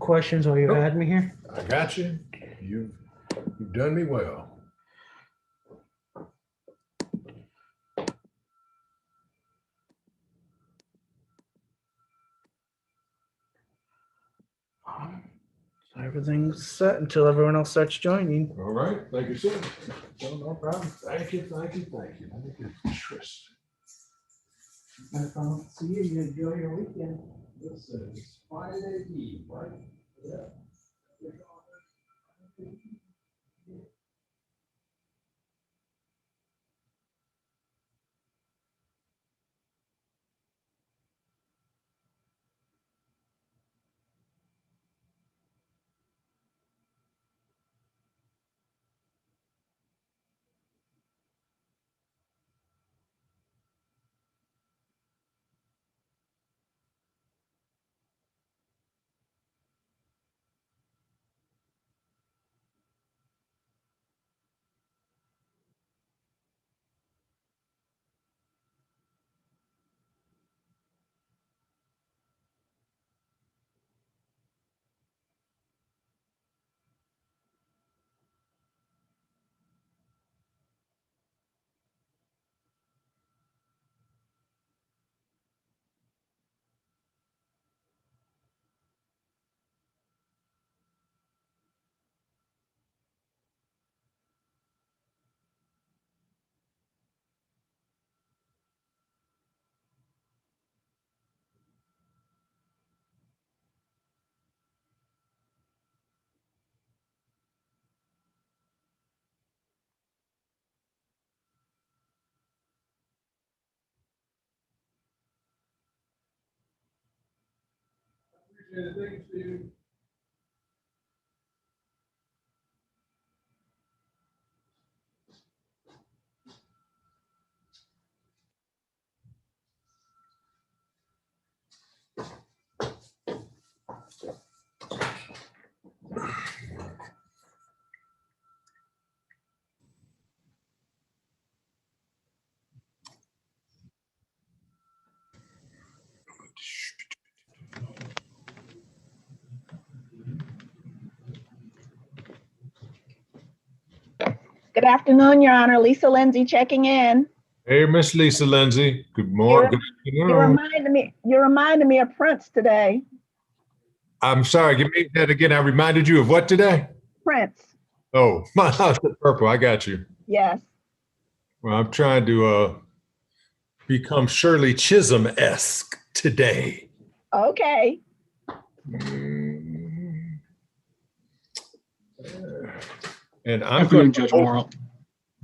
questions while you had me here? I got you. You've done me well. So everything's set until everyone else starts joining. All right. Thank you, sir. No problem. Thank you. Let me get Tris. If I don't see you, you enjoy your weekend. This is Friday Eve, right? Yeah. Thank you, Steve. Good afternoon, Your Honor. Lisa Lindsay checking in. Hey, Miss Lisa Lindsay. Good morning. You reminded me of Prince today. I'm sorry. Give me that again. I reminded you of what today? Prince. Oh, my house is purple. I got you. Yes. Well, I'm trying to become Shirley Chisholm-esque today. Okay. And I'm Afternoon, going Judge Morrow.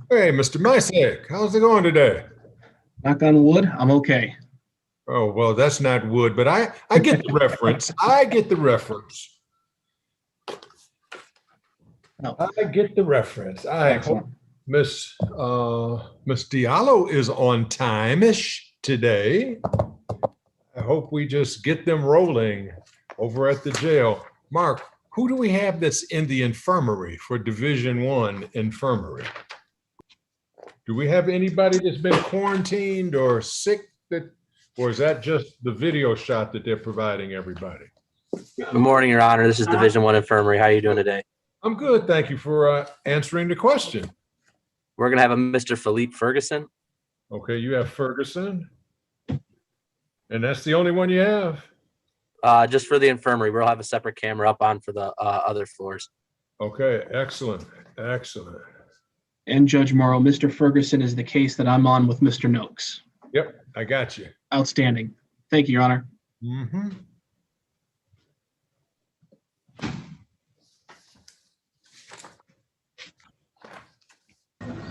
Hey, Mr. Mysek, how's it going today? Knock on wood, I'm okay. Oh, well, that's not wood, but I get the reference. I get the reference. Oh. I get the reference. I Excellent. hope Miss Diallo is on time-ish today. I hope we just get them rolling over at the jail. Mark, who do we have that's in the infirmary for Division I infirmary? Do we have anybody that's been quarantined or sick or is that just the video shot that they're providing everybody? Good morning, Your Honor. This is Division I Infirmary. How are you doing today? I'm good. Thank you for answering the question. We're going to have a Mr. Philippe Ferguson. Okay, you have Ferguson. And that's the only one you have? Just for the infirmary. We'll have a separate camera up on for the other floors. Okay, excellent. Excellent. And Judge Morrow, Mr. Ferguson is the case that I'm on with Mr. Noakes. Yep, I got you. Outstanding. Thank you, Your Honor. Mm-hmm.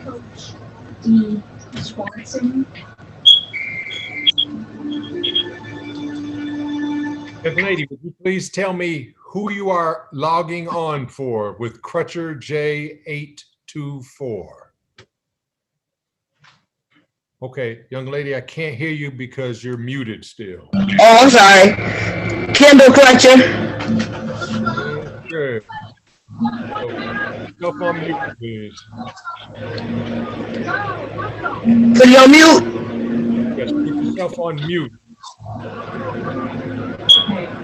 Coach D. Swanson. Young lady, would you please tell me who you are logging on for with Crutcher J824? Okay, young lady, I can't hear you because you're muted still. Oh, I'm sorry. Kendall Crutcher. Okay. Yourself on mute, please. Put you on mute. Yes, put yourself on mute.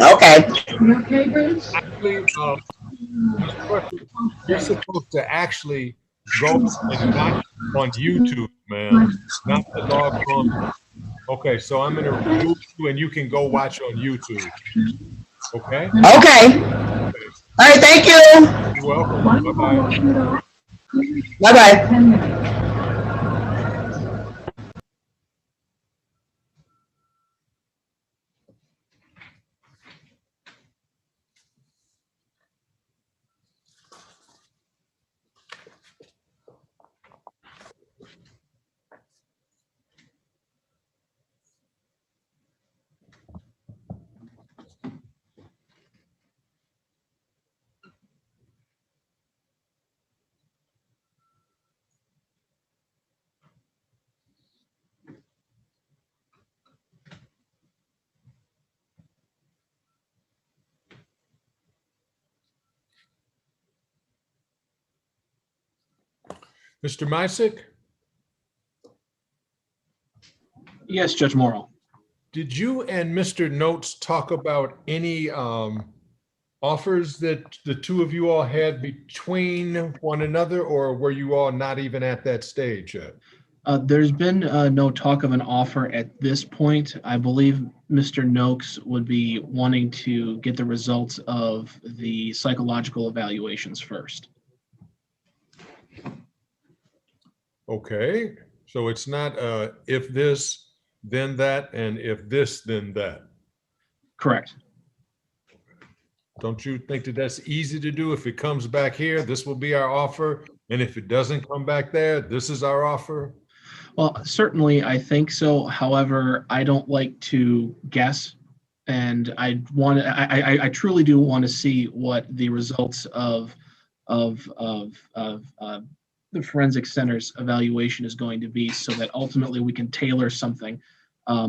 Okay. You okay, Bruce? Actually, you're supposed to actually go and watch on YouTube, man, not the doggone. Okay, so I'm gonna remove you and you can go watch on YouTube. Okay? Okay. All right. Thank you. You're welcome. One Bye-bye. more minute. Bye bye. 10 minutes. Mr. Mysick, Yes, Judge Morrow. did you and Mr. Notes talk about any offers that the two of you all had between one another, or were you all not even at that stage yet? There's been no talk of an offer at this point. I believe Mr. Noakes would be wanting to get the results of the psychological evaluations first. Okay, so it's not if this, then that, and if this, then that. Correct. Don't you think that that's easy to do? If it comes back here, this will be our offer. And if it doesn't come back there, this is our offer. Well, certainly I think so. However, I don't like to guess. And I truly do want to see what the results of the forensic center's evaluation is going to be, so that ultimately we can tailor something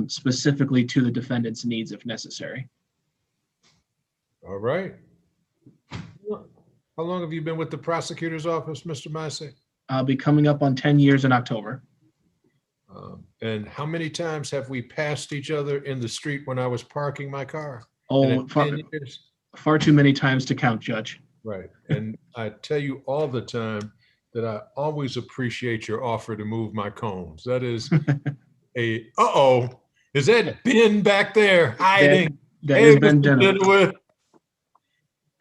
specifically to the defendant's needs if necessary. All right. How long have you been with the prosecutor's office, Mr. Massey? I'll be coming up on 10 years in October. And how many times have we passed each other in the street when I was parking my car? Oh, And in 10 years? far too many times to count, Judge. Right. And I tell you all the time that I always appreciate your offer to move my cones. That is uh-oh, is that Ben back there hiding? That Hey, has been Mr. done. Dinwiddie.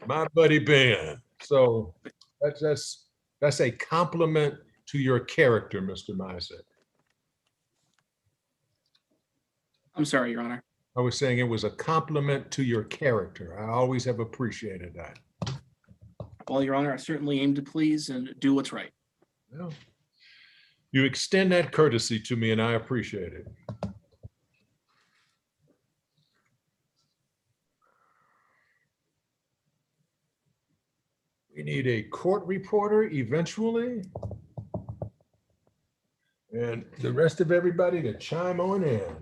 My buddy Ben. So that's a compliment to your character, Mr. Massey. I'm sorry, Your Honor. I was saying it was a compliment to your character. I always have appreciated that. Well, Your Honor, I certainly aim to please and do what's right. Well, you extend that courtesy to me and I appreciate it. We need a court reporter eventually. And the rest of everybody to chime on in.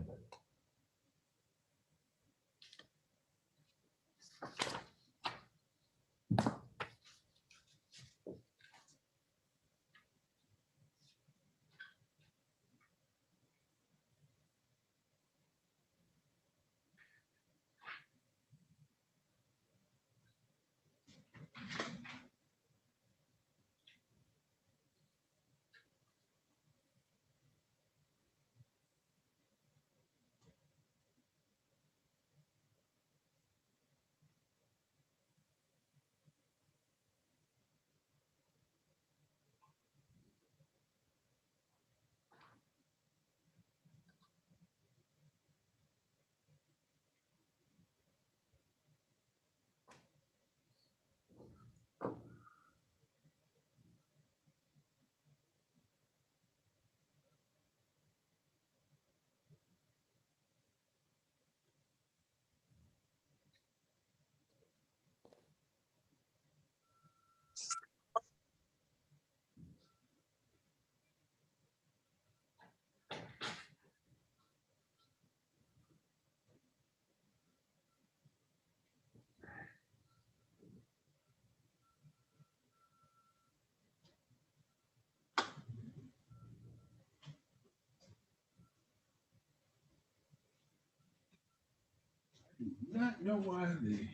do not know why the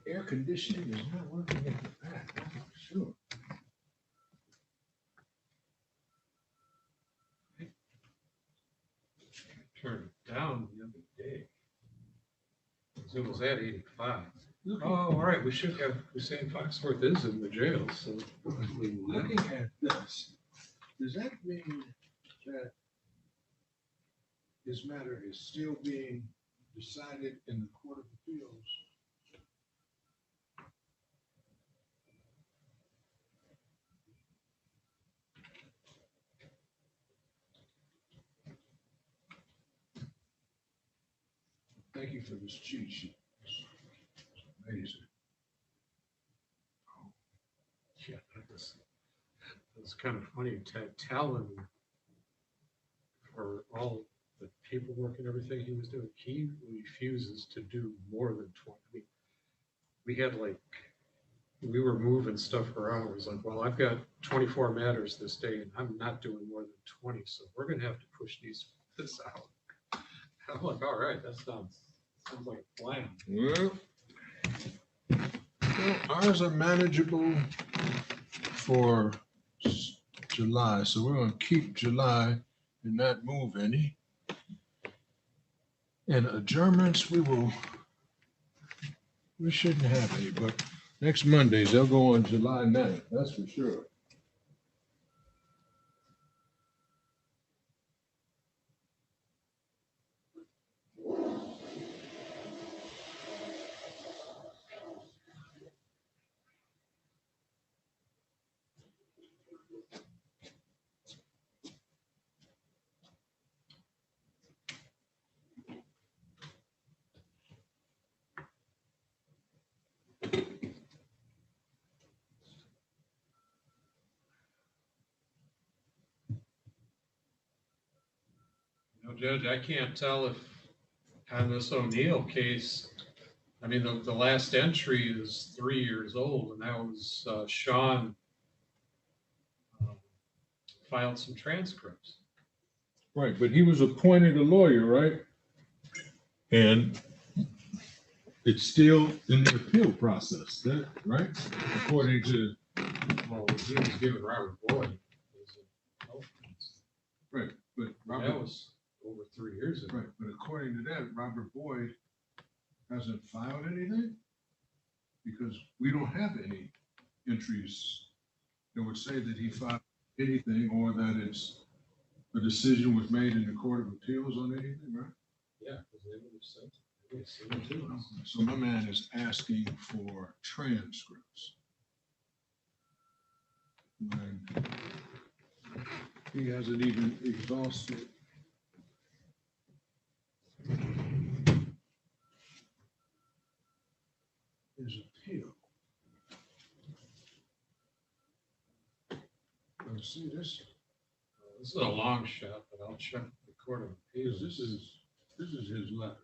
air conditioning is not working at the back. I'm not sure. Turned it down the other day. 'Cause it was at 85. Oh, all right, we should have, Hussein Foxworth is in the jail, so. Looking at this, does that mean that this matter is still being decided in the Court of Appeals? Thank you for this cheat sheet. It's amazing. Yeah, that's kind of funny. Talon, for all the paperwork and everything he was doing, he refuses to do more than 20. I mean, we had like, we were moving stuff around. It was like, well, I've got 24 matters this day and I'm not doing more than 20. So we're going to have to push this out. I'm like, all right, that sounds like a plan. Well, ours are manageable for July, so we're gonna keep July and not move any. And adjournments, we shouldn't have any, but next Mondays, they'll go on July 9th, that's for sure. No, Judge, I can't tell if on this O'Neill case, I mean, the last entry is 3 years old, and that was Sean filed some transcripts. Right, but he was appointed a lawyer, right? And it's still in the appeal process, right? According to. Well, he was given Robert Boyd. Right, but That was over 3 years ago. Right, but according to that, Robert Boyd hasn't filed anything? Because we don't have any entries that would say that he filed anything or that it's, a decision was made in the Court of Appeals on anything, right? Yeah, because they would have sent it to us. So my man is asking for transcripts. When he hasn't even exhausted his appeal. Let's see this. This is a long shot, but I'll check the Court of Appeals. This is his letter.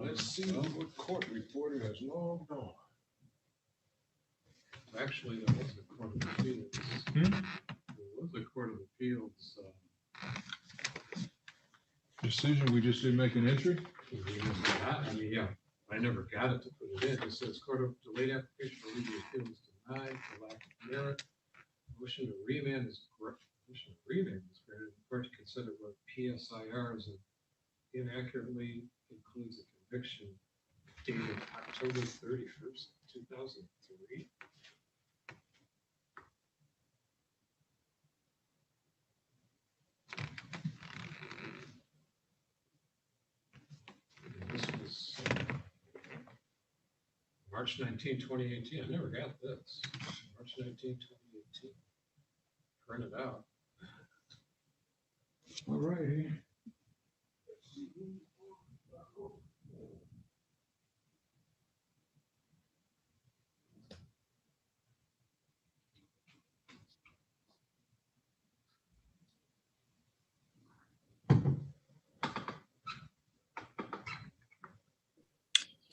Let's see what court reporter has long gone. Actually, there was a Court of Appeals. There was a Court of Appeals. Decision, we just didn't make an entry? I mean, yeah, I never got it to put it in. It says Court of delayed application for legal appeal is denied for lack of merit. Motion to remand is correct. Motion to remand is granted. The court to consider what PSIRs and inaccurately includes a conviction March 19, 2018. I never got this. March 19, 2018. Print it out. All righty.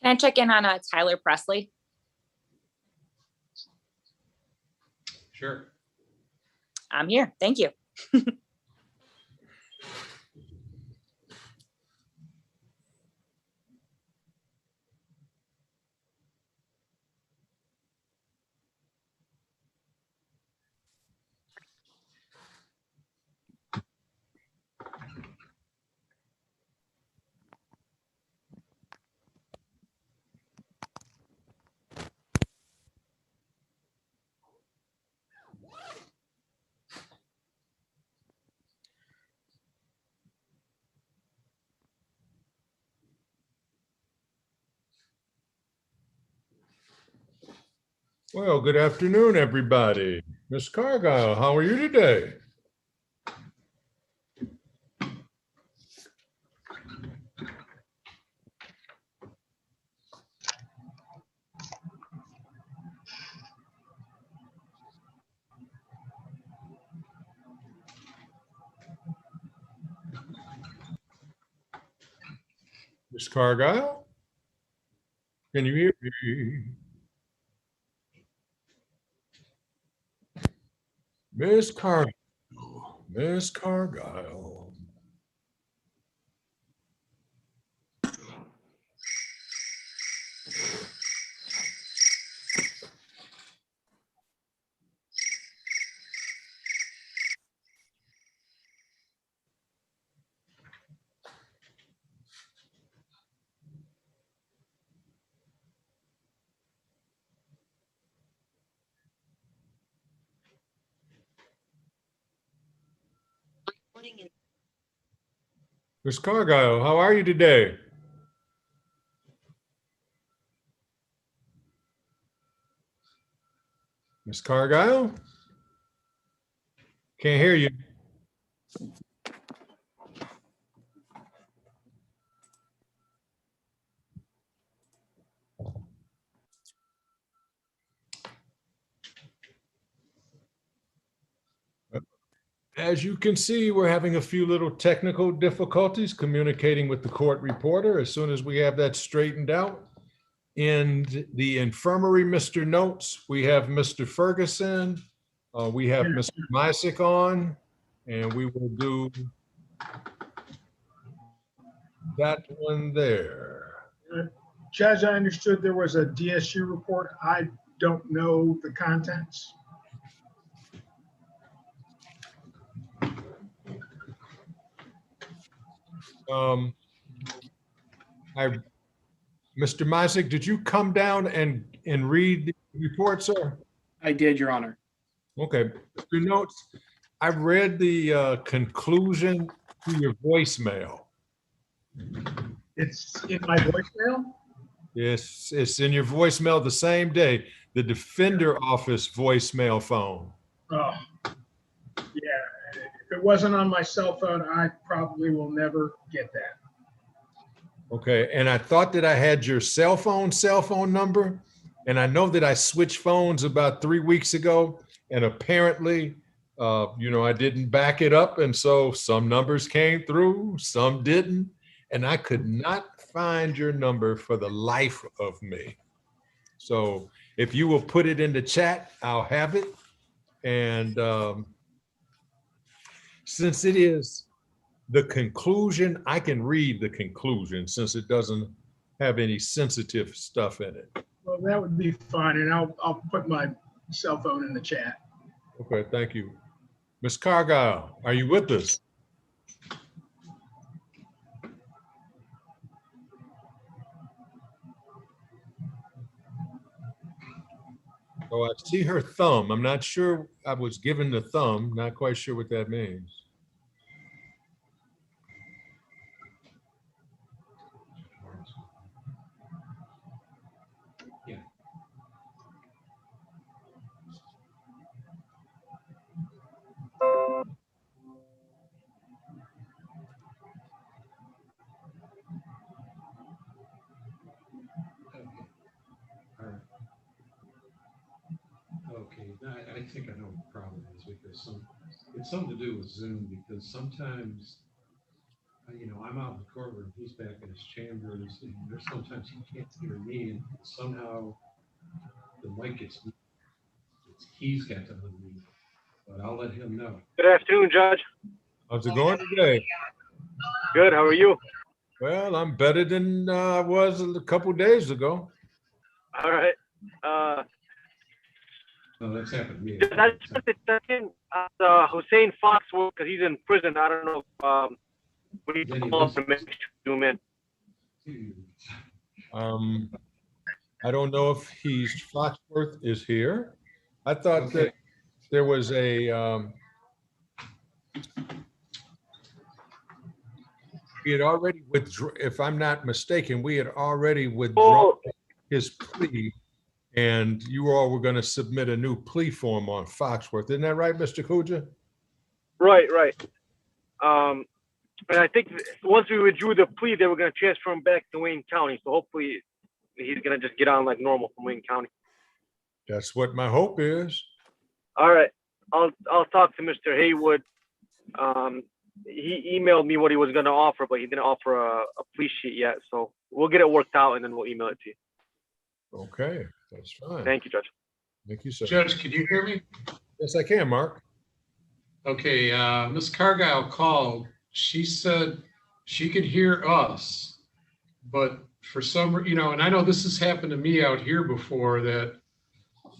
Can I check in on Tyler Presley? Sure. I'm here. Thank you. Well, good afternoon, everybody. Ms. Cargile, how are you today? Ms. Cargile? Can you hear me? Miss Cargile. Miss Cargile. Miss Cargile, how are you today? Miss Cargile? Can't hear you. As you can see, we're having a few little technical difficulties communicating with the court reporter. As soon as we have that straightened out, in the infirmary, Mr. Notes, we have Mr. Ferguson, we have Mr. Mysick on, and we will do that one there. Judge, I understood there was a DSU report. I don't know the contents. Mr. Mysick, did you come down and read the report, sir? I did, Your Honor. Okay, Mr. Notes, I read the conclusion to your voicemail. It's in my voicemail? Yes, it's in your voicemail the same day, the defender office voicemail phone. Oh, yeah. If it wasn't on my cell phone, I probably will never get that. Okay, and I thought that I had your cell phone number, and I know that I switched phones about 3 weeks ago, and apparently, I didn't back it up, and so some numbers came through, some didn't, and I could not find your number for the life of me. So if you will put it in the chat, I'll have it. And since it is the conclusion, I can read the conclusion since it doesn't have any sensitive stuff in it. Well, that would be fine, and I'll put my cell phone in the chat. Okay, thank you. Ms. Cargile, are you with us? Oh, I see her thumb. I'm not sure. I was given the thumb, not quite sure what that means. Yeah. I think I know what the problem is because it's something to do with Zoom because sometimes, I'm out in the courtroom, he's back in his chambers, and there's sometimes he can't hear me, and somehow the mic gets, he's got to unmute, but I'll let him know. Good afternoon, Judge. How's it going today? Good. How are you? Well, I'm better than I was a couple days ago. All right. No, that's happened to me. I just wanted to check in Hussein Foxworth because he's in prison. I don't know what do you call him to zoom in. I don't know if Foxworth is here. I thought that there was a we had already withdrawn, if I'm not mistaken, we had already withdrawn his plea, and you all were going to submit a new plea form on Foxworth. Isn't that right, Mr. Kuja? Right. And I think once we withdrew the plea, they were going to transfer him back to Wayne County. So hopefully he's going to just get on like normal from Wayne County. That's what my hope is. All right. I'll talk to Mr. Haywood. He emailed me what he was going to offer, but he didn't offer a plea sheet yet. So we'll get it worked out and then we'll email it to you. Okay, that's fine. Thank you, Judge. Thank you, sir. Judge, can you hear me? Yes, I can, Mark. Okay, Ms. Cargile called. She said she could hear us, but for some, and I know this has happened to me out here before, that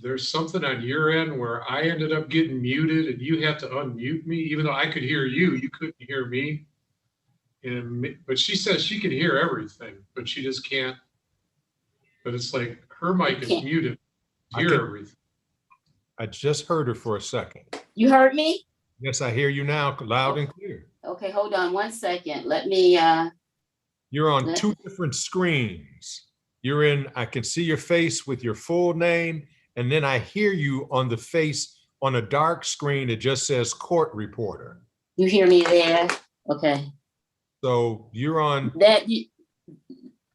there's something on your end where I ended up getting muted and you had to unmute me, even though I could hear you, you couldn't hear me. But she says she can hear everything, but she just can't. But it's like her mic is muted. Hear everything. I just heard her for a second. You heard me? Yes, I hear you now, loud and clear. Okay, hold on 1 second. Let me, You're on two different screens. You're in, I can see your face with your full name, and then I hear you on the face on a dark screen. It just says court reporter. you hear me there? Okay. So you're on.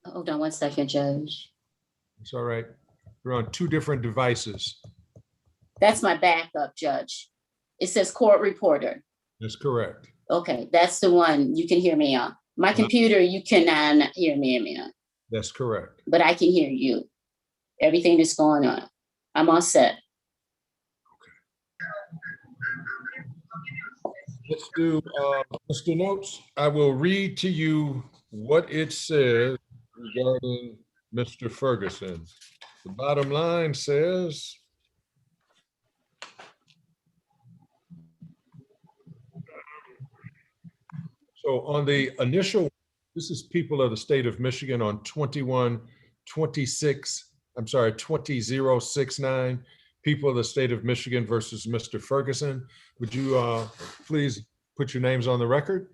Hold on 1 second, Judge. It's all right. You're on two different devices. That's my backup, Judge. It says court reporter. That's correct. Okay, that's the one you can hear me on. My computer, you cannot hear me on, That's correct. but I can hear you. Everything that's going on. I'm all set. Let's do Mr. Notes. I will read to you what it says regarding Mr. Ferguson. The bottom line says, so on the initial, this is people of the state of Michigan on 20-069, people of the state of Michigan versus Mr. Ferguson. Would you please put your names on the record?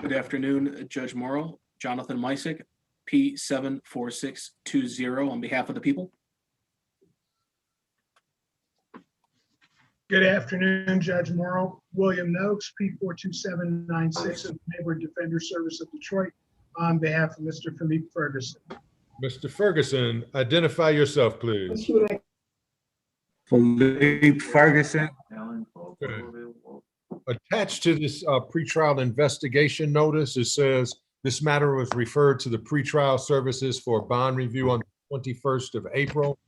Good afternoon, Judge Morrow, Jonathan Mysick, P74620 on behalf of the people. Good afternoon, Judge Morrow. William Noakes, P42796 of the Neighborhood Defender Service of Detroit, on behalf of Mr. Philippe Ferguson. Mr. Ferguson, identify yourself, please. Philippe Ferguson. Okay. Attached to this pretrial investigation notice, it says this matter was referred to the pretrial services for bond review on the 21st of April.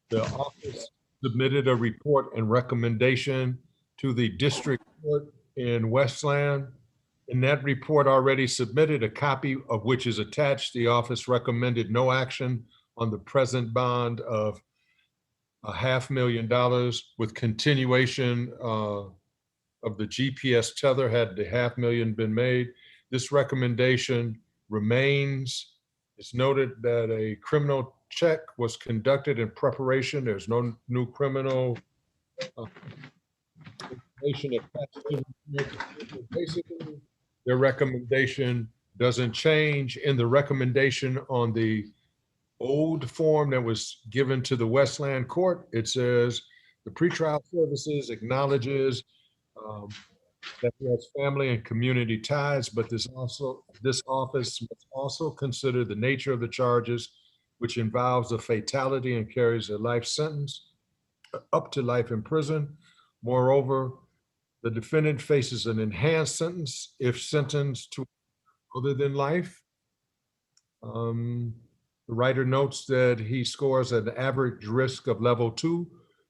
The office submitted a report and recommendation to the district court in Westland. In that report already submitted, a copy of which is attached, the office recommended no action on the present bond of $500,000 with continuation of the GPS tether had the $500,000 been made. This recommendation remains. It's noted that a criminal check was conducted in preparation. There's no new criminal information attached to it. Basically, their recommendation doesn't change. In the recommendation on the old form that was given to the Westland Court, it says the pretrial services acknowledges that he has family and community ties, but this office must also consider the nature of the charges, which involves a fatality and carries a life sentence. up to life in prison. Moreover, the defendant faces an enhanced sentence if sentenced to other than life. The writer notes that he scores an average risk of level 2,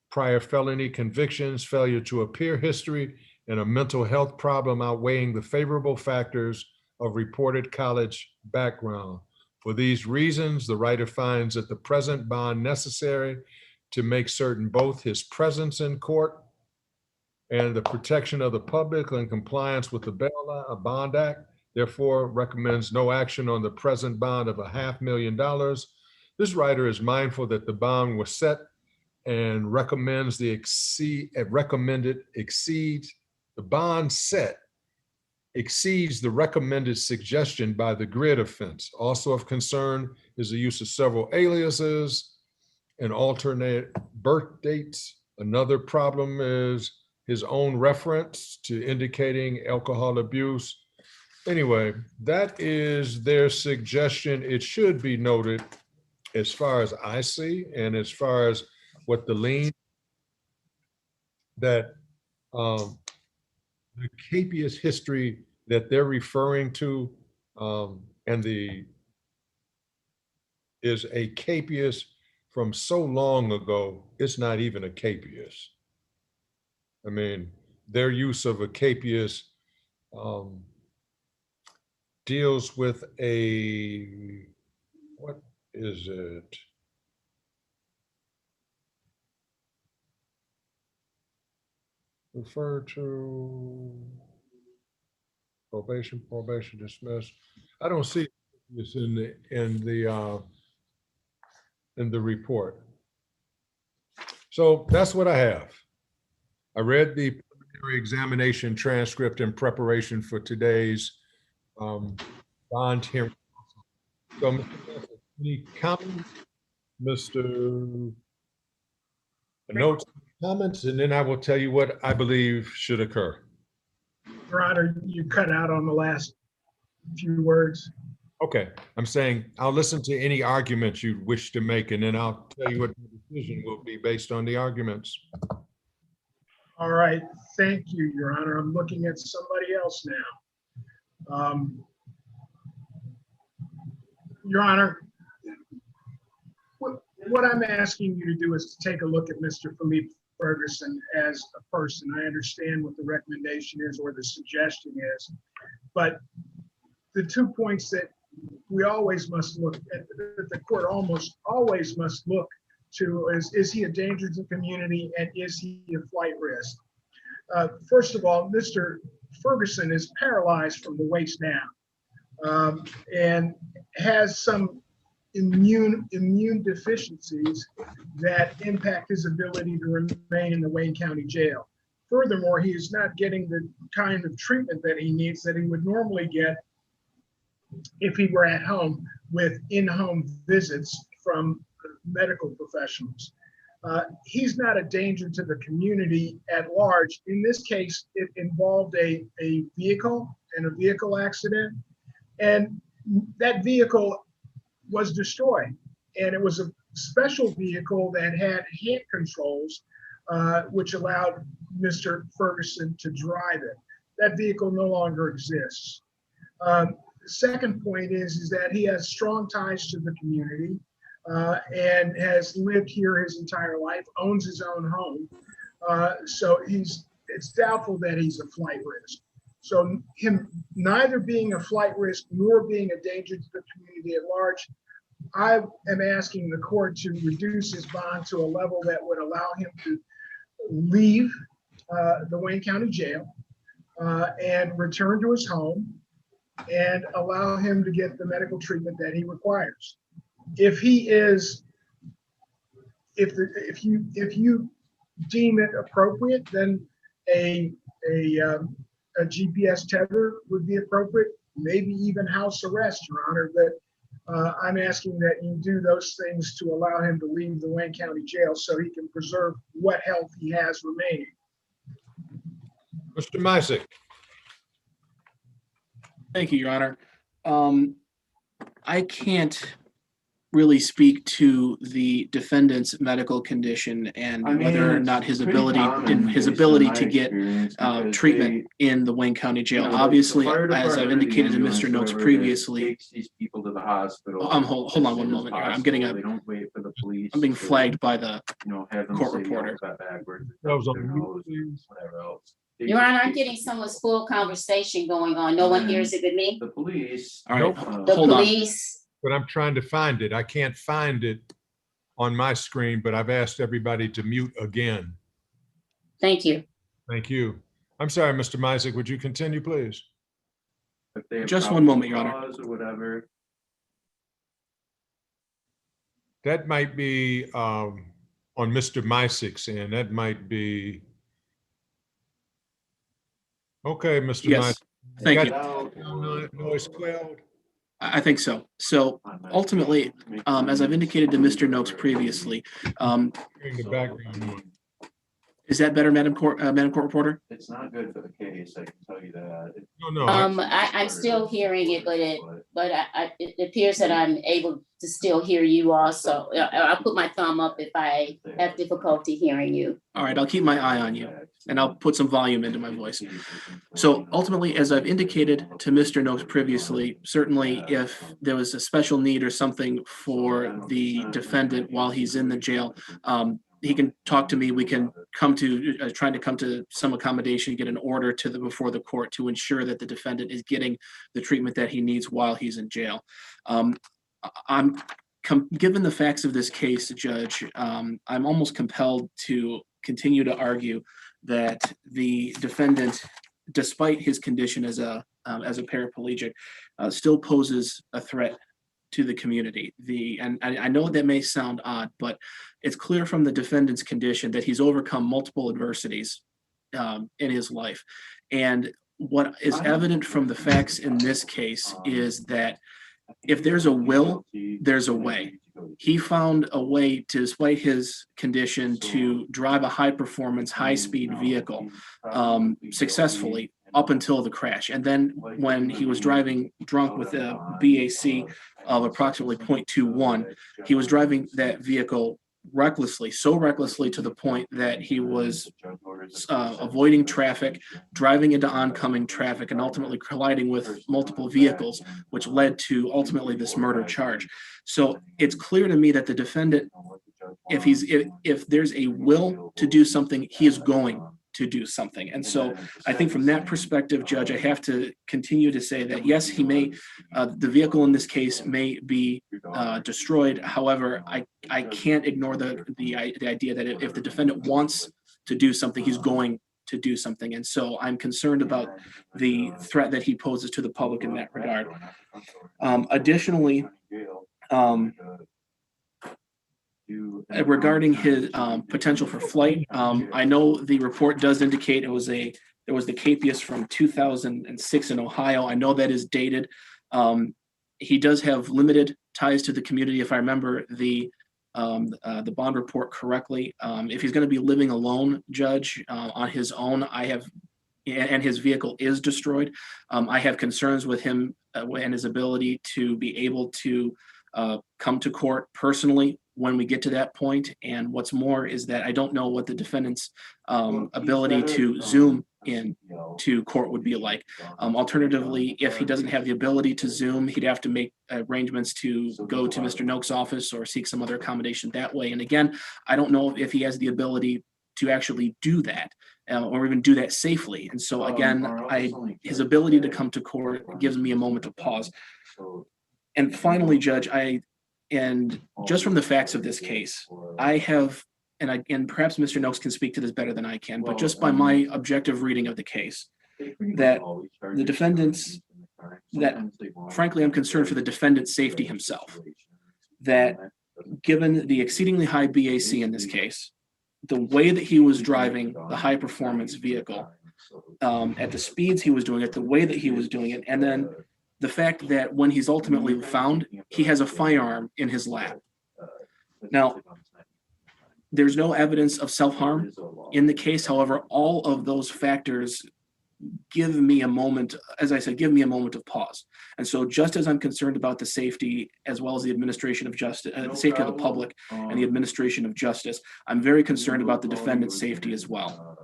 prior felony convictions, failure to appear history, and a mental health problem outweighing the favorable factors of reported college background. For these reasons, the writer finds that the present bond necessary to make certain both his presence in court and the protection of the public in compliance with the Bond Act, therefore recommends no action on the present bond of $500,000. This writer is mindful that the bond was set and recommends the bond set exceeds the recommended suggestion by the grid offense. Also of concern is the use of several aliases and alternate birth dates. Another problem is his own reference to indicating alcohol abuse. Anyway, that is their suggestion. It should be noted, as far as I see, and as far as what the lien, that the capious history that they're referring to is a capious from so long ago, it's not even a capious. I mean, their use of a capious deals with what is it? Refer to probation dismissed. I don't see this in the report. So that's what I have. I read the preliminary examination transcript in preparation for today's bond hearing. So, Mr. Bassett, any comments, Mr. Notes, comments, and then I will tell you what I believe should occur. Your Honor, you cut out on the last few words. Okay, I'm saying I'll listen to any arguments you wish to make, and then I'll tell you what the decision will be based on the arguments. All right, thank you, Your Honor. I'm looking at somebody else now. Your Honor, what I'm asking you to do is to take a look at Mr. Philippe Ferguson as a person. I understand what the recommendation is or the suggestion is, but the 2 points that we always must look at, that the court almost always must look to is he a danger to the community and is he a flight risk? First of all, Mr. Ferguson is paralyzed from the waist down and has some immune deficiencies that impact his ability to remain in the Wayne County Jail. Furthermore, he is not getting the kind of treatment that he needs that he would normally get if he were at home with in-home visits from medical professionals. He's not a danger to the community at large. In this case, it involved a vehicle and a vehicle accident, and that vehicle was destroyed. And it was a special vehicle that had hand controls, which allowed Mr. Ferguson to drive it. That vehicle no longer exists. The second point is that he has strong ties to the community and has lived here his entire life, owns his own home. So it's doubtful that he's a flight risk. So him neither being a flight risk nor being a danger to the community at large, I am asking the court to reduce his bond to a level that would allow him to leave the Wayne County Jail and return to his home and allow him to get the medical treatment that he requires. If you deem it appropriate, then a GPS tether would be appropriate, maybe even house arrest, Your Honor. But I'm asking that you do those things to allow him to leave the Wayne County Jail so he can preserve what health he has remaining. Mr. Misick. Thank you, Your Honor. I can't really speak to the defendant's medical condition and whether or not his ability to get treatment in the Wayne County Jail. Obviously, as I've indicated to Mr. Noakes previously, these people to the hospital. hold on one moment. I'm getting They don't wait for the police. I'm being flagged by the have them court say reporter. that backwards, That was on their mute, nose, please. whatever else. Your Honor, I'm getting someone's full conversation going on. No one hears it but me. The police. All right, The hold on. police. But I'm trying to find it. I can't find it on my screen, but I've asked everybody to mute again. Thank you. Thank you. I'm sorry, Mr. Misick, would you continue, please? If they have Just one moment, Your probable Honor. cause or whatever. That might be on Mr. Misick's end. That might be. Okay, Mr. Yes, Misick. thank you. Got noise quelled. I think so. So ultimately, as I've indicated to Mr. Noakes previously, Hearing the background noise. is that better, Madam Court Reporter? It's not good for the case, I can tell you that. No. I'm still hearing it, but it appears that I'm able to still hear you also. I'll put my thumb up if I have difficulty hearing you. All right, I'll keep my eye on you and I'll put some volume into my voice. So ultimately, as I've indicated to Mr. Noakes previously, certainly if there was a special need or something for the defendant while he's in the jail, he can talk to me. We can come to trying to come to some accommodation, get an order before the court to ensure that the defendant is getting the treatment that he needs while he's in jail. Given the facts of this case, Judge, I'm almost compelled to continue to argue that the defendant, despite his condition as a paraplegic, still poses a threat to the community. And I know that may sound odd, but it's clear from the defendant's condition that he's overcome multiple adversities in his life. And what is evident from the facts in this case is that if there's a will, there's a way. He found a way, despite his condition, to drive a high-performance, high-speed vehicle successfully up until the crash. And then when he was driving drunk with a BAC of approximately 0.21, he was driving that vehicle recklessly, so recklessly to the point that he was avoiding traffic, driving into oncoming traffic, and ultimately colliding with multiple vehicles, which led to ultimately this murder charge. So it's clear to me that the defendant, if there's a will to do something, he is going to do something. And so I think from that perspective, Judge, I have to continue to say that yes, he may, the vehicle in this case may be destroyed. However, I can't ignore the idea that if the defendant wants to do something, he's going to do something. And so I'm concerned about the threat that he poses to the public in that regard. Additionally, regarding his potential for flight, I know the report does indicate there was the Capias from 2006 in Ohio. I know that is dated. He does have limited ties to the community, if I remember the bond report correctly. If he's going to be living alone, Judge, on his own, and his vehicle is destroyed, I have concerns with him and his ability to be able to come to court personally when we get to that point. And what's more is that I don't know what the defendant's ability to Zoom in to court would be like. Alternatively, if he doesn't have the ability to Zoom, he'd have to make arrangements to go to Mr. Noakes' office or seek some other accommodation that way. And again, I don't know if he has the ability to actually do that or even do that safely. And so again, his ability to come to court gives me a moment of pause. And finally, Judge, and just from the facts of this case, I have, and perhaps Mr. Noakes can speak to this better than I can, but just by my objective reading of the case, that the defendants, that frankly, I'm concerned for the defendant's safety himself, that given the exceedingly high BAC in this case, the way that he was driving the high performance vehicle, at the speeds he was doing it, the way that he was doing it, and then the fact that when he's ultimately found, he has a firearm in his lap. Now, there's no evidence of self-harm in the case. However, all of those factors give me a moment, as I said, give me a moment of pause. And so just as I'm concerned about the safety as well as the administration of justice, the safety of the public and the administration of justice, I'm very concerned about the defendant's safety as well,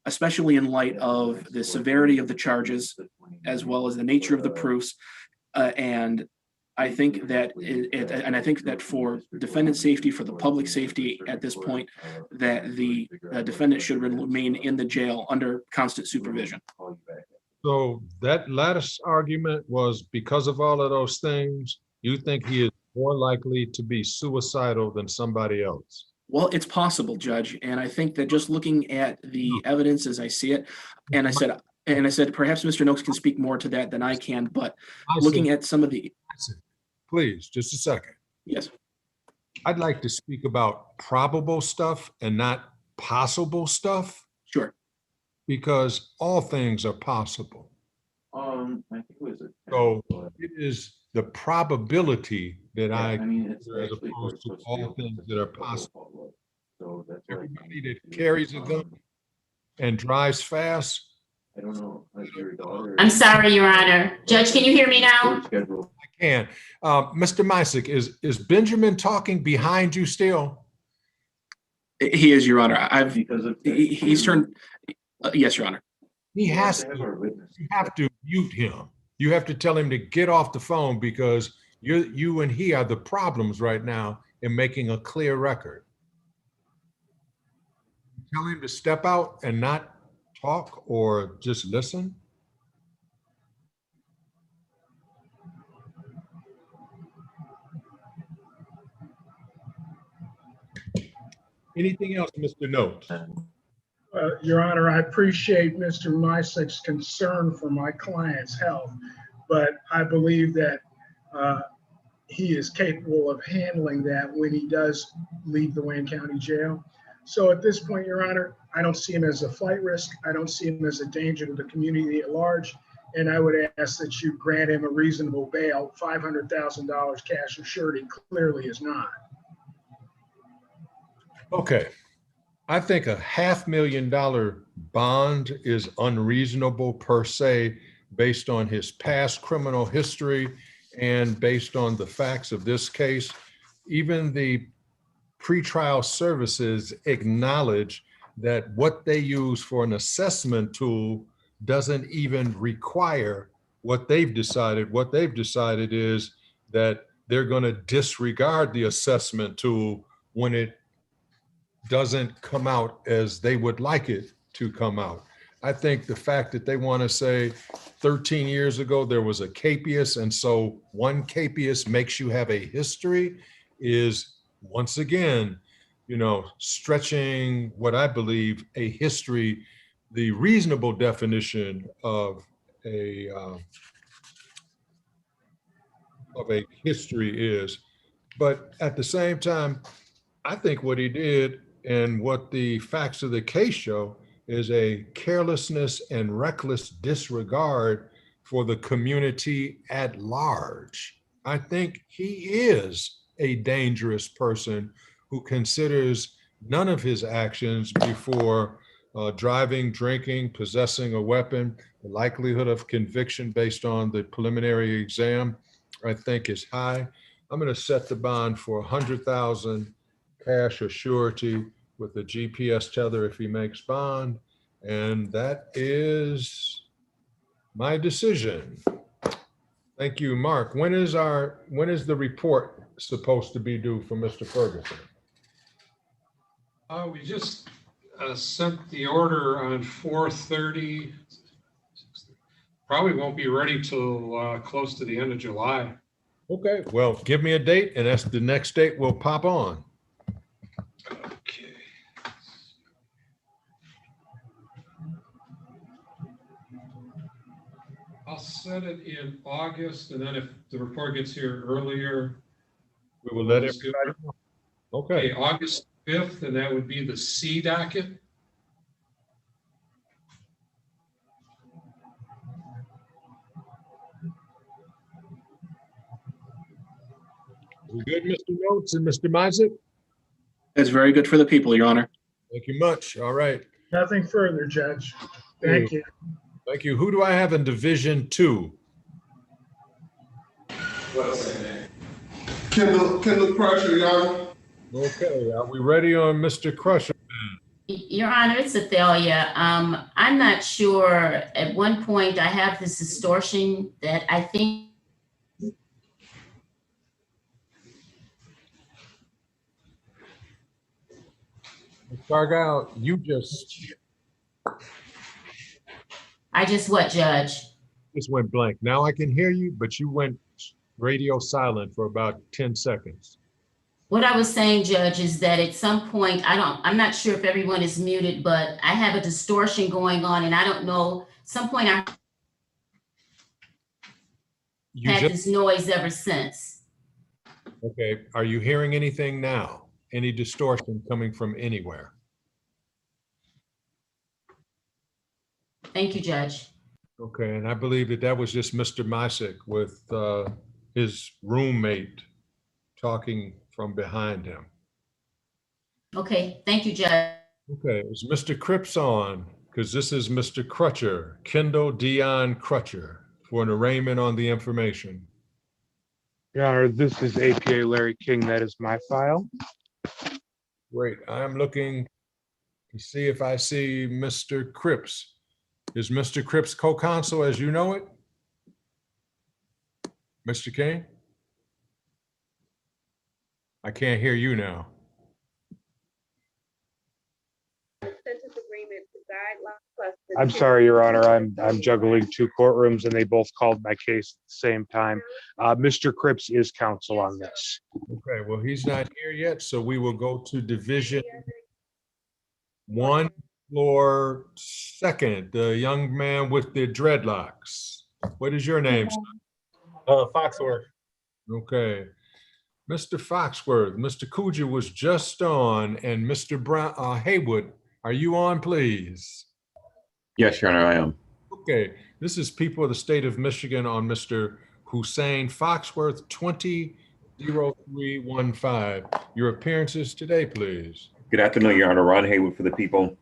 especially in light of the severity of the charges as well as the nature of the proofs. And I think that for defendant safety, for the public safety at this point, that the defendant should remain in the jail under constant supervision. So that latest argument was because of all of those things, you think he is more likely to be suicidal than somebody else? Well, it's possible, Judge. And I think that just looking at the evidence as I see it, and I said, perhaps Mr. Noakes can speak more to that than I can, but looking at some of the. Please, just a second. Yes. I'd like to speak about probable stuff and not possible stuff. Sure. Because all things are possible. I think it was so it is the probability that I mean, it's as actually opposed to all things that are possible. So that's everybody that carries a gun and drives fast. I don't know. Your daughter. I'm sorry, Your Honor. Judge, can you hear me now? I can. Mr. Mysick, is Benjamin talking behind you still? He is, Your Honor. He's turned. Yes, Your Honor. He has to. You have to mute him. You have to tell him to get off the phone because you and he are the problems right now in making a clear record. Tell him to step out and not talk or just listen. Anything else, Mr. Noakes? Your Honor, I appreciate Mr. Mysick's concern for my client's health, but I believe that he is capable of handling that when he does leave the Wayne County Jail. So at this point, Your Honor, I don't see him as a flight risk. I don't see him as a danger to the community at large. And I would ask that you grant him a reasonable bail. $500,000 cash or surety clearly is not. Okay. I think a $500,000 bond is unreasonable per se, based on his past criminal history and based on the facts of this case. Even the pretrial services acknowledge that what they use for an assessment tool doesn't even require what they've decided. What they've decided is that they're going to disregard the assessment tool when it doesn't come out as they would like it to come out. I think the fact that they want to say 13 years ago there was a capias, and so one capias makes you have a history is, once again, stretching what I believe a history, the reasonable definition of a history is. But at the same time, I think what he did and what the facts of the case show is a carelessness and reckless disregard for the community at large. I think he is a dangerous person who considers none of his actions before driving, drinking, possessing a weapon. The likelihood of conviction based on the preliminary exam, I think, is high. I'm going to set the bond for $100,000 cash or surety with a GPS tether if he makes bond. And that is my decision. Thank you, Mark. When is the report supposed to be due for Mr. Ferguson? We just sent the order on 4/30. Probably won't be ready till close to the end of July. Okay, well, give me a date and that's the next date we'll pop on. Okay. I'll set it in August, and then if the report gets here earlier, we will let everybody know. Okay. August 5th, and that would be the C docket. We good, Mr. Notes and Mr. Mysick? That's very good for the people, Your Honor. Thank you much. All right. Nothing further, Judge. Thank you. Thank you. Who do I have in Division 2? Kendall Crusher, Your Honor. Okay, are we ready on Mr. Crusher? Your Honor, it's Athalia. I'm not sure. At one point, I have this distortion that I think. Cargyle, I just what, Judge? just went blank. Now I can hear you, but you went radio silent for about 10 seconds. What I was saying, Judge, is that at some point, I'm not sure if everyone is muted, but I have a distortion going on and I don't know, some point I had this noise ever since. Okay, are you hearing anything now? Any distortion coming from anywhere? Thank you, Judge. Okay, and I believe that was just Mr. Misick with his roommate talking from behind him. Okay, thank you, Judge. Okay, is Mr. Cripps on? Because this is Mr. Crutcher, Kendall Dion Crutcher, for an arraignment on the information. Your Honor, this is APA Larry King. That is my file. Great. I'm looking to see if I see Mr. Cripps. Is Mr. Cripps co-counsel as you know it? Mr. King? I can't hear you now. I'm sorry, Your Honor. I'm juggling two courtrooms and they both called my case at the same time. Mr. Cripps is counsel on this. Okay, well, he's not here yet, so we will go to Division 1, floor 2nd, the young man with the dreadlocks. What is your name, son? Foxworth. Okay. Mr. Foxworth, Mr. Kuja was just on, and Mr. Brown, Haywood, are you on, please? Yes, Your Honor, I am. Okay, this is people of the state of Michigan on Mr. Hussein Foxworth, 20-0315. Your appearances today, please. Good afternoon, Your Honor. Ron Haywood for the people.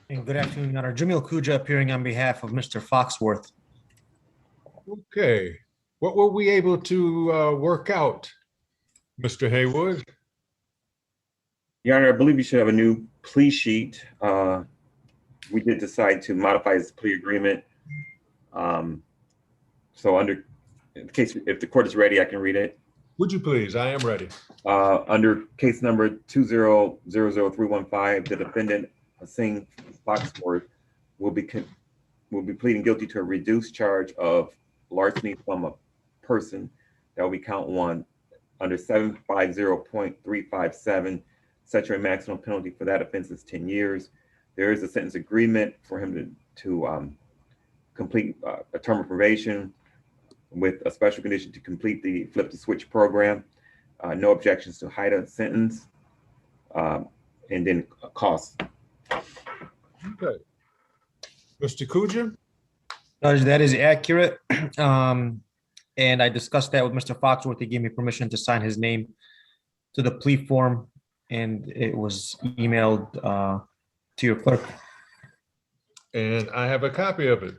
And good afternoon, Your Honor. Jamil Kuja appearing on behalf of Mr. Foxworth. Okay, what were we able to work out, Mr. Haywood? Your Honor, I believe you should have a new plea sheet. We did decide to modify his plea agreement. So in case, if the court is ready, I can read it. Would you please? I am ready. Under case number 2000315, the defendant, Hussein Foxworth, will be pleading guilty to a reduced charge of larceny from a person. That will be count 1. Under 750.357, statutory maximum penalty for that offense is 10 years. There is a sentence agreement for him to complete a term of probation with a special condition to complete the flip to switch program. No objections to height of sentence, and then cost. Okay. Mr. Kuja? Judge, that is accurate. And I discussed that with Mr. Foxworth. He gave me permission to sign his name to the plea form, and it was emailed to your clerk. And I have a copy of it.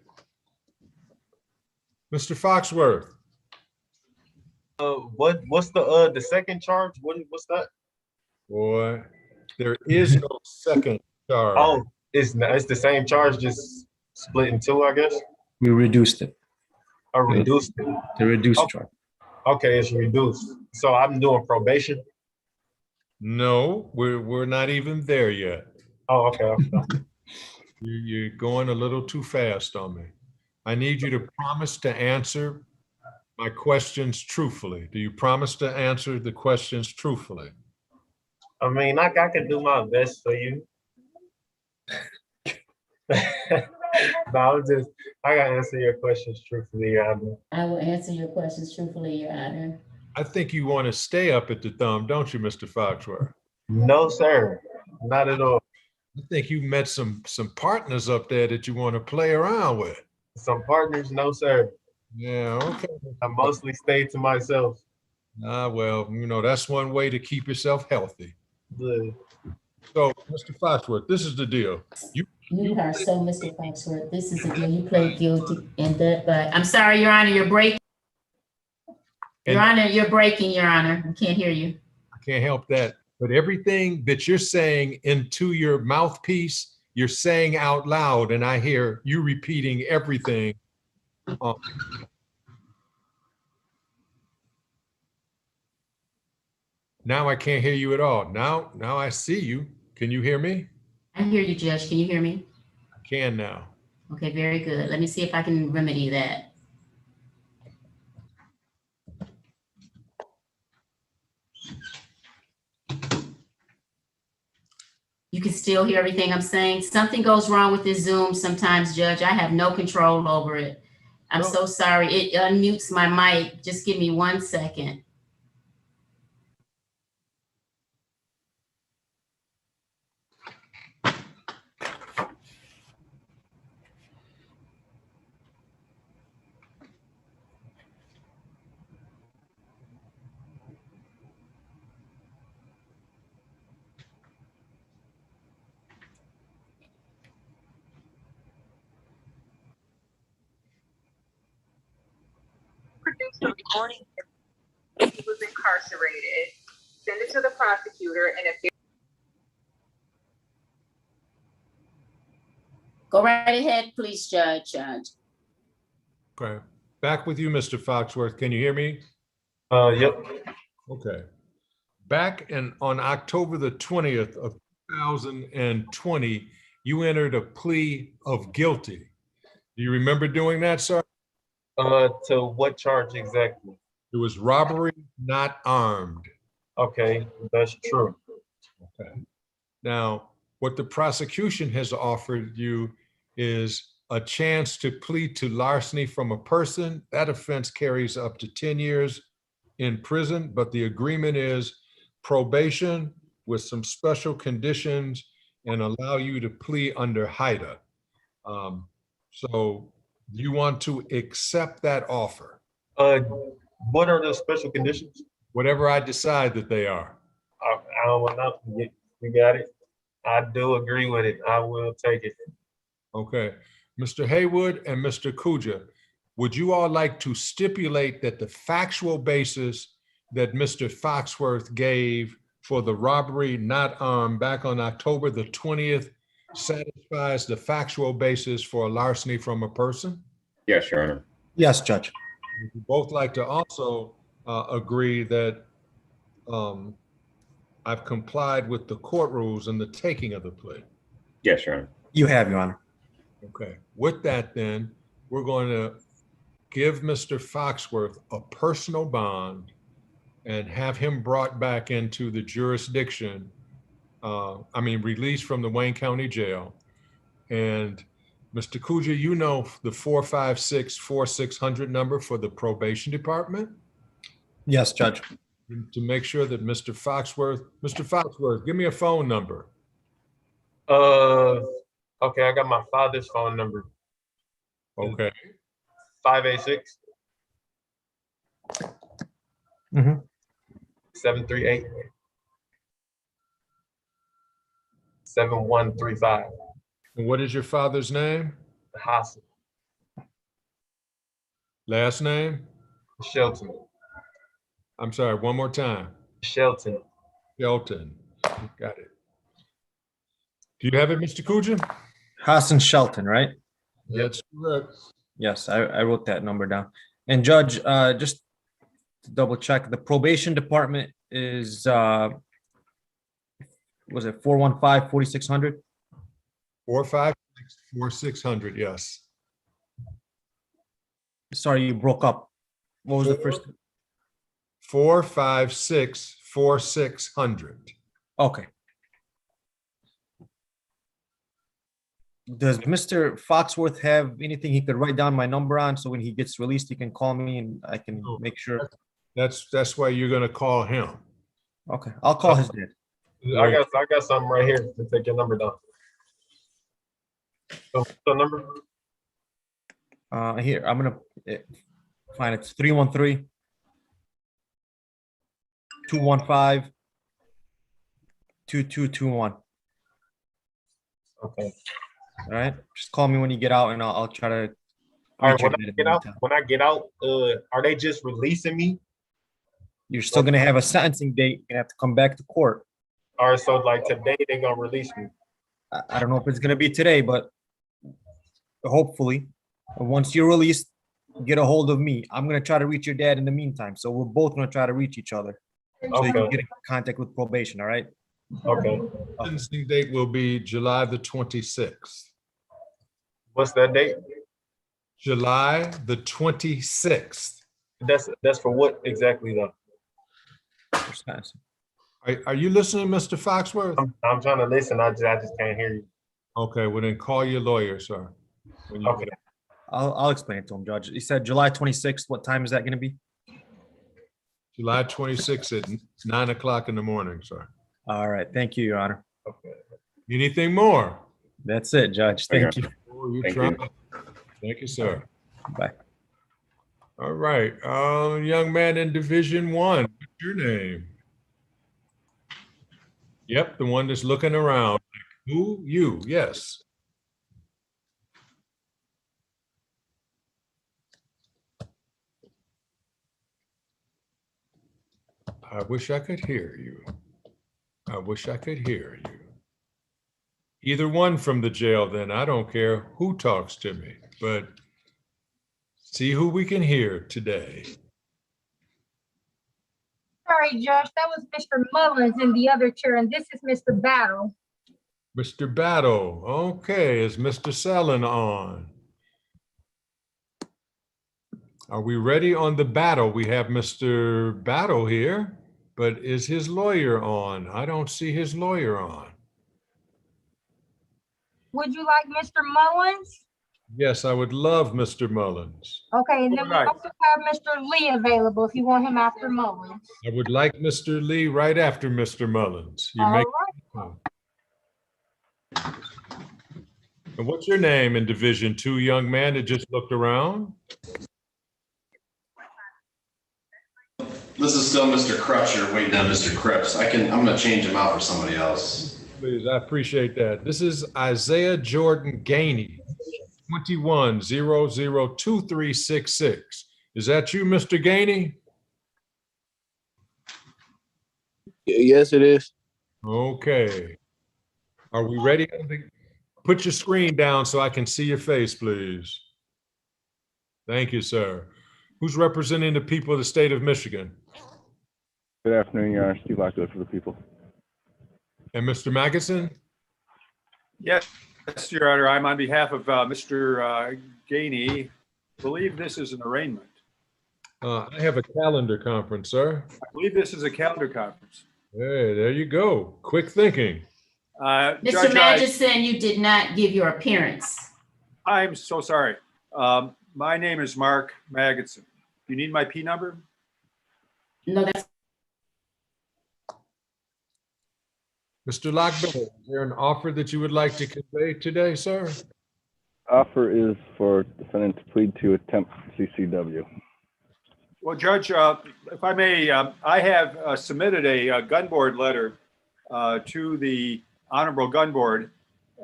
Mr. Foxworth. What's the second charge? What's that? Boy, there is no second charge. Oh, it's the same charge, just split in two, I guess. We reduced it. I reduced it. The reduced charge. Okay, it's reduced. So I'm doing probation. No, we're not even there yet. Oh, okay. You're going a little too fast on me. I need you to promise to answer my questions truthfully. Do you promise to answer the questions truthfully? I mean, I can do my best for you. No, I gotta answer your questions truthfully, Your Honor. I will answer your questions truthfully, Your Honor. I think you want to stay up at the thumb, don't you, Mr. Foxworth? No, sir. Not at all. I think you met some partners up there that you want to play around with. Some partners? No, sir. Yeah, okay. I mostly stay to myself. Well, that's one way to keep yourself healthy. Good. So, Mr. Foxworth, this is the deal. You are so, Mr. Foxworth, this is the deal. You played guilty and that, but I'm sorry, Your Honor, you're breaking. Your Honor, you're breaking, Your Honor. We can't hear you. I can't help that. But everything that you're saying into your mouthpiece, you're saying out loud, and I hear you repeating everything. Now I can't hear you at all. Now I see you. Can you hear me? I hear you, Judge. Can you hear me? I can now. Okay, very good. Let me see if I can remedy that. You can still hear everything I'm saying. Something goes wrong with this Zoom sometimes, Judge. I have no control over it. I'm so sorry. It unmutes my mic. Just give me 1 second. Produce the recording if he was incarcerated, send it to the prosecutor, and if Go right ahead, please, Judge. Okay. Back with you, Mr. Foxworth. Can you hear me? Yep. Okay. Back on October the 20th of 2020, you entered a plea of guilty. Do you remember doing that, sir? To what charge exactly? It was robbery, not armed. Okay, that's true. Okay. Now, what the prosecution has offered you is a chance to plead to larceny from a person. That offense carries up to 10 years in prison, but the agreement is probation with some special conditions and allow you to plea under HIDA. So do you want to accept that offer? What are the special conditions? Whatever I decide that they are. I don't know. You got it. I do agree with it. I will take it. Okay. Mr. Haywood and Mr. Kuja, would you all like to stipulate that the factual basis that Mr. Foxworth gave for the robbery not armed back on October the 20th satisfies the factual basis for a larceny from a person? Yes, Your Honor. Yes, Judge. Would you both like to also agree that I've complied with the court rules in the taking of the plea? Yes, Your Honor. You have, Your Honor. Okay. With that, then, we're going to give Mr. Foxworth a personal bond and have him brought back into the jurisdiction, released from the Wayne County Jail. And Mr. Kuja, you know the 456-4600 number for the probation department? Yes, Judge. To make sure that Mr. Foxworth, give me a phone number. Okay, I got my father's phone number. Okay. 586 Mhm. 738 7135. And what is your father's name? Hassan. Last name? Shelton. I'm sorry, one more time. Shelton. Shelton. Got it. Do you have it, Mr. Kuja? Hassan Shelton, right? That's correct. Yes, I wrote that number down. And Judge, just to double check, the probation department is, was it 415-4600? 456-4600, yes. Sorry, you broke up. What was the first? 456-4600. Okay. Does Mr. Foxworth have anything he could write down my number on, so when he gets released, he can call me and I can make sure? That's why you're gonna call him. Okay, I'll call his dad. I got something right here to take your number down. So number? Here, I'm gonna find it's 313-215-2221. Okay. All right, just call me when you get out, and I'll try to. All right, reach your when dad I in the get out, meantime. are they just releasing me? You're still gonna have a sentencing date. You're gonna have to come back to court. Or so like today they're gonna release me? I don't know if it's gonna be today, but hopefully, once you're released, get a hold of me. I'm gonna try to reach your dad in the meantime. So we're both gonna try to reach each other. So you can Okay. get in contact with probation, all right? Okay. Sentencing date will be July the 26th. What's that date? July the 26th. That's for what exactly though? Are you listening, Mr. Foxworth? I'm trying to listen. I just can't hear you. Okay, well then call your lawyer, sir. When you Okay. get out. I'll explain it to him, Judge. He said July 26th. What time is that gonna be? July 26th at 9 o'clock in the morning, sir. All right, thank you, Your Honor. Okay. Anything more? That's it, Judge. Thank you. Oh, you Thank try. you. Thank you, sir. Bye. All right, young man in Division 1, what's your name? Yep, the one that's looking around. Who? You, yes. I wish I could hear you. I wish I could hear you. Either one from the jail, then. I don't care who talks to me, but see who we can hear today. Sorry, Judge, that was Mr. Mullins in the other chair, and this is Mr. Battle. Mr. Battle, okay, is Mr. Sellen on? Are we ready on the battle? We have Mr. Battle here, but is his lawyer on? I don't see his lawyer on. Would you like Mr. Mullins? Yes, I would love Mr. Mullins. Okay, and then we also have Mr. Lee available if you want him after Mullins. I would like Mr. Lee right after Mr. Mullins. You All make. right. And what's your name in Division 2, young man that just looked around? This is still Mr. Crutcher waiting on Mr. Cripps. I'm gonna change him out for somebody else. Please, I appreciate that. This is Isaiah Jordan Gainey, 21002366. Is that you, Mr. Gainey? Yes, it is. Okay. Are we ready? Put your screen down so I can see your face, please. Thank you, sir. Who's representing the people of the state of Michigan? Good afternoon, Your Honor. Steve Lockwood for the people. And Mr. Magidson? Yes, Your Honor. I'm on behalf of Mr. Gainey. I believe this is an arraignment. I have a calendar conference, sir. I believe this is a calendar conference. Hey, there you go. Quick thinking. Mr. Judge, Magidson, you did not give your appearance. I'm so sorry. My name is Mark Magidson. You need my P number? No, that's. Mr. Lockbill, is there an offer that you would like to convey today, sir? Offer is for defendant to plead to attempt CCW. Well, Judge, if I may, I have submitted a gun board letter to the Honorable Gun Board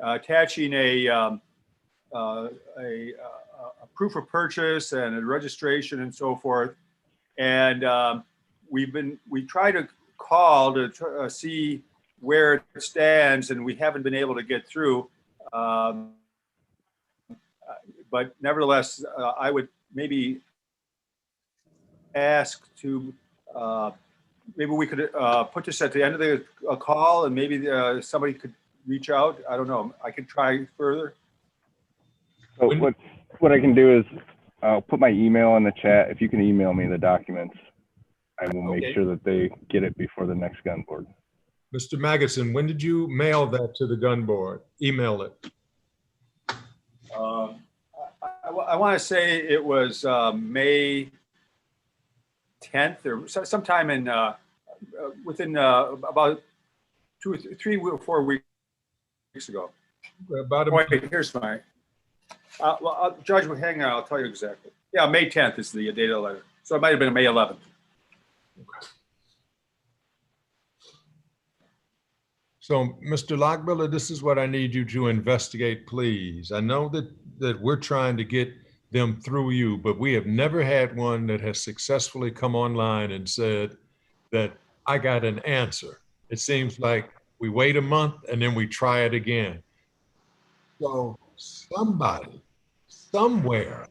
attaching a proof of purchase and a registration and so forth. And we try to call to see where it stands, and we haven't been able to get through. But nevertheless, I would maybe ask to, maybe we could put this at the end of the call, and maybe somebody could reach out. I don't know. I could try further. So what I can do is I'll put my email in the chat. If you can email me the documents, I will make sure that they get it before the next gun board. Mr. Magidson, when did you mail that to the gun board? Email it. I want to say it was May 10th or sometime in within about 2 or 3 or 4 weeks ago. About wait, here's my. Well, Judge, hang on. I'll tell you exactly. Yeah, May 10th is the date of the letter. So it might have been May 11th. So, Mr. Lockbiller, this is what I need you to investigate, please. I know that we're trying to get them through you, but we have never had one that has successfully come online and said that I got an answer. It seems like we wait a month and then we try it again. So somebody, somewhere,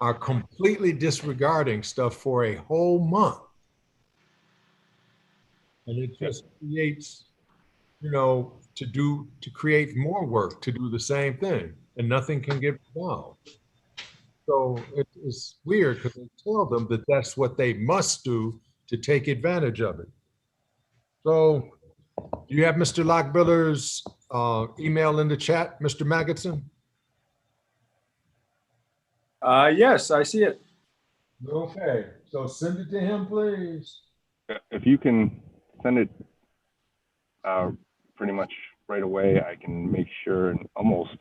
are completely disregarding stuff for a whole month. And it just creates, to create more work to do the same thing, and nothing can get resolved. So it's weird because they tell them that that's what they must do to take advantage of it. So do you have Mr. Lockbiller's email in the chat, Mr. Magidson? Yes, I see it. Okay, so send it to him, please. If you can send it pretty much right away, I can make sure and almost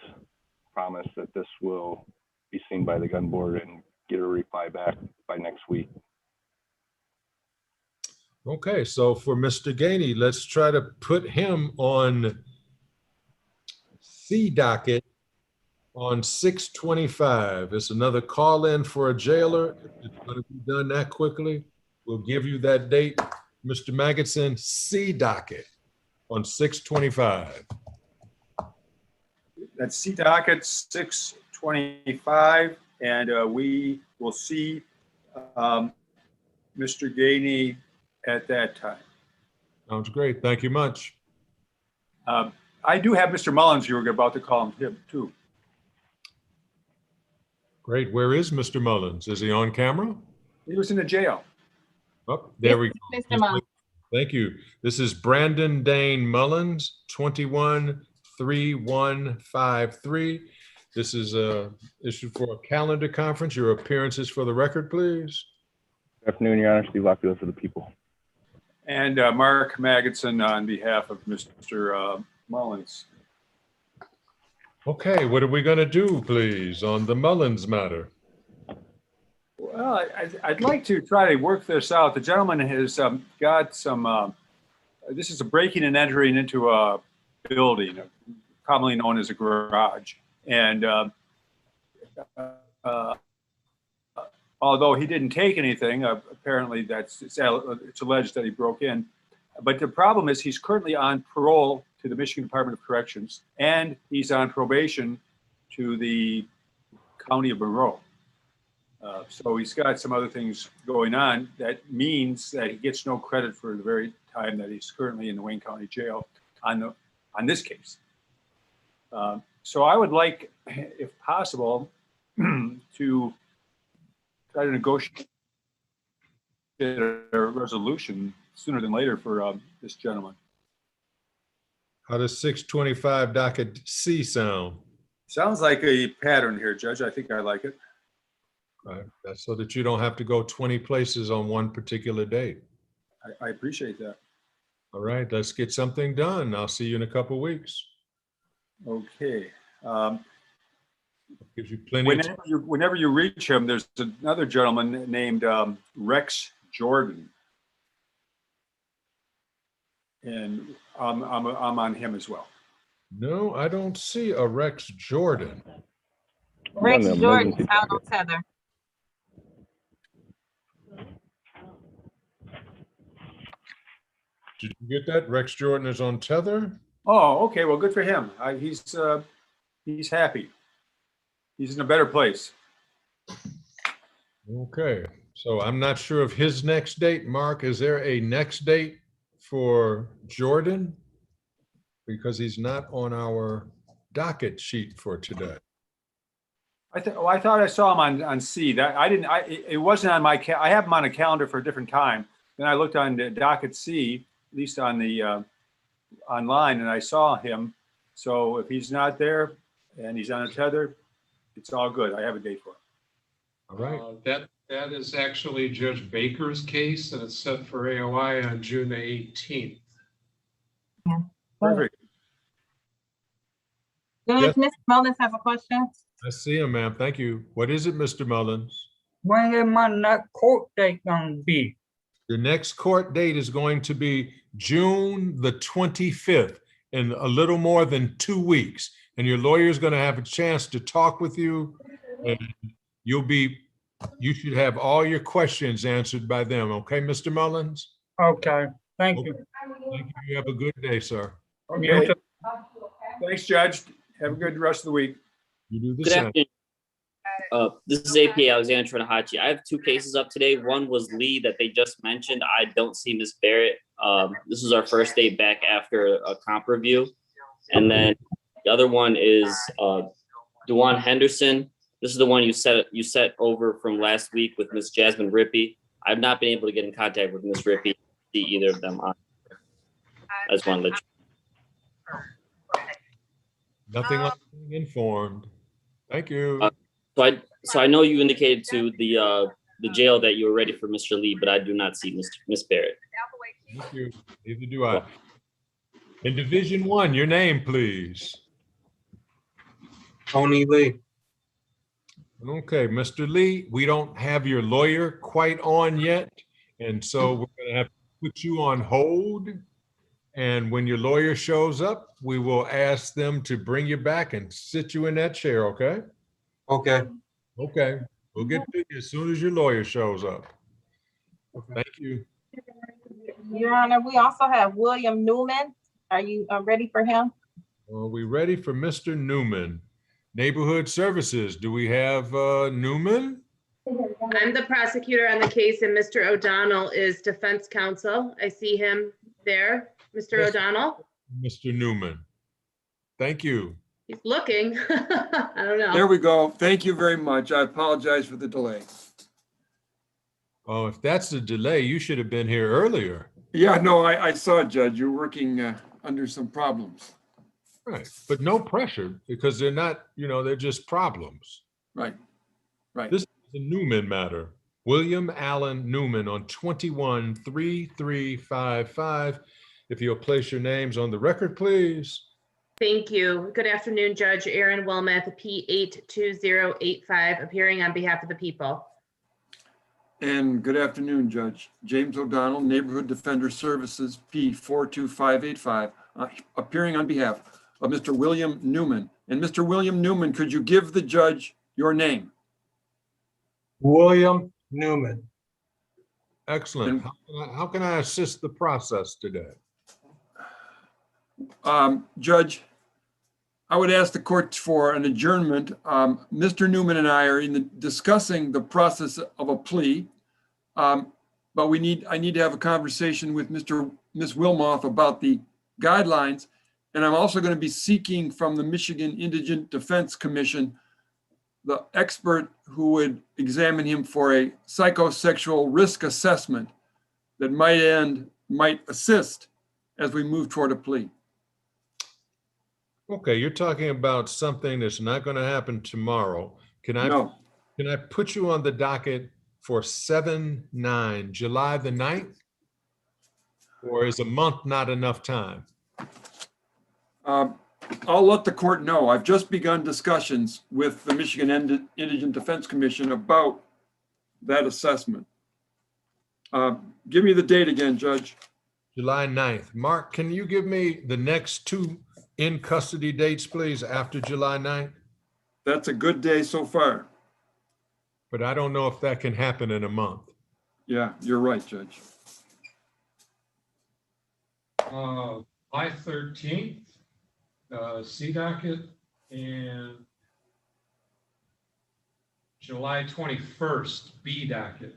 promise that this will be seen by the gun board and get a reply back by next week. Okay, so for Mr. Gainey, let's try to put him on C docket on 6/25. It's another call in for a jailer. It's going to be done that quickly. We'll give you that date, Mr. Magidson, C docket on 6/25. That's C docket 6/25, and we will see Mr. Gainey at that time. Sounds great. Thank you much. I do have Mr. Mullins. You were about to call him too. Great. Where is Mr. Mullins? Is he on camera? He was in the jail. Oh, there we go. Mr. Mullins. Thank you. This is Brandon Dane Mullins, 213153. This is issued for a calendar conference. Your appearances for the record, please. Good afternoon, Your Honor. Steve Lockfield for the people. And Mark Magidson on behalf of Mr. Mullins. Okay, what are we going to do, please, on the Mullins matter? Well, I'd like to try to work this out. The gentleman has got some, this is a breaking and entering into a building, commonly known as a garage. And although he didn't take anything, apparently it's alleged that he broke in. But the problem is he's currently on parole to the Michigan Department of Corrections, and he's on probation to the County of Monroe. So he's got some other things going on. That means that he gets no credit for the very time that he's currently in the Wayne County Jail on this case. So I would like, if possible, to try to negotiate a resolution sooner than later for this gentleman. How does 6/25 docket C sound? Sounds like a pattern here, Judge. I think I like it. Right. That's so that you don't have to go 20 places on one particular date. I appreciate that. All right, let's get something done. I'll see you in a couple of weeks. Okay. Gives you plenty of time. Whenever you reach him, there's another gentleman named Rex Jordan. And I'm on him as well. No, I don't see a Rex Jordan. Rex Jordan's out on tether. Did you get that? Rex Jordan is on tether? Oh, okay. Well, good for him. He's happy. He's in a better place. Okay, so I'm not sure of his next date. Mark, is there a next date for Jordan? Because he's not on our docket sheet for today. I thought I saw him on C. That it wasn't on my I have him on a calendar for a different time. Then I looked on the docket C, at least on the online, and I saw him. So if he's not there and he's on a tether, it's all good. I have a date for him. All right. That is actually Judge Baker's case, and it's set for AOI on June the 18th. Perfect. Does Mr. Mullins have a question? I see him, ma'am. Thank you. What is it, Mr. Mullins? When is my next court date gonna be? Your next court date is going to be June the 25th. in a little more than 2 weeks. And your lawyer is going to have a chance to talk with you, and you should have all your questions answered by them. Okay, Mr. Mullins? Okay, thank you. Thank you. You have a good day, sir. Okay. Thanks, Judge. Have a good rest of the week. You do the Good same. afternoon. This is APA Alexander Trinahachi. I have 2 cases up today. One was Lee that they just mentioned. I don't see Miss Barrett. This is our first day back after a comp review. And then the other one is Dewan Henderson. This is the one you set over from last week with Miss Jasmine Rippey. I've not been able to get in contact with Miss Rippey to see either of them on. I just want to let you. Nothing like being informed. Thank you. So I know you indicated to the jail that you were ready for Mr. Lee, but I do not see Miss Barrett. Thank you. Neither do I. In Division 1, your name, please. Tony Lee. Okay, Mr. Lee, we don't have your lawyer quite on yet, and so we're going to have to put you on hold. And when your lawyer shows up, we will ask them to bring you back and sit you in that chair, okay? Okay. Okay, we'll get to you as soon as your lawyer shows up. Thank you. Your Honor, we also have William Newman. Are you ready for him? Are we ready for Mr. Newman? Neighborhood Services, do we have Newman? I'm the prosecutor on the case, and Mr. O'Donnell is defense counsel. I see him there. Mr. Yes. O'Donnell, Mr. Newman. Thank you. he's looking. I don't know. There we go. Thank you very much. I apologize for the delay. Oh, if that's the delay, you should have been here earlier. Yeah, no, I saw it, Judge. You're working under some problems. Right, but no pressure because they're not, they're just problems. Right, right. This is a Newman matter. William Allen Newman on 21-3355. If you'll place your names on the record, please. Thank you. Good afternoon, Judge Aaron Wilmeth, P82085, appearing on behalf of the people. And good afternoon, Judge. James O'Donnell, Neighborhood Defender Services, P42585, appearing on behalf of Mr. William Newman. And Mr. William Newman, could you give the judge your name? William Newman. Excellent. How can I assist the process today? Judge, I would ask the court for an adjournment. Mr. Newman and I are discussing the process of a plea, but I need to have a conversation with Ms. Wilmoth about the guidelines. And I'm also going to be seeking from the Michigan Indigent Defense Commission the expert who would examine him for a psychosexual risk assessment that might assist as we move toward a plea. Okay, you're talking about something that's not going to happen tomorrow. Can I put you on the docket for 7/9, July the 9th? Or is a month not enough time? I'll let the court know. I've just begun discussions with the Michigan Indigent Defense Commission about that assessment. Give me the date again, Judge. July 9th. Mark, can you give me the next 2 in custody dates, please, after July 9th? That's a good day so far. But I don't know if that can happen in a month. Yeah, you're right, Judge. July 13th, C docket, and July 21st, B docket.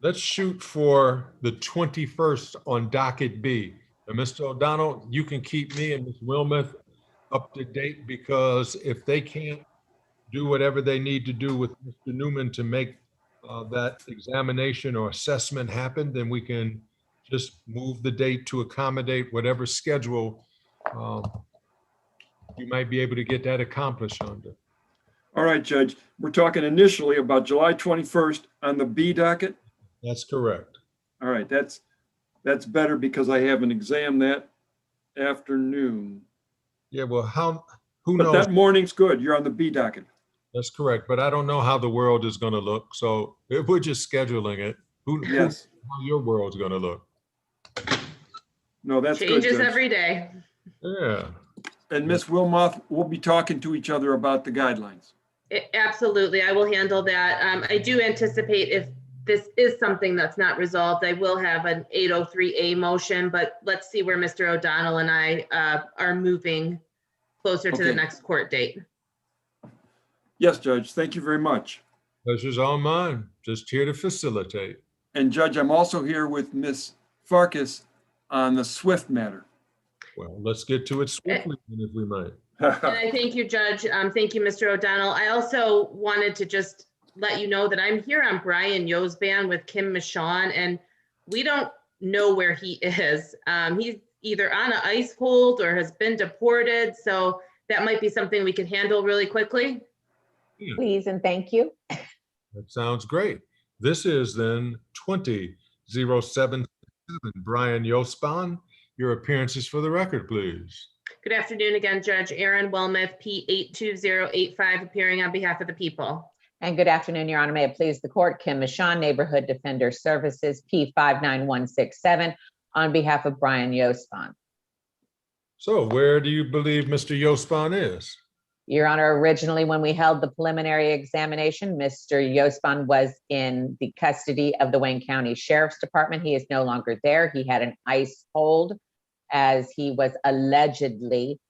Let's shoot for the 21st on docket B. And Mr. O'Donnell, you can keep me and Ms. Wilmoth up to date, because if they can't do whatever they need to do with Mr. Newman to make that examination or assessment happen, then we can just move the date to accommodate whatever schedule you might be able to get that accomplished under. All right, Judge. We're talking initially about July 21st on the B docket? That's correct. All right, that's better because I have an exam that afternoon. Yeah, well, who But knows? that morning's good. You're on the B docket. That's correct, but I don't know how the world is going to look. So if we're just scheduling it, who knows how your world's going to look? No, that's good, Changes Judge. every day. Yeah. And Ms. Wilmoth, we'll be talking to each other about the guidelines. Absolutely, I will handle that. I do anticipate if this is something that's not resolved, I will have an 803A motion, but let's see where Mr. O'Donnell and I are moving closer to the Okay. next court date. Yes, Judge, thank you very much. Pleasure's all mine. Just here to facilitate. And Judge, I'm also here with Ms. Farkas on the SWIFT matter. Well, let's get to it swiftly, if we might. And I thank you, Judge. Thank you, Mr. O'Donnell. I also wanted to just let you know that I'm here on Brian Yo's band with Kim Michon, and we don't know where he is. He's either on an ICE hold or has been deported, so that might be something we can handle really quickly. Please and thank you. That sounds great. This is then 20-077. Brian Yospan, your appearances for the record, please. Good afternoon again, Judge. Aaron Wilmoth, P82085, appearing on behalf of the people. And good afternoon, Your Honor. May it please the court, Kim Michon, Neighborhood Defender Services, P59167, on behalf of Brian Yospan. So where do you believe Mr. Yospan is? Your Honor, originally when we held the preliminary examination, Mr. Yospan was in the custody of the Wayne County Sheriff's Department. He is no longer there. He had an ICE hold as he was allegedly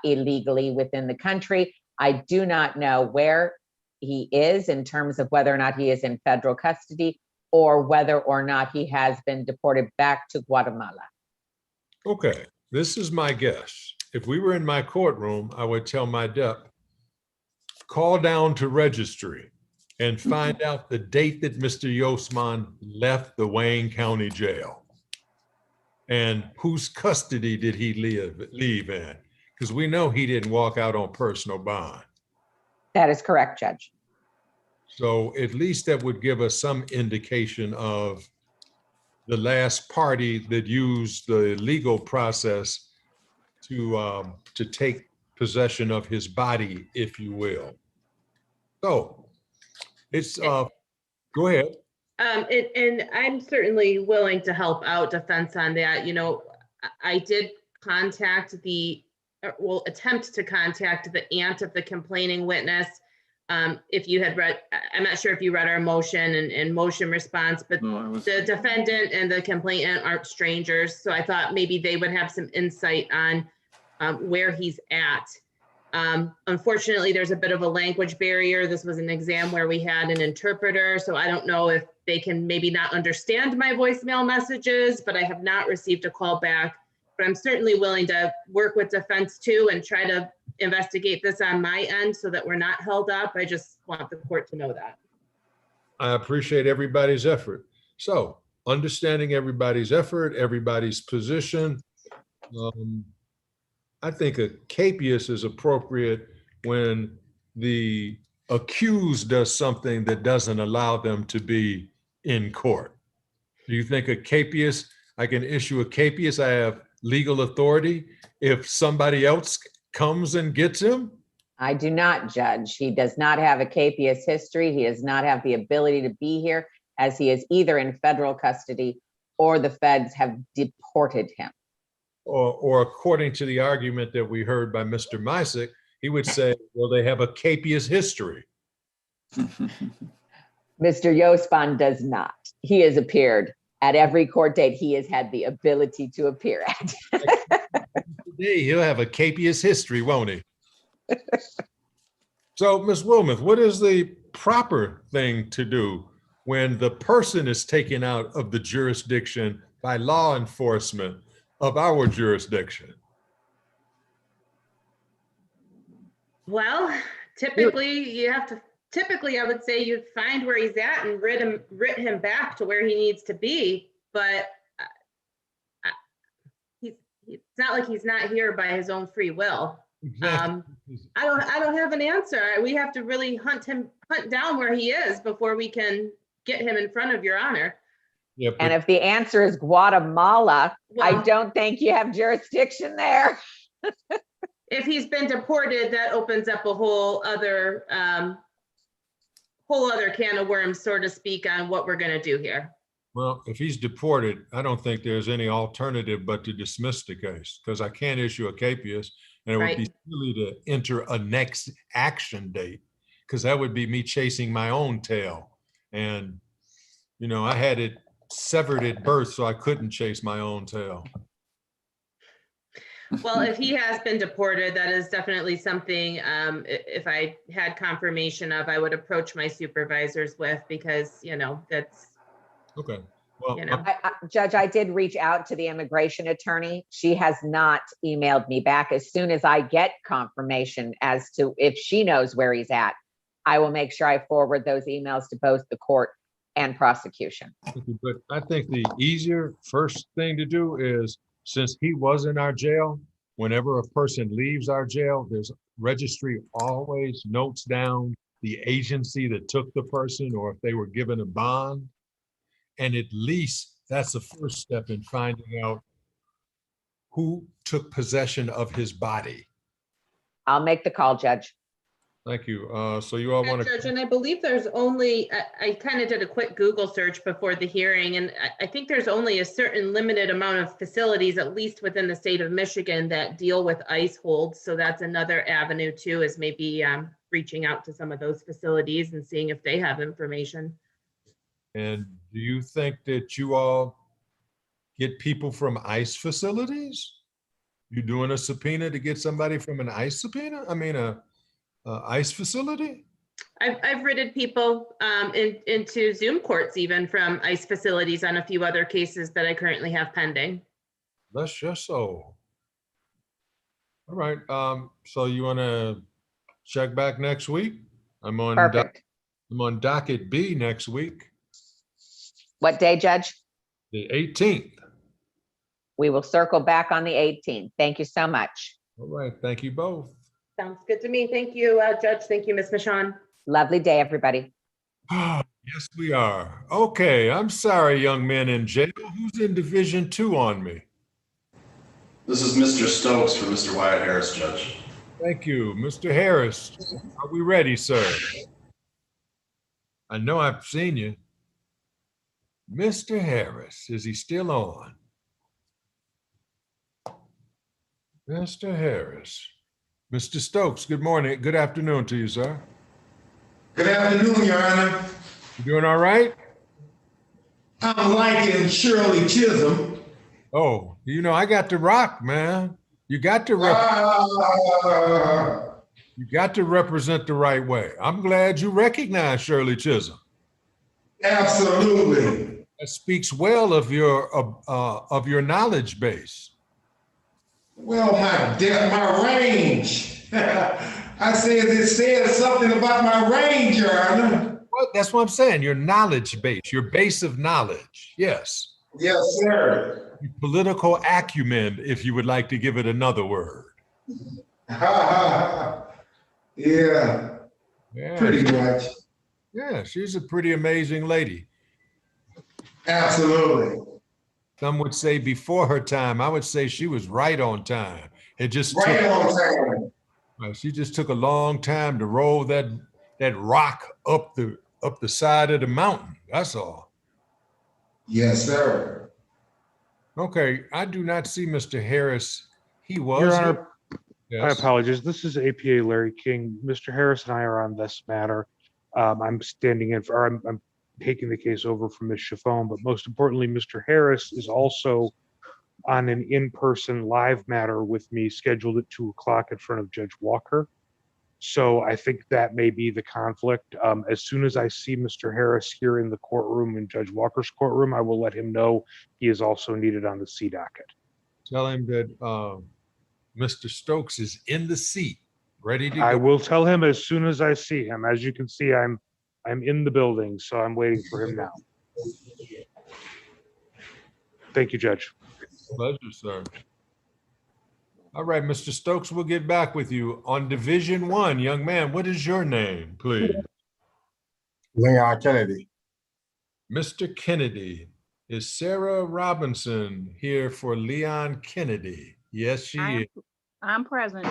illegally within the country. I do not know where he is in terms of whether or not he is in federal custody or whether or not he has been deported back to Guatemala. Okay, this is my guess. If we were in my courtroom, I would tell my dep, call down to registry and find out the date that Mr. Yosman left the Wayne County Jail. And whose custody did he leave in? Because we know he didn't walk out on personal bond. That is correct, Judge. So at least that would give us some indication of the last party that used the legal process to take possession of his body, if you will. So it's, go ahead. And I'm certainly willing to help out defense on that. You know, I did contact attempt to contact the aunt of the complaining witness. If you had read, I'm not sure if you read our motion and motion response, but the defendant and the complainant aren't strangers. So I thought maybe they would have some insight on where he's at. Unfortunately, there's a bit of a language barrier. This was an exam where we had an interpreter, so I don't know if they can maybe not understand my voicemail messages, but I have not received a call back. But I'm certainly willing to work with defense too and try to investigate this on my end so that we're not held up. I just want the court to know that. I appreciate everybody's effort. So understanding everybody's effort, everybody's position, I think a capias is appropriate when the accused does something that doesn't allow them to be in court. Do you think a capias, I can issue a capias, I have legal authority if somebody else comes and gets him? I do not, Judge. He does not have a capias history. He does not have the ability to be here as he is either in federal custody or the feds have deported him. Or according to the argument that we heard by Mr. Mysick, he would say, well, they have a capias history. Mr. Yospan does not. He has appeared at every court date he has had the ability to appear at. Today he'll have a capias history, won't he? So, Ms. Wilmoth, what is the proper thing to do when the person is taken out of the jurisdiction by law enforcement of our jurisdiction? Well, typically I would say you'd find where he's at and writ him back to where he needs to be, but it's not like he's not here by his own free will. I don't have an answer. We have to really hunt down where he is before we can get him in front of Your Honor. Yep. And if the answer is Guatemala, I don't think you have jurisdiction there. If he's been deported, that opens up a whole other can of worms, so to speak, on what we're going to do here. Well, if he's deported, I don't think there's any alternative but to dismiss the case because I can't issue a capias and it would be Right. silly to enter a next action date because that would be me chasing my own tail. And, you know, I had it severed at birth, so I couldn't chase my own tail. Well, if he has been deported, that is definitely something, if I had confirmation of, I would approach my supervisors with, because, you know, that's, Okay. Well, you know. Judge, I did reach out to the immigration attorney. She has not emailed me back. As soon as I get confirmation as to if she knows where he's at, I will make sure I forward those emails to both the court and prosecution. but I think the easier first thing to do is, since he was in our jail, whenever a person leaves our jail, there's registry always notes down the agency that took the person or if they were given a bond. And at least that's the first step in finding out who took possession of his body. I'll make the call, Judge. Thank you. So you all want Judge, to, and I believe there's only, I kind of did a quick Google search before the hearing, and I think there's only a certain limited amount of facilities, at least within the state of Michigan, that deal with ICE holds. So that's another avenue too, is maybe reaching out to some of those facilities and seeing if they have information. and do you think that you all get people from ICE facilities? You doing a subpoena to get somebody from an ICE subpoena? I mean, a ICE facility? I've written people into Zoom courts even from ICE facilities on a few other cases that I currently have pending. That's just so. All right. So you want to check back next week? I'm on docket B next week, What day, Judge? the 18th. We will circle back on the 18th. Thank you so much. All right. Thank you both. Sounds good to me. Thank you, Judge. Thank you, Ms. Michon. Lovely day, everybody. Yes, we are. Okay. I'm sorry, young men in jail. Who's in Division 2 on me? This is Mr. Stokes for Mr. Wyatt Harris, Judge. Thank you. Mr. Harris, are we ready, sir? I know I've seen you. Mr. Harris, is he still on? Mr. Harris. Mr. Stokes, good morning. Good afternoon to you, sir. Good afternoon, Your Honor. You doing all right? I'm liking Shirley Chisholm. Oh, you know, I got to rock, man. You got to you got to represent the right way. I'm glad you recognize Shirley Chisholm. Absolutely. That speaks well of your knowledge base. Well, my range. I said it says something about my range, Your Honor. Well, that's what I'm saying. Your knowledge base, your base of knowledge. Yes. Yes, sir. Your political acumen, if you would like to give it another word. Yeah. Pretty much. Yeah, she's a pretty amazing lady. Absolutely. Some would say before her time. I would say she was right on time. It just right on time. She just took a long time to roll that rock up the side of the mountain. That's all. Yes, sir. Okay, I do not see Mr. Harris. He was. Your Honor, Yes. I apologize. This is APA Larry King. Mr. Harris and I are on this matter. I'm standing in for, I'm taking the case over from Ms. Chiffon, but most importantly, Mr. Harris is also on an in-person live matter with me scheduled at 2 o'clock in front of Judge Walker. So I think that may be the conflict. As soon as I see Mr. Harris here in the courtroom, in Judge Walker's courtroom, I will let him know he is also needed on the C docket. Tell him that Mr. Stokes is in the seat, ready to go. I will tell him as soon as I see him. As you can see, I'm in the building, so I'm waiting for him now. Thank you, Judge. Pleasure, sir. All right, Mr. Stokes, we'll get back with you on Division 1. Young man, what is your name, please? Leon Kennedy. Mr. Kennedy. Is Sarah Robinson here for Leon Kennedy? Yes, she is. I'm present.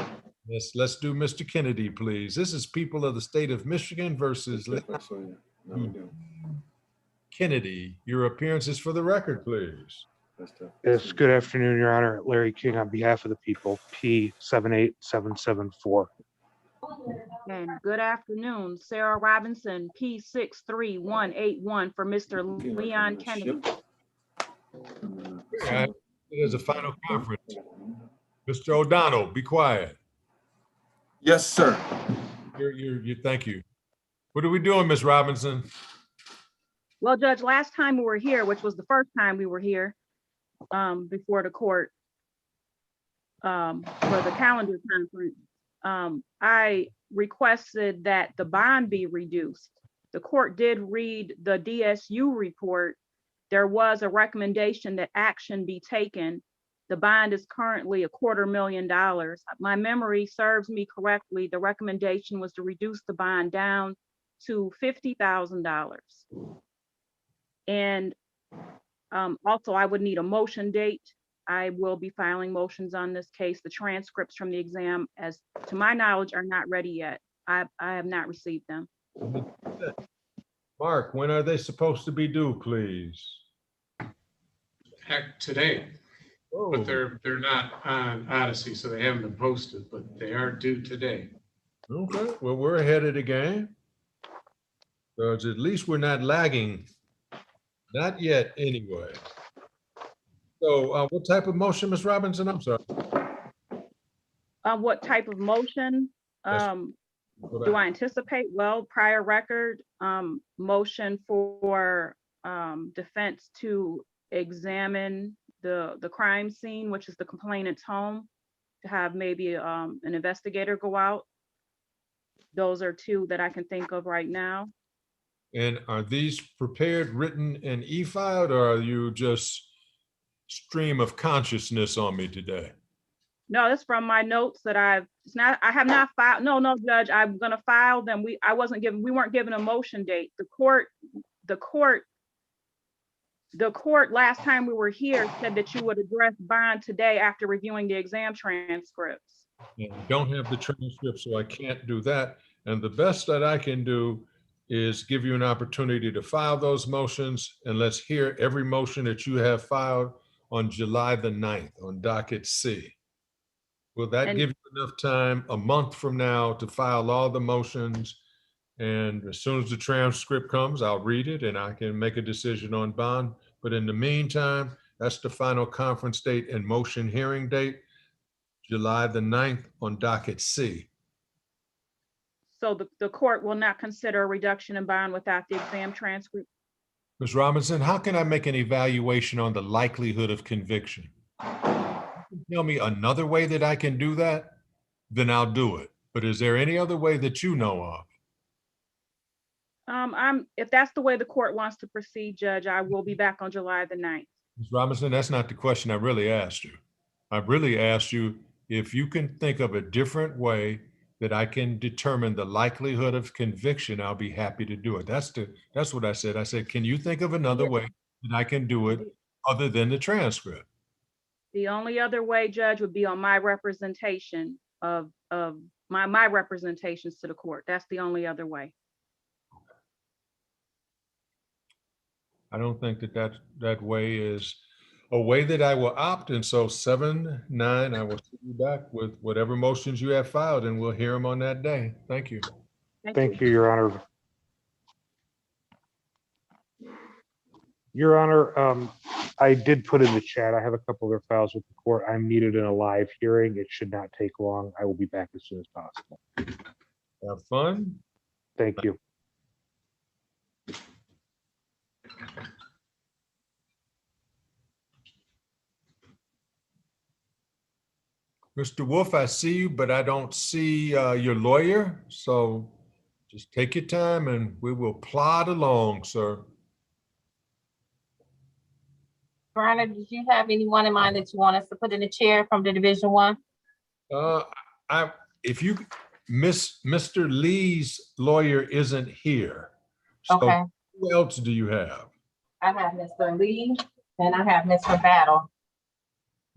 Yes, let's do Mr. Kennedy, please. This is people of the state of Michigan versus Leon. Kennedy. Your appearance is for the record, please. Yes, good afternoon, Your Honor. Larry King on behalf of the people, P78774. And good afternoon, Sarah Robinson, P63181 for Mr. Leon Kennedy. It is a final conference. Mr. O'Donnell, be quiet. Yes, sir. Thank you. What are we doing, Ms. Robinson? Well, Judge, last time we were here, which was the first time we were here before the court for the calendar conference, I requested that the bond be reduced. The court did read the DSU report. There was a recommendation that action be taken. The bond is currently $250,000. My memory serves me correctly. The recommendation was to reduce the bond down to $50,000. And also I would need a motion date. I will be filing motions on this case. The transcripts from the exam, as to my knowledge, are not ready yet. I have not received them. Mark, when are they supposed to be due, please? Heck, today. Oh. But they're not on Odyssey, so they haven't been posted, but they are due today. Okay, well, we're ahead of the game. So at least we're not lagging. Not yet, anyway. So what type of motion, Ms. Robinson? I'm sorry. What type of motion do I anticipate? Well, prior record, motion for defense to examine the crime scene, which is the complainant's home, to have maybe an investigator go out. Those are two that I can think of right now. And are these prepared, written, and e-filed, or are you just stream of consciousness on me today? No, that's from my notes that I have not filed. No, Judge, I'm gonna file them. We weren't given a motion date. The court last time we were here said that you would address bond today after reviewing the exam transcripts. And I don't have the transcript, so I can't do that. And the best that I can do is give you an opportunity to file those motions, and let's hear every motion that you have filed on July the 9th on docket C. Will that give you enough time a month from now to file all the motions? And as soon as the transcript comes, I'll read it and I can make a decision on bond. But in the meantime, that's the final conference date and motion hearing date, July the 9th on docket C. So the court will not consider a reduction in bond without the exam transcript? Ms. Robinson, how can I make an evaluation on the likelihood of conviction? Tell me another way that I can do that, then I'll do it. But is there any other way that you know of? If that's the way the court wants to proceed, Judge, I will be back on July the 9th. Ms. Robinson, that's not the question I really asked you. I really asked you if you can think of a different way that I can determine the likelihood of conviction. I'll be happy to do it. That's what I said. I said, can you think of another way that I can do it other than the transcript? The only other way, Judge, would be on my representation of my representations to the court. That's the only other way. I don't think that way is a way that I will opt. And so 7-9, I will see you back with whatever motions you have filed, and we'll hear them on that day. Thank you. Thank you, Your Honor. Your Honor, I did put in the chat, I have a couple other files with the court. I'm needed in a live hearing. It should not take long. I will be back as soon as possible. Have fun. Thank you. Mr. Wolf, I see you, but I don't see your lawyer. So just take your time and we will plod along, sir. Verna, did you have anyone in mind that you want us to put in the chair from the Division One? If you, Mr. Lee's lawyer isn't here. So Okay. who else do you have? I have Mr. Lee and I have Mr. Battle.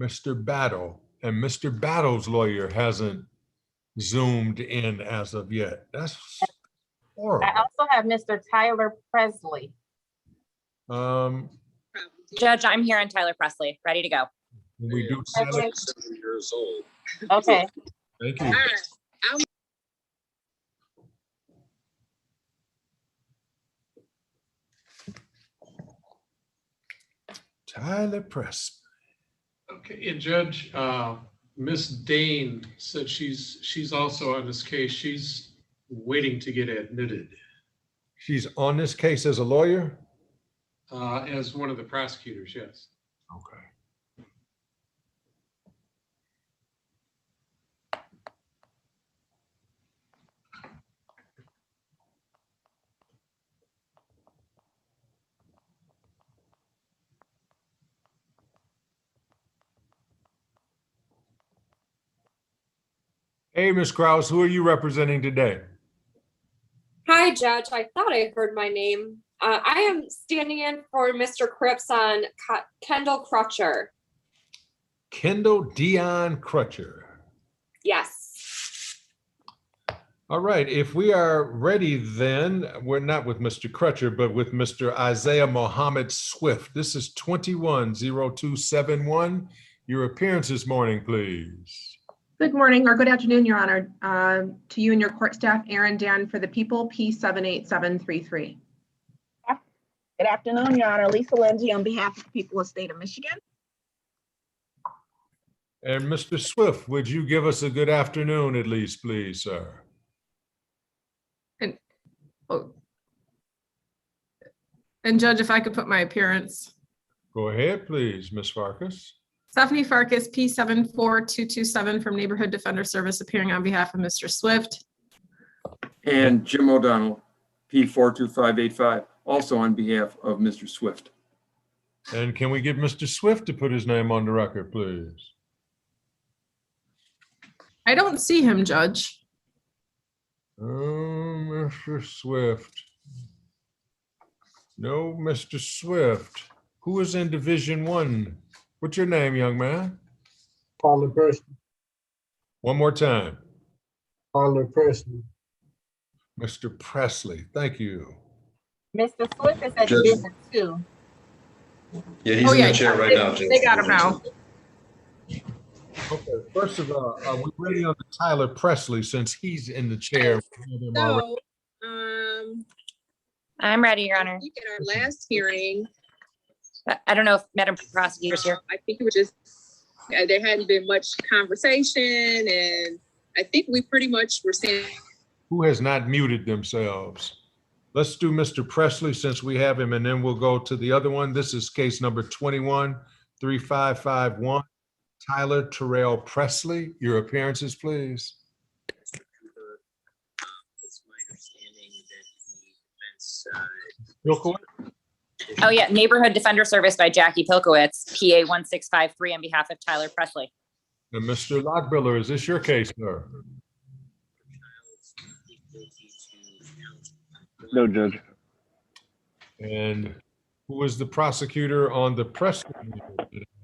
Mr. Battle, and Mr. Battle's lawyer hasn't zoomed in as of yet. That's horrible. I also have Mr. Tyler Presley. Judge, I'm here on Tyler Presley, ready to go. We do. Okay. 7 years old. Okay. Thank you. Tyler Press. Okay, and Judge, Miss Dane said she's also on this case. She's waiting to get admitted She's on this case as a lawyer? as one of the prosecutors, yes. Okay. Hey, Ms. Kraus, who are you representing today? Hi, Judge. I thought I heard my name. I am standing in for Mr. Cripps on Kendall Crutcher. Kendall Dion Crutcher. Yes. All right, if we are ready, then we're not with Mr. Crutcher, but with Mr. Isaiah Mohammed Swift. This is 210271. Your appearance this morning, please. Good morning or good afternoon, Your Honor. To you and your court staff, Aaron Dan for the people, P78733. Good afternoon, Your Honor. Lisa Lindsay on behalf of the people of the state of Michigan. And Mr. Swift, would you give us a good afternoon at least, please, sir? And Judge, if I could put my appearance. Go ahead, please, Ms. Farkas. Stephanie Farkas, P74227 from Neighborhood Defender Service, appearing on behalf of Mr. Swift. And Jim O'Donnell, P42585, also on behalf of Mr. Swift. And can we get Mr. Swift to put his name on the record, please? I don't see him, Judge. Oh, Mr. Swift. No, Mr. Swift. Who is in Division 1? What's your name, young man? Tyler Presley. One more time. Tyler Presley. Mr. Presley, thank you. Mr. Swift is at Judge. Division 2. Yeah, he's in the chair right now, Judge. They got him now. Okay, first of all, are we ready on the Tyler Presley since he's in the chair? So, I'm ready, Your Honor. I think at our last hearing, I don't know if Madam Prosecutor's here. I think it was just, there hadn't been much conversation, and I think we pretty much were saying. Who has not muted themselves? Let's do Mr. Presley since we have him, and then we'll go to the other one. This is case number 213551. Tyler Terrell Presley, your appearances, please. It's my understanding that the defense Oh yeah, Neighborhood Defender Service by Jackie Pilkowitz, PA 1653 on behalf of Tyler Presley. And Mr. Lockbiller, is this your case, sir? No, Judge. And who was the prosecutor on the Presley?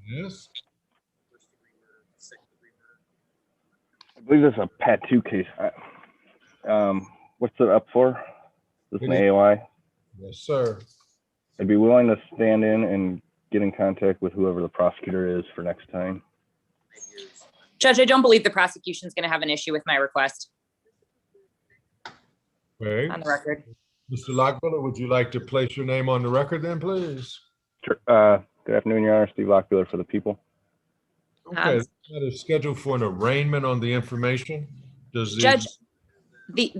Yes. I believe this is a Pat 2 case. What's it up for? This is an AOI? Yes, sir. I'd be willing to stand in and get in contact with whoever the prosecutor is for next time. Judge, I don't believe the prosecution's going to have an issue with my request Okay. on the record. Mr. Lockbiller, would you like to place your name on the record then, please? Sure. Good afternoon, Your Honor. Steve Lockbiller for the people. Okay, that is scheduled for an arraignment on the information. Does the Judge, the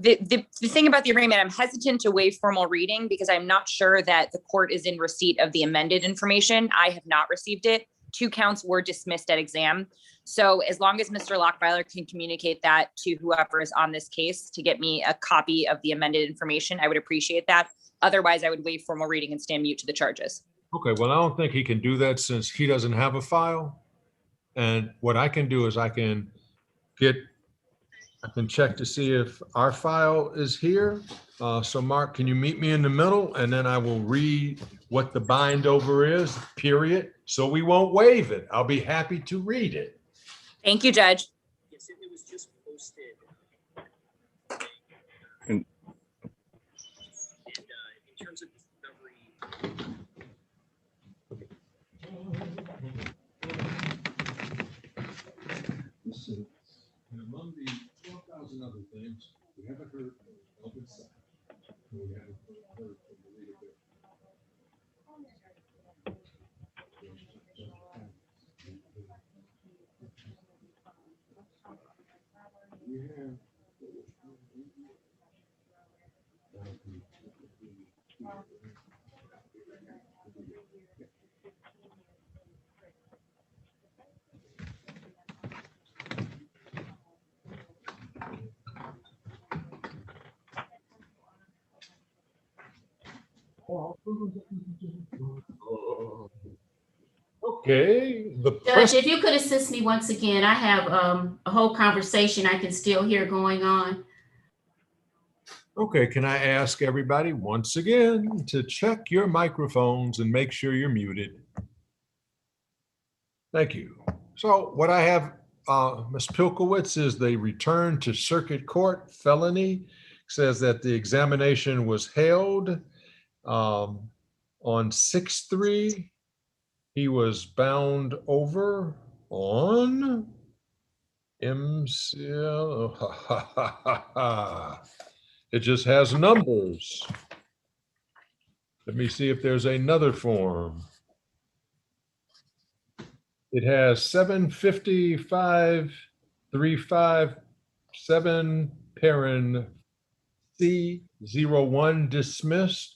thing about the arraignment, I'm hesitant to waive formal reading because I'm not sure that the court is in receipt of the amended information. I have not received it. 2 counts were dismissed at exam. So as long as Mr. Lockbiller can communicate that to whoever is on this case to get me a copy of the amended information, I would appreciate that. Otherwise, I would waive formal reading and stand mute to the charges. Okay, well, I don't think he can do that since he doesn't have a file. And what I can do is I can check to see if our file is here. So Mark, can you meet me in the middle? And then I will read what the bind over is, period. So we won't waive it. I'll be happy to read it. Thank you, Judge. Yes, it was just posted. And In terms of discovery, And among the 12,000 other things, we haven't heard from Elvin Sack. We haven't heard from Marita Bear. We have. Okay, the Judge, press. if you could assist me once again, I have a whole conversation I can still hear going on. Okay, can I ask everybody once again to check your microphones and make sure you're muted? Thank you. So what I have, Ms. Pilkowitz, is the return to circuit court felony. Says that the examination was held on 6/3. He was bound over on MCL. It just has numbers. Let me see if there's another form. It has 755-357 parent C01 dismissed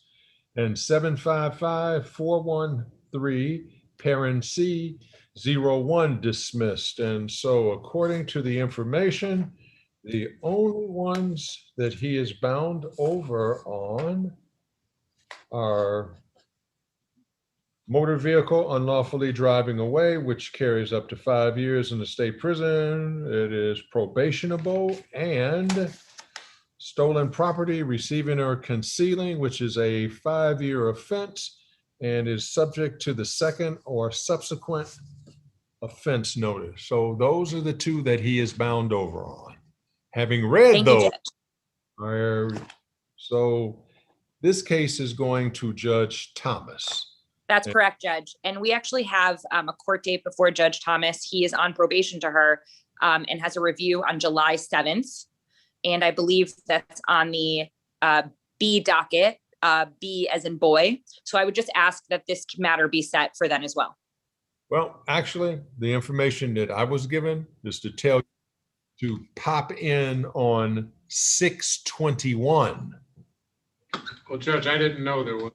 and 755-413 parent C01 dismissed. And so according to the information, the only ones that he is bound over on are motor vehicle unlawfully driving away, which carries up to 5 years in the state prison. It is probationable, and stolen property, receiving or concealing, which is a 5-year offense and is subject to the second or subsequent offense notice. So those are the two that he is bound over on. Having read those, so this case is going to Judge Thomas. That's correct, Judge. And we actually have a court date before Judge Thomas. He is on probation to her and has a review on July 7th. And I believe that's on the B docket, B as in boy. So I would just ask that this matter be set for then as well. Well, actually, the information that I was given is to tell you to pop in on 6/21. Well, Judge, I didn't know there was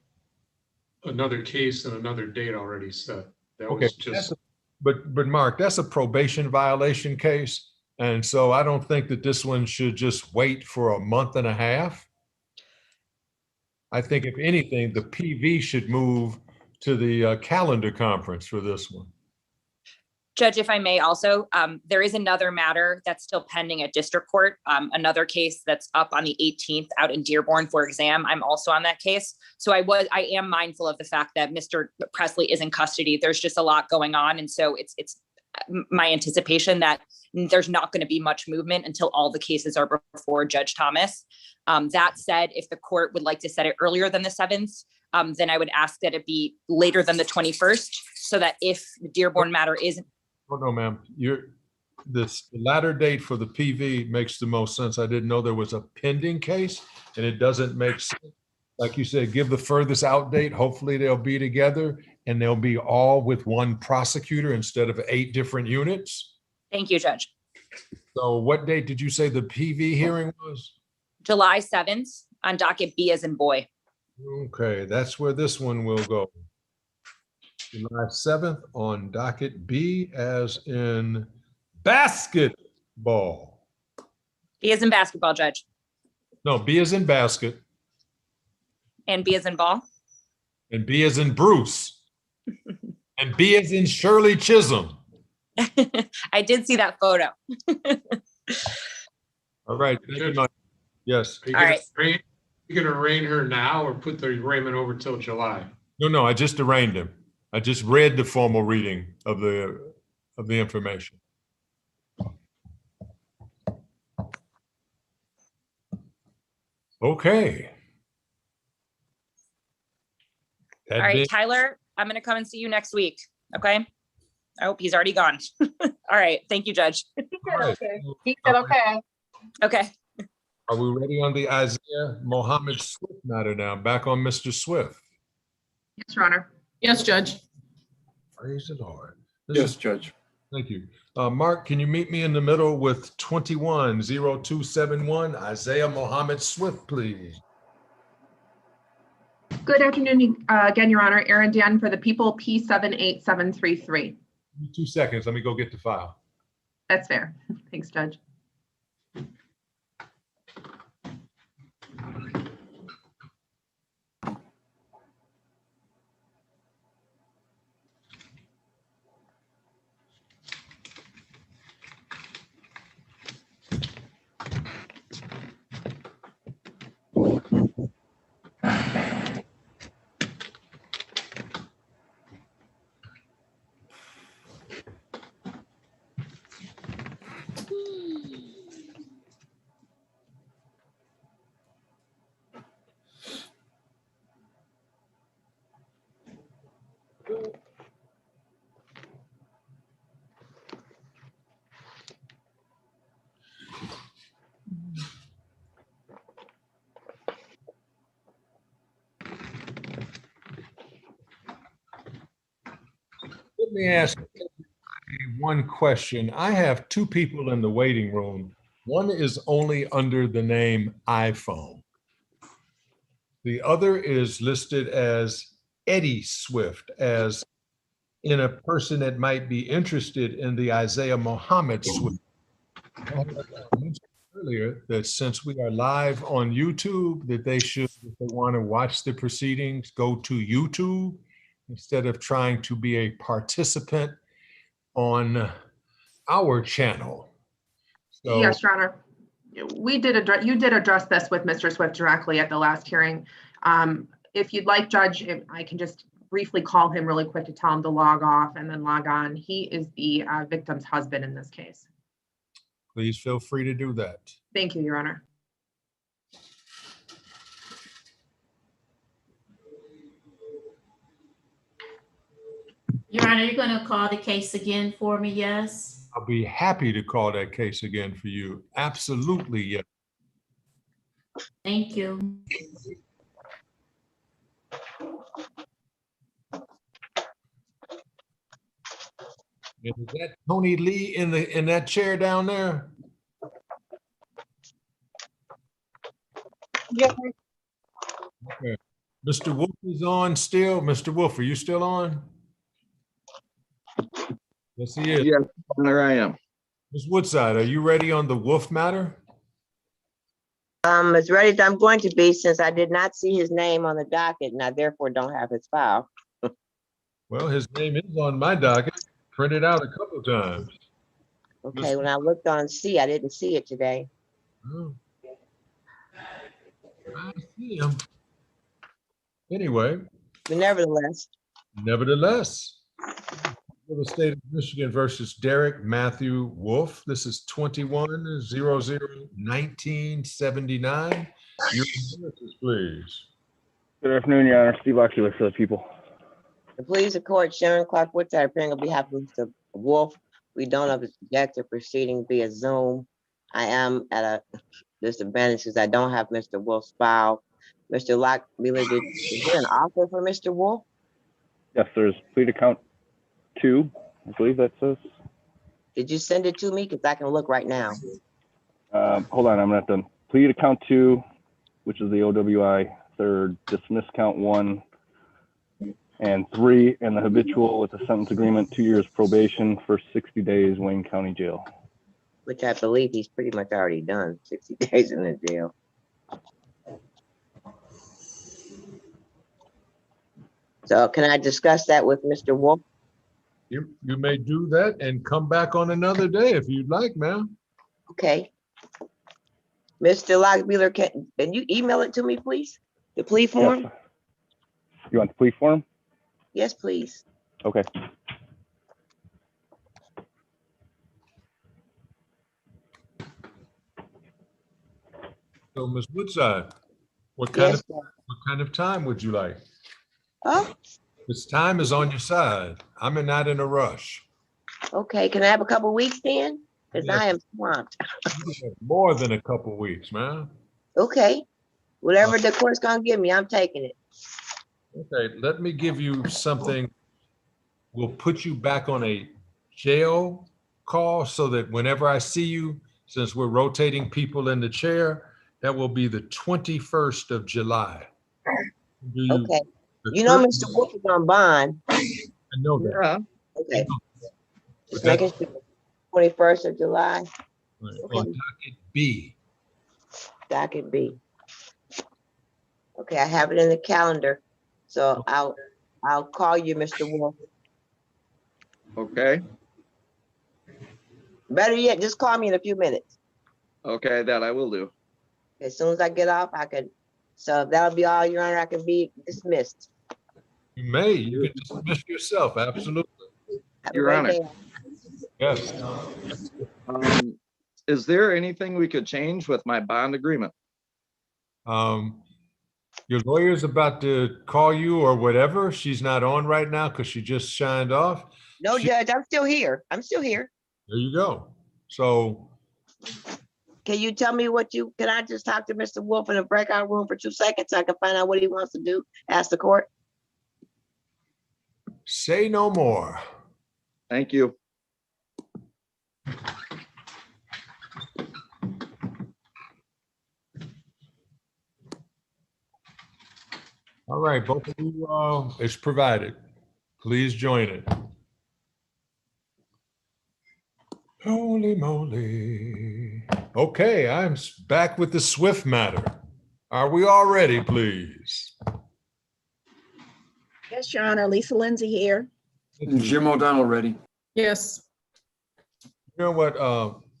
another case and another date already set. That Okay, was just, but Mark, that's a probation violation case. And so I don't think that this one should just wait for a month and a half. I think if anything, the PV should move to the calendar conference for this one. Judge, if I may also, there is another matter that's still pending at district court, another case that's up on the 18th out in Dearborn for exam. I'm also on that case. So I am mindful of the fact that Mr. Presley is in custody. There's just a lot going on. And so it's my anticipation that there's not going to be much movement until all the cases are before Judge Thomas. That said, if the court would like to set it earlier than the 7th, then I would ask that it be later than the 21st, so that if the Dearborn matter isn't. Oh, no, ma'am. The latter date for the PV makes the most sense. I didn't know there was a pending case, and it doesn't make sense. Like you said, give the furthest out date. Hopefully they'll be together and they'll be all with one prosecutor instead of 8 different units. Thank you, Judge. So what date did you say the PV hearing was? July 7th on docket B as in boy. Okay, that's where this one will go. July 7th on docket B as in basketball. B as in basketball, Judge. No, B as in basket. And B as in ball. And B as in Bruce. And B as in Shirley Chisholm. I did see that photo. All right. Thank you much. Yes. are you gonna arraign her now or put the arraignment over till July? No, I just arraigned him. I just read the formal reading of the information. Okay. All right, Tyler, I'm going to come and see you next week. Okay. Oh, he's already gone. All right. Thank you, Judge. He said okay. He said okay. Okay. Are we ready on the Isaiah Mohammed Swift matter now? Back on Mr. Swift. Yes, Your Honor. Yes, Judge. Praise the Lord. Yes, Judge. Thank you. Mark, can you meet me in the middle with 210271, Isaiah Mohammed Swift, please? Good afternoon, again, Your Honor. Aaron Dan for the people, P78733. Give me 2 seconds. Let me go get the file. That's fair. Thanks, Judge. Let me ask you one question. I have two people in the waiting room. One is only under the name iPhone. The other is listed as Eddie Swift, as in a person that might be interested in the Isaiah Mohammed Swift. I mentioned earlier that since we are live on YouTube, that they should, if they want to watch the proceedings, go to YouTube instead of trying to be a participant on our channel. So, Yes, Your Honor. We did address, you did address this with Mr. Swift directly at the last hearing. If you'd like, Judge, if I can just briefly call him really quick to tell him to log off and then log on. He is the victim's husband in this case. please feel free to do that. Thank you, Your Honor. Your Honor, you're going to call the case again for me, yes? I'll be happy to call that case again for you. Absolutely, yes. Thank you. Is that Tony Lee in that chair down there? Yes. Okay. Mr. Wolf is on still. Mr. Wolf, are you still on? Yes, he is. Yes, there I am. Ms. Woodside, are you ready on the Wolf matter? As ready as I'm going to be, since I did not see his name on the docket and I therefore don't have his file. Well, his name is on my docket, printed out a couple times. Okay, when I looked on C, I didn't see it today. Oh. I see him. Anyway. But nevertheless. The state of Michigan versus Derek Matthew Wolf. This is 21-00-1979. Your witnesses, please. Good afternoon, Your Honor. Steve Ocular for the people. To please the court, Sharon Clark Woodside appearing on behalf of Mr. Wolf. We don't object to proceeding via Zoom. I am at a disadvantage because I don't have Mr. Wolf's file. Mr. Lockmiller, is there an offer for Mr. Wolf? Yes, there's plea to count 2. I believe that says. Did you send it to me? Because I can look right now. Hold on, I'm gonna have to plea to count 2, which is the OWI. Third, dismiss count 1, and 3, and the habitual with a sentence agreement, 2 years probation for 60 days, Wayne County Jail. Which I believe he's pretty much already done, 60 days in the jail. So can I discuss that with Mr. Wolf? You may do that and come back on another day if you'd like, ma'am. Okay. Mr. Lockmiller, can you email it to me, please? The plea form? Yes. You want the plea form? Yes, please. Okay. So, Ms. Woodside, what Yes, kind of time would you like? Huh? This time is on your side. I'm not in a rush. Okay, can I have a couple weeks then? Because I am swamped. More than a couple weeks, man. Okay, whatever the court's gonna give me, I'm taking it. Okay, let me give you something. We'll put you back on a jail call so that whenever I see you, since we're rotating people in the chair, that will be the 21st of July. Okay. You know, Mr. Wolf is on bond. I know that. Okay. Just making sure. 21st of July. Right. Okay. On docket B. Docket B. Okay, I have it in the calendar. So I'll call you, Mr. Wolf. Okay, Better yet, just call me in a few minutes. okay, that I will do. As soon as I get off, I could. So that'll be all, Your Honor. I can be dismissed. You may. You can dismiss yourself. Absolutely. Have a Your great Honor. day. Yes. Is there anything we could change with my bond agreement? Your lawyer's about to call you or whatever. She's not on right now because she just signed off. No, Judge, I'm still here. I'm still here. There you go. So Can you tell me can I just talk to Mr. Wolf in a breakout room for 2 seconds so I can find out what he wants to do? Ask the court. say no more. Thank you. All right, both of you, it's provided. Please join it. Holy moly. Okay, I'm back with the Swift matter. Are we all ready, please? Yes, Your Honor, Lisa Lindsay here. Jim O'Donnell ready. Yes. You know what?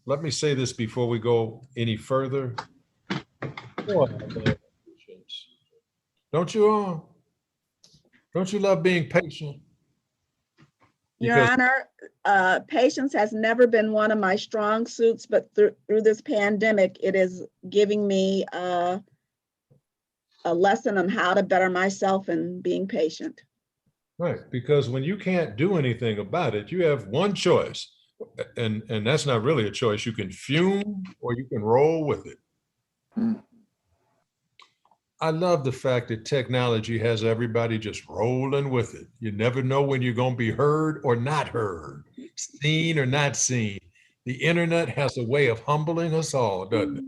Let me say this before we go any further. Don't you love being patient? Your Honor, patience has never been one of my strong suits, but through this pandemic, it is giving me a lesson on how to better myself and being patient. Right, because when you can't do anything about it, you have one choice, and that's not really a choice. You can fume or you can roll with it. I love the fact that technology has everybody just rolling with it. You never know when you're going to be heard or not heard, seen or not seen. The internet has a way of humbling us all, doesn't it?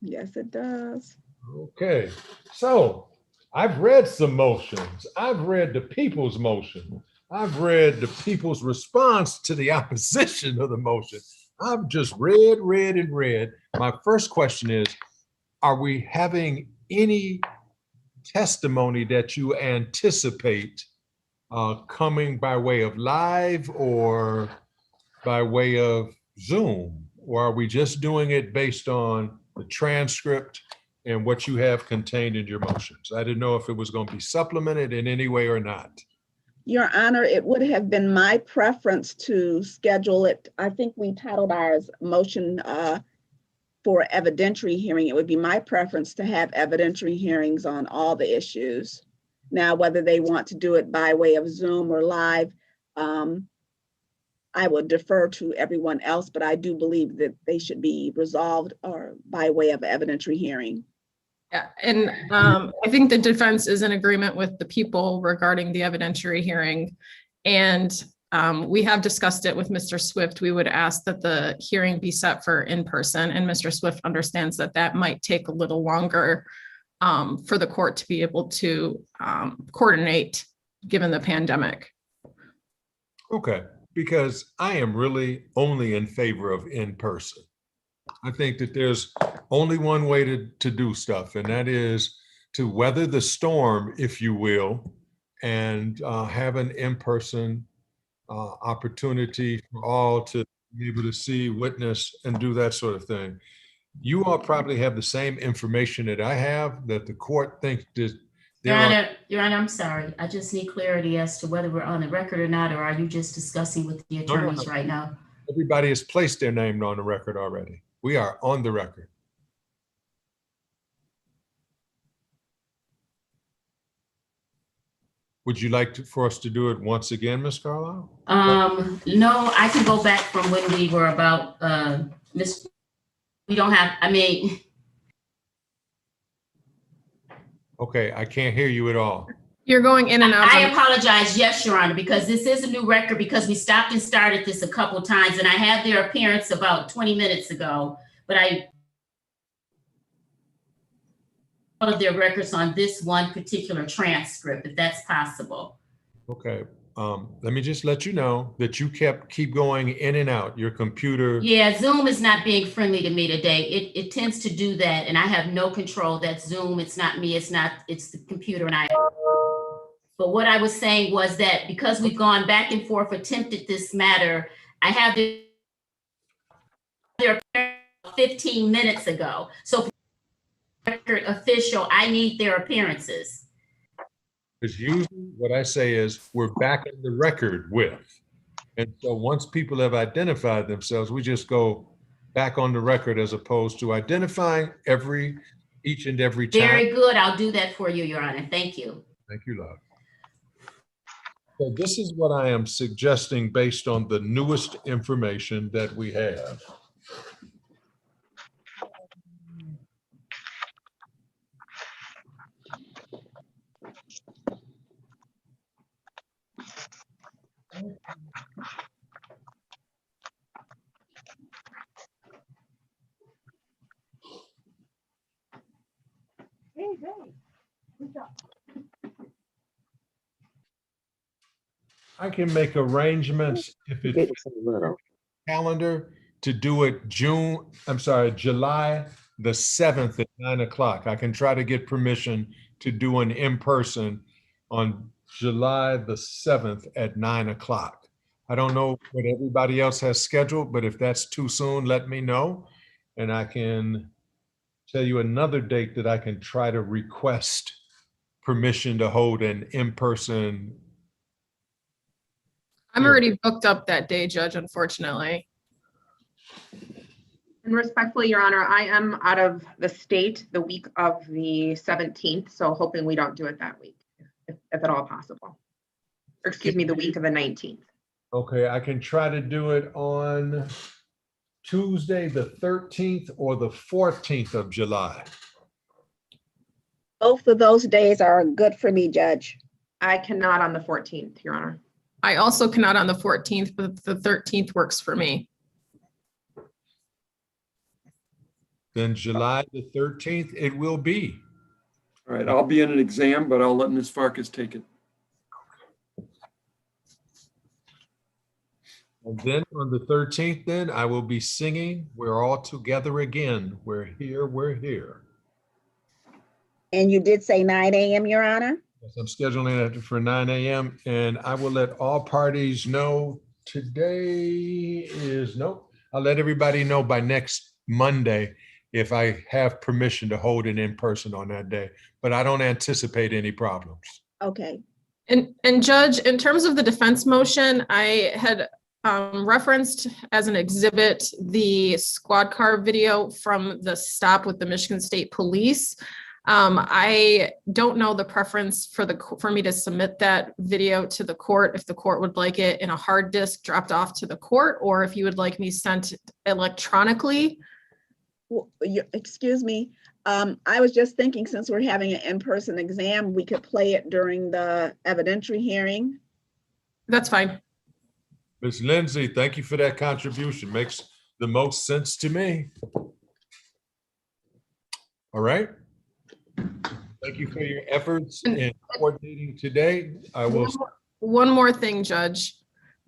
Yes, it does. Okay, so I've read some motions. I've read the people's motion. I've read the people's response to the opposition of the motion. I've just read. My first question is, are we having any testimony that you anticipate coming by way of live or by way of Zoom? Or are we just doing it based on the transcript and what you have contained in your motions? I didn't know if it was going to be supplemented in any way or not. Your Honor, it would have been my preference to schedule it. I think we titled ours motion for evidentiary hearing. It would be my preference to have evidentiary hearings on all the issues. Now, whether they want to do it by way of Zoom or live, I would defer to everyone else, but I do believe that they should be resolved or by way of evidentiary hearing. Yeah, and I think the defense is in agreement with the people regarding the evidentiary hearing. And we have discussed it with Mr. Swift. We would ask that the hearing be set for in person, and Mr. Swift understands that that might take a little longer for the court to be able to coordinate given the pandemic. Okay, because I am really only in favor of in person. I think that there's only one way to do stuff, and that is to weather the storm, if you will, and have an in-person opportunity for all to be able to see, witness, and do that sort of thing. You all probably have the same information that I have, that the court thinks that Your Honor, I'm sorry. I just need clarity as to whether we're on the record or not, or are you just discussing with the attorneys right now? Everybody has placed their name on the record already. We are on the record. Would you like for us to do it once again, Ms. Carlisle? No, I can go back from when we were about, we don't have, I mean, Okay, I can't hear you at all. You're going in and out. I apologize, yes, Your Honor, because this is a new record because we stopped and started this a couple times and I had their appearance about 20 minutes ago, but all of their records on this one particular transcript, if that's possible. Okay, let me just let you know that you keep going in and out. Your computer. Yeah, Zoom is not being friendly to me today. It tends to do that and I have no control. That's Zoom, it's not me, it's the computer and I. But what I was saying was that because we've gone back and forth, attempted this matter, I have their 15 minutes ago. So record official, I need their appearances. Because usually what I say is we're back in the record with. And so once people have identified themselves, we just go back on the record as opposed to identifying each and every time. Very good. I'll do that for you, Your Honor. Thank you. Thank you, love. So this is what I am suggesting based on the newest information that we have. I can make arrangements if it's calendar to do it July the 7th at 9 o'clock. I can try to get permission to do an in-person on July the 7th at 9 o'clock. I don't know what everybody else has scheduled, but if that's too soon, let me know. And I can tell you another date that I can try to request permission to hold an in-person. I'm already booked up that day, Judge, unfortunately. And respectfully, Your Honor, I am out of the state the week of the 17th, so hoping we don't do it that week, if at all possible. Or excuse me, the week of the 19th. Okay, I can try to do it on Tuesday, the 13th or the 14th of July. Both of those days are good for me, Judge. I cannot on the 14th, Your Honor. I also cannot on the 14th, but the 13th works for me. Then July the 13th, it will be. All right, I'll be in an exam, but I'll let Ms. Farkas take it. And then on the 13th, then I will be singing "We're All Together Again." We're here, we're here. And you did say 9 a.m., Your Honor? Yes, I'm scheduling it for 9 a.m. and I will let all parties know today is, nope. I'll let everybody know by next Monday if I have permission to hold it in person on that day, but I don't anticipate any problems. Okay. And Judge, in terms of the defense motion, I had referenced as an exhibit the squad car video from the stop with the Michigan State Police. I don't know the preference for me to submit that video to the court, if the court would like it in a hard disk dropped off to the court, or if you would like me sent electronically. Well, excuse me. I was just thinking, since we're having an in-person exam, we could play it during the evidentiary hearing. That's fine. Ms. Lindsay, thank you for that contribution. Makes the most sense to me. All right. Thank you for your efforts in coordinating today. I will. One more thing, Judge.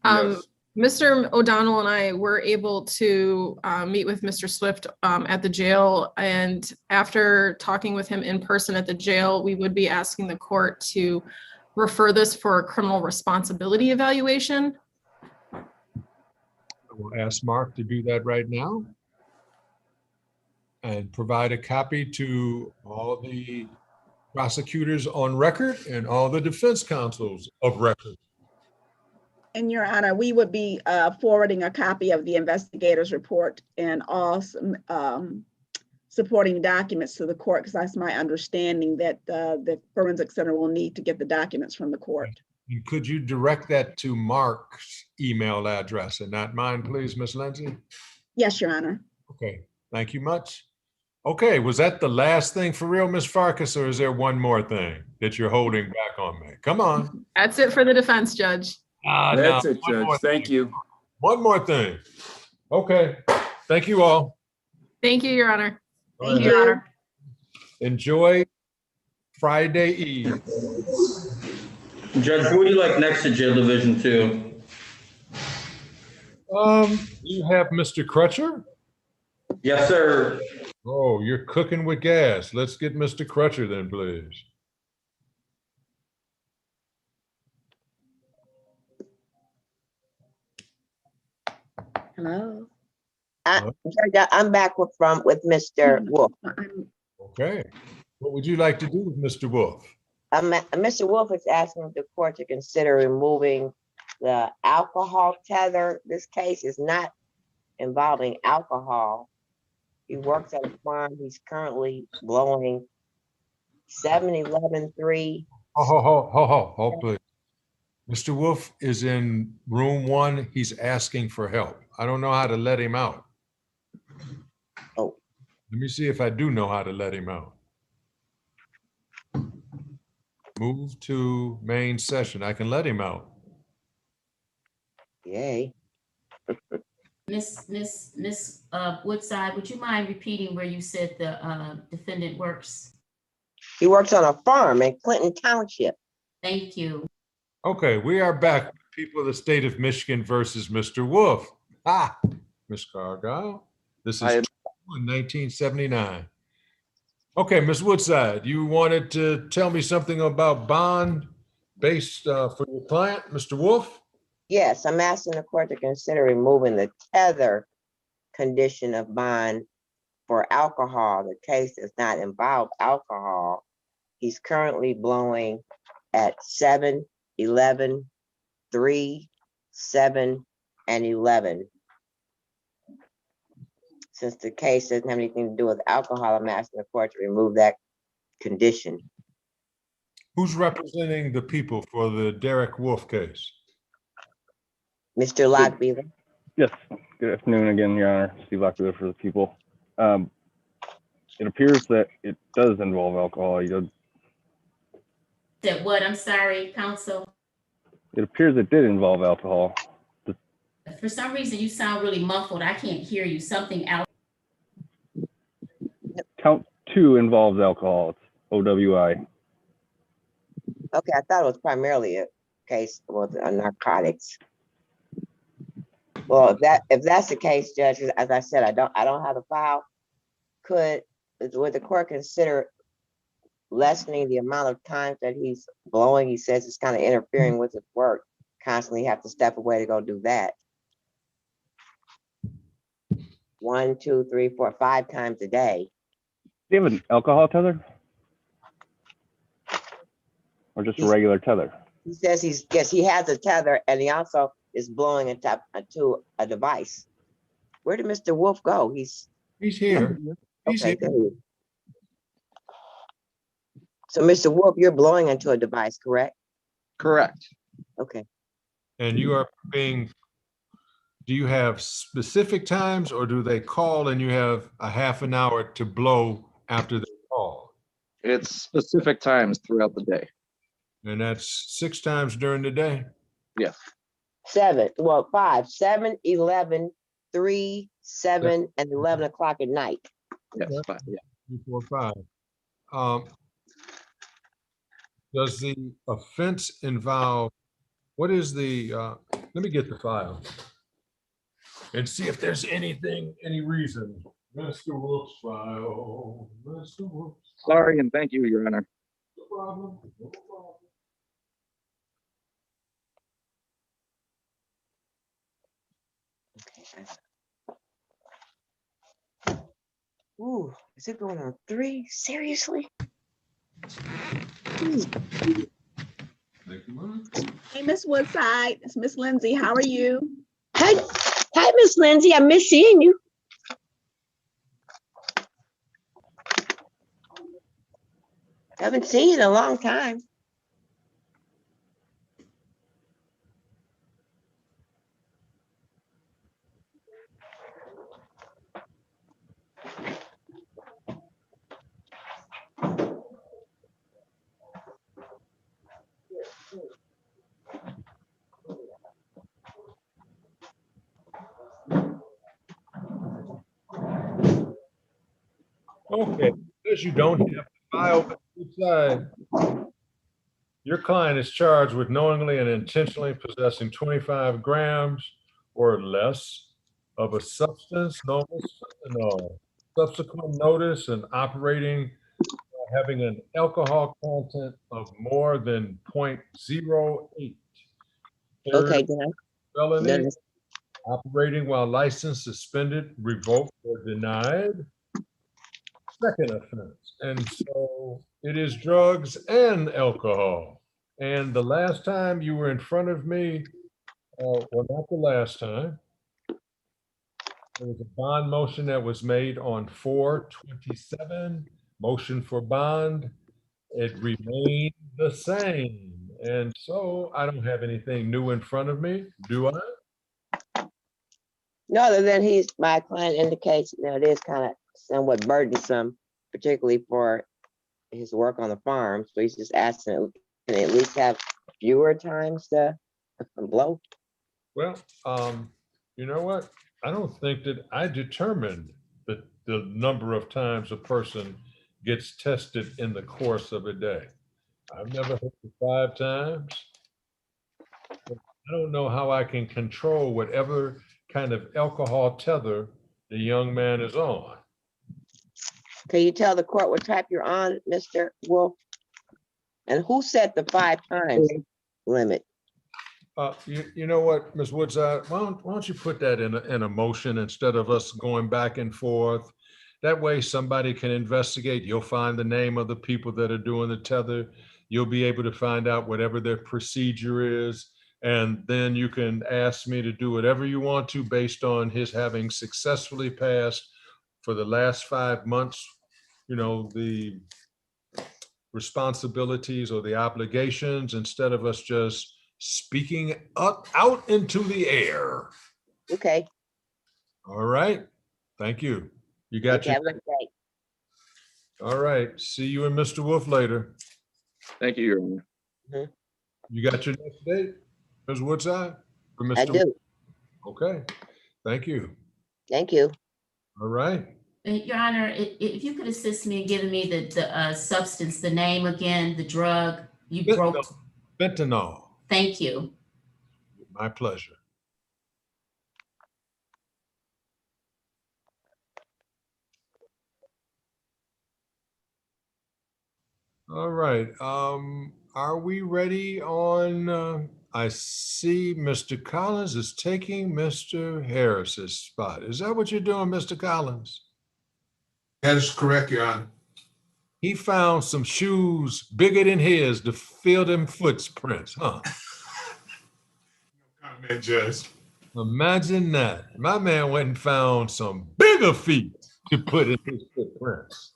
Yes. Mr. O'Donnell and I were able to meet with Mr. Swift at the jail, and after talking with him in person at the jail, we would be asking the court to refer this for a criminal responsibility evaluation. I will ask Mark to do that right now and provide a copy to all the prosecutors on record and all the defense counsels of record. And Your Honor, we would be supporting documents to the court, because that's my understanding that the Forensic Center will need to get the documents from the court. And could you direct that to Mark's email address and not mine, please, Ms. Lindsay? Yes, Your Honor. Okay, thank you much. Okay, was that the last thing for real, Ms. Farkas, or is there one more thing that you're holding back on me? Come on. That's it for the defense, Judge. That's No, it, Judge. Thank you. one more thing. Okay, thank you all. Thank you, Your Honor. Thank Your you. Honor. Enjoy Friday Eve. Judge, who would you like next to Jail Division 2? You have Mr. Crutcher? Yes, sir. Oh, you're cooking with gas. Let's get Mr. Crutcher then, please. Hello. Judge, I'm back with Mr. Wolf. Okay. What would you like to do with Mr. Wolf? Mr. Wolf is asking the court to consider removing the alcohol tether. This case is not involving alcohol. He works at a farm. He's currently blowing 7-11-3. Hold, please. Mr. Wolf is in room 1. He's asking for help. I don't know how to let him out. Oh. Let me see if I do know how to let him out. Move to main session. I can let him out. Yay. Miss Woodside, would you mind repeating where you said the defendant works? He works on a farm in Clinton Township. Thank you. Okay, we are back. People of the state of Michigan versus Mr. Wolf. Ms. Cargile. This is 1979. Okay, Ms. Woodside, you wanted to tell me something about bond based for your client, Mr. Wolf? Yes, I'm asking the court to consider removing the tether condition of bond for alcohol. The case does not involve alcohol. He's currently blowing at 7-11-3, 7, and 11. Since the case doesn't have anything to do with alcohol, I'm asking the court to remove that condition. Who's representing the people for the Derek Wolf case? Mr. Lockbeeler? Yes, good afternoon again, Your Honor. Steve Lockbeeler for the people. It appears that it does involve alcohol. That what? I'm sorry, counsel. It appears it did involve alcohol. For some reason, you sound really muffled. I can't hear you. Something out. Count 2 involves alcohol. It's OWI. Okay, I thought it was primarily a case with narcotics. Well, if that's the case, Judge, as I said, I don't have the file. Would the court consider lessening the amount of times that he's blowing? He says it's kind of interfering with his work. Constantly have to step away to go do that. 1, 2, 3, 4, 5 times a day. Do you have an alcohol tether? Or just a regular tether? He says he has a tether, and he also is blowing to a device. Where did Mr. Wolf go? He's here. He's okay, here. So, Mr. Wolf, you're blowing into a device, correct? Correct. Okay. And you are do you have specific times, or do they call and you have a half an hour to blow after they call? It's specific times throughout the day. And that's 6 times during the day? Yes. 5, 7, 11, 3, 7, and 11 o'clock at night. Yes, 5, yeah. 3, 4, 5. Does the offense involve, what is the, let me get the file and see if there's any reason. Mr. Wolf's file, Mr. Wolf's. Sorry, and thank you, Your Honor. No problem. No problem. Ooh, is it going on 3? Seriously? Hey, Miss Woodside, it's Miss Lindsay. How are you? Hi, Miss Lindsay. I miss seeing you. Haven't seen you in a long time. Okay, because you don't have the file inside, your client is charged with knowingly and intentionally possessing 25 grams or less of a substance known as fentanyl. Subsequent notice and operating having an alcohol content of more than 0.08. Third Okay, then felony, operating while licensed, suspended, revoked, or denied. Second offense. And so it is drugs and alcohol. And the last time you were in front of me, well, not the last time, there was a bond motion that was made on 4/27, motion for bond. It remained the same. And so I don't have anything new in front of me, do I? No, other than my client indicates, it is kind of somewhat burdensome, particularly for his work on the farm. So he's just asking, can they at least have fewer times to blow? Well, you know what? I don't think that I determined the number of times a person gets tested in the course of a day. I've never heard of 5 times. I don't know how I can control whatever kind of alcohol tether the young man is on. Can you tell the court what type you're on, Mr. Wolf? And who set the 5 times limit? You know what, Ms. Woodside, why don't you put that in a motion instead of us going back and forth? That way somebody can investigate. You'll find the name of the people that are doing the tether. You'll be able to find out whatever their procedure is. And then you can ask me to do whatever you want to based on his having successfully passed for the last 5 months, the responsibilities or the obligations, instead of us just speaking out into the air. Okay. All right. Thank you. You got your. All right. See you and Mr. Wolf later. Thank you, Your Honor. You got your next date, Ms. Woodside? For Mr. I do. Okay. Thank you. Thank you. All right. Your Honor, if you could assist me in giving me the substance, the name again, the drug you broke. Fentanyl. Thank you. My pleasure. All right. Are we ready on, I see Mr. Collins is taking Mr. Harris's spot. Is that what you're doing, Mr. Collins? That is correct, Your Honor. He found some shoes bigger than his to fill them footprints, huh? Comment, Judge. Imagine that. My man went and found some bigger feet to put in his footprints.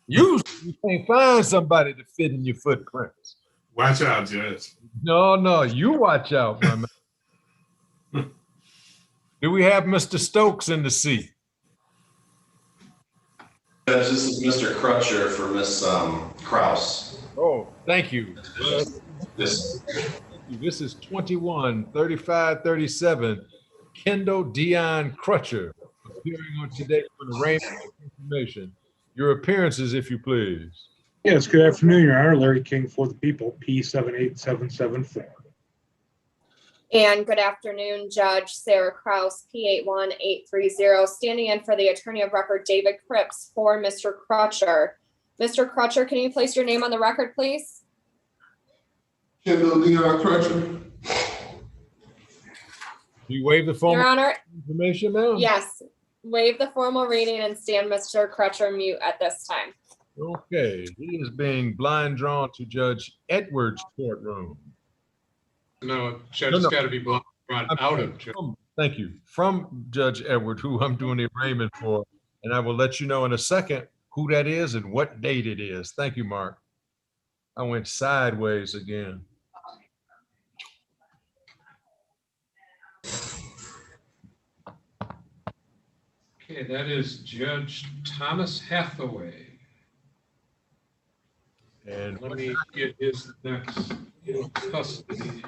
Usually you can't find somebody to fit in your footprints. Watch out, Judge. No, you watch out, my man. Do we have Mr. Stokes in the seat? Judge, this is Mr. Crutcher for Miss Kraus. Oh, thank you. This is 21-35-37, Kendall Dion Crutcher, appearing on today for the range of information. Your appearances, if you please. Yes, good afternoon, Your Honor. Larry King for the people, P78774. And good afternoon, Judge Sarah Kraus, P81830, standing in for the attorney of record, David Cripps, for Mr. Crutcher. Mr. Crutcher, can you place your name on the record, please? Kendall Dion Crutcher. You waive the formal Your Honor, information now? yes. Waive the formal reading and stand Mr. Crutcher mute at this time. Okay, he is being blind drawn to Judge Edwards' courtroom. No, Judge, it's got to be brought out of. Thank you. From Judge Edward, who I'm doing the arraignment for, and I will let you know in a second who that is and what date it is. Thank you, Mark. I went sideways again. Okay, that is Judge Thomas Hathaway. And let me get his next in custody.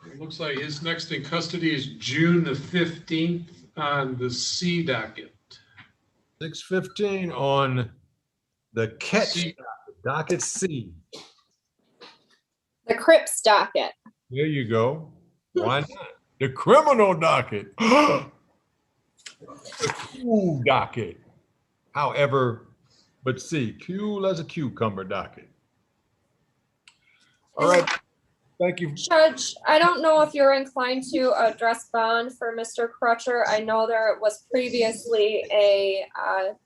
It looks like his next in custody is June the 15th on the C docket. 6:15 on the catch C. docket C. The Cripps docket. There you go. Why not? The criminal docket. The Q docket. However, but C, cool as a cucumber docket. All right. Thank you. Judge, I don't know if you're inclined to address bond for Mr. Crutcher. I know there was previously a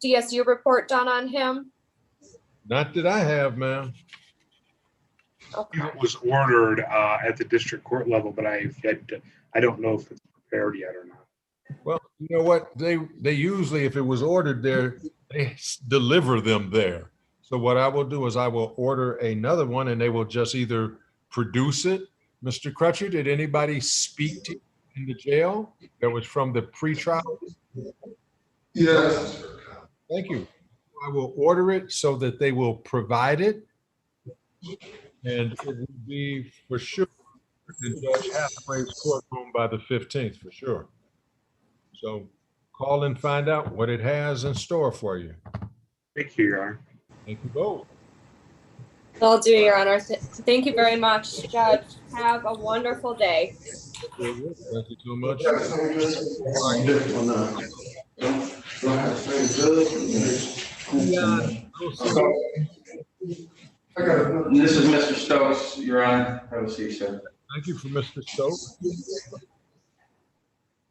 DSU report done on him. Not that I have, ma'am. It was ordered at the district court level, but I don't know if it's prepared yet or not. Well, you know what? They usually, if it was ordered there, they deliver them there. So what I will do is I will order another one and they will just either produce it. Mr. Crutcher, did anybody speak to you in the jail that was from the pretrial? Yes. Thank you. I will order it so that they will provide it. And it will be for sure in Judge Hathaway's courtroom by the 15th, for sure. So call and find out what it has in store for you. Thank you, Your Honor. Thank you both. I'll do, Your Honor. Thank you very much, Judge. Have a wonderful day. Thank you so much. This is Mr. Stokes, Your Honor. Have a seat, sir. Thank you for Mr. Stokes.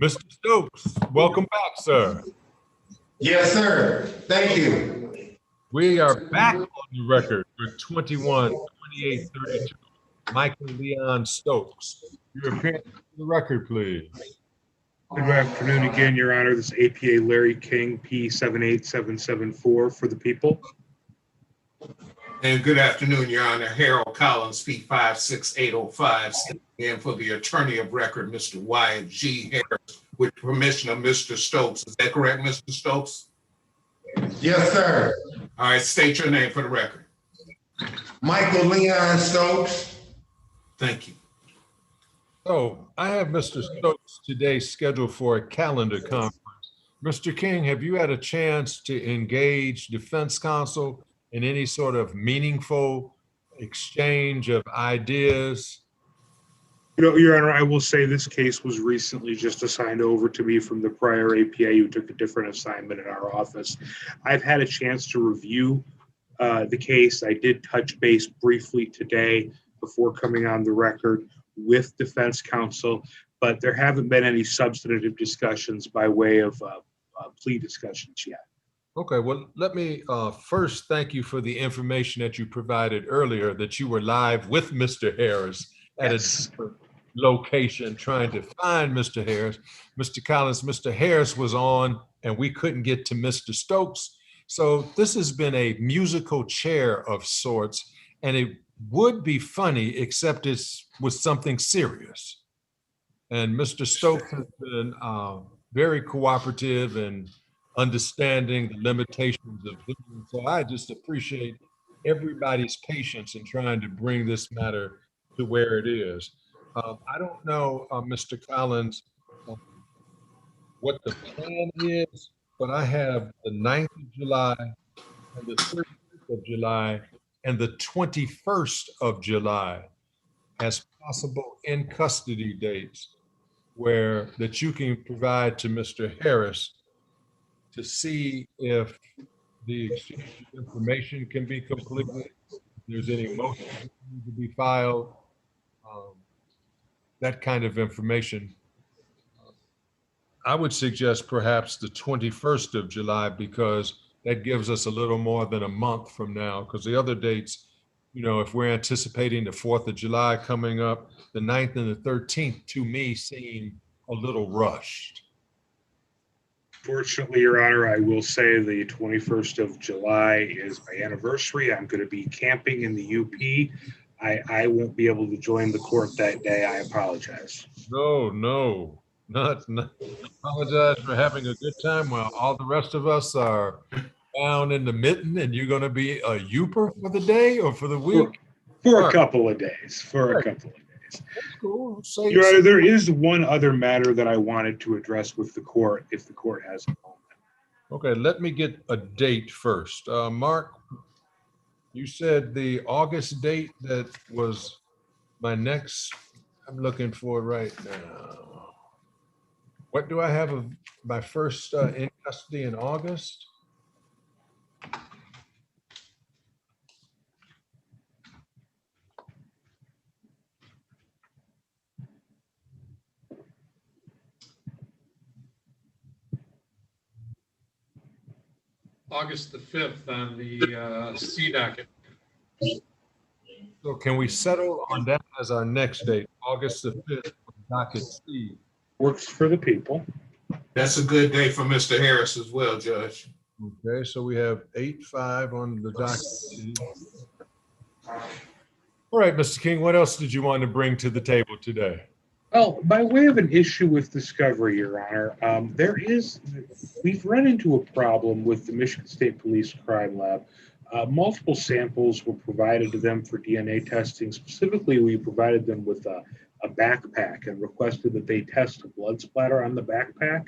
Mr. Stokes, welcome back, sir. Yes, sir. Thank you. We are back on the record for 21-28-32. Michael Leon Stokes. Your appearance for the record, please. Good afternoon again, Your Honor. This is APA Larry King, P78774 for the people. And good afternoon, Your Honor. Harold Collins, P56805, standing in for the attorney of record, Mr. Wyatt G. Harris, with permission of Mr. Stokes. Is that correct, Mr. Stokes? Yes, sir. All right, state your name for the record. Michael Leon Stokes. Thank you. So I have Mr. Stokes today scheduled for a calendar conference. Mr. King, have you had a chance to engage defense counsel in any sort of meaningful exchange of ideas? You know, Your Honor, I will say this case was recently just assigned over to me from the prior APA who took a different assignment in our office. I've had a chance to review the case. I did touch base briefly today before coming on the record with defense counsel, but there haven't been any substantive discussions by way of plea discussions yet. Okay, well, let me first thank you for the information that you provided earlier, that you were live with Mr. Harris at a different location trying to find Mr. Harris. Mr. Collins, Mr. Harris was on and we couldn't get to Mr. Stokes. So this has been a musical chair of sorts, and it would be funny, except it's with something serious. And Mr. Stokes has been very cooperative and understanding the limitations of Zoom. So I just appreciate everybody's patience in trying to bring this matter to where it is. I don't know, Mr. Collins, what the plan is, but I have the 9th of July and the 13th of July and the 21st of July as possible in custody dates where that you can provide to Mr. Harris to see if the exchange of information can be completed, if there's any motion to be filed, that kind of information. I would suggest perhaps the 21st of July because that gives us a little more than a month from now, because the other dates if we're anticipating the 4th of July coming up, the 9th and the 13th to me seem a little rushed. Fortunately, Your Honor, I will say the 21st of July is my anniversary. I'm going to be camping in the UP. I won't be able to join the court that day. I apologize. No, not apologize for having a good time while all the rest of us are down in the mitten, and you're going to be a Youper for the day or for the week? For a couple of days. For a couple of days. Cool. Your Honor, there is one other matter that I wanted to address with the court, if the court has a moment. Okay, let me get a date first. Mark, you said the August date that was my next, I'm looking for right now. What do I have of my first in custody in August? August the 5th on the C docket. So can we settle on that as our next date, August the 5th, docket C? Works for the people. That's a good day for Mr. Harris as well, Judge. Okay, so we have 8/5 on the docket C. All right, Mr. King, what else did you want to bring to the table today? Well, by way of an issue with discovery, Your Honor, we've run into a problem with the Michigan State Police Crime Lab. Multiple samples were provided to them for DNA testing. Specifically, we provided them with a backpack and requested that they test a blood splatter on the backpack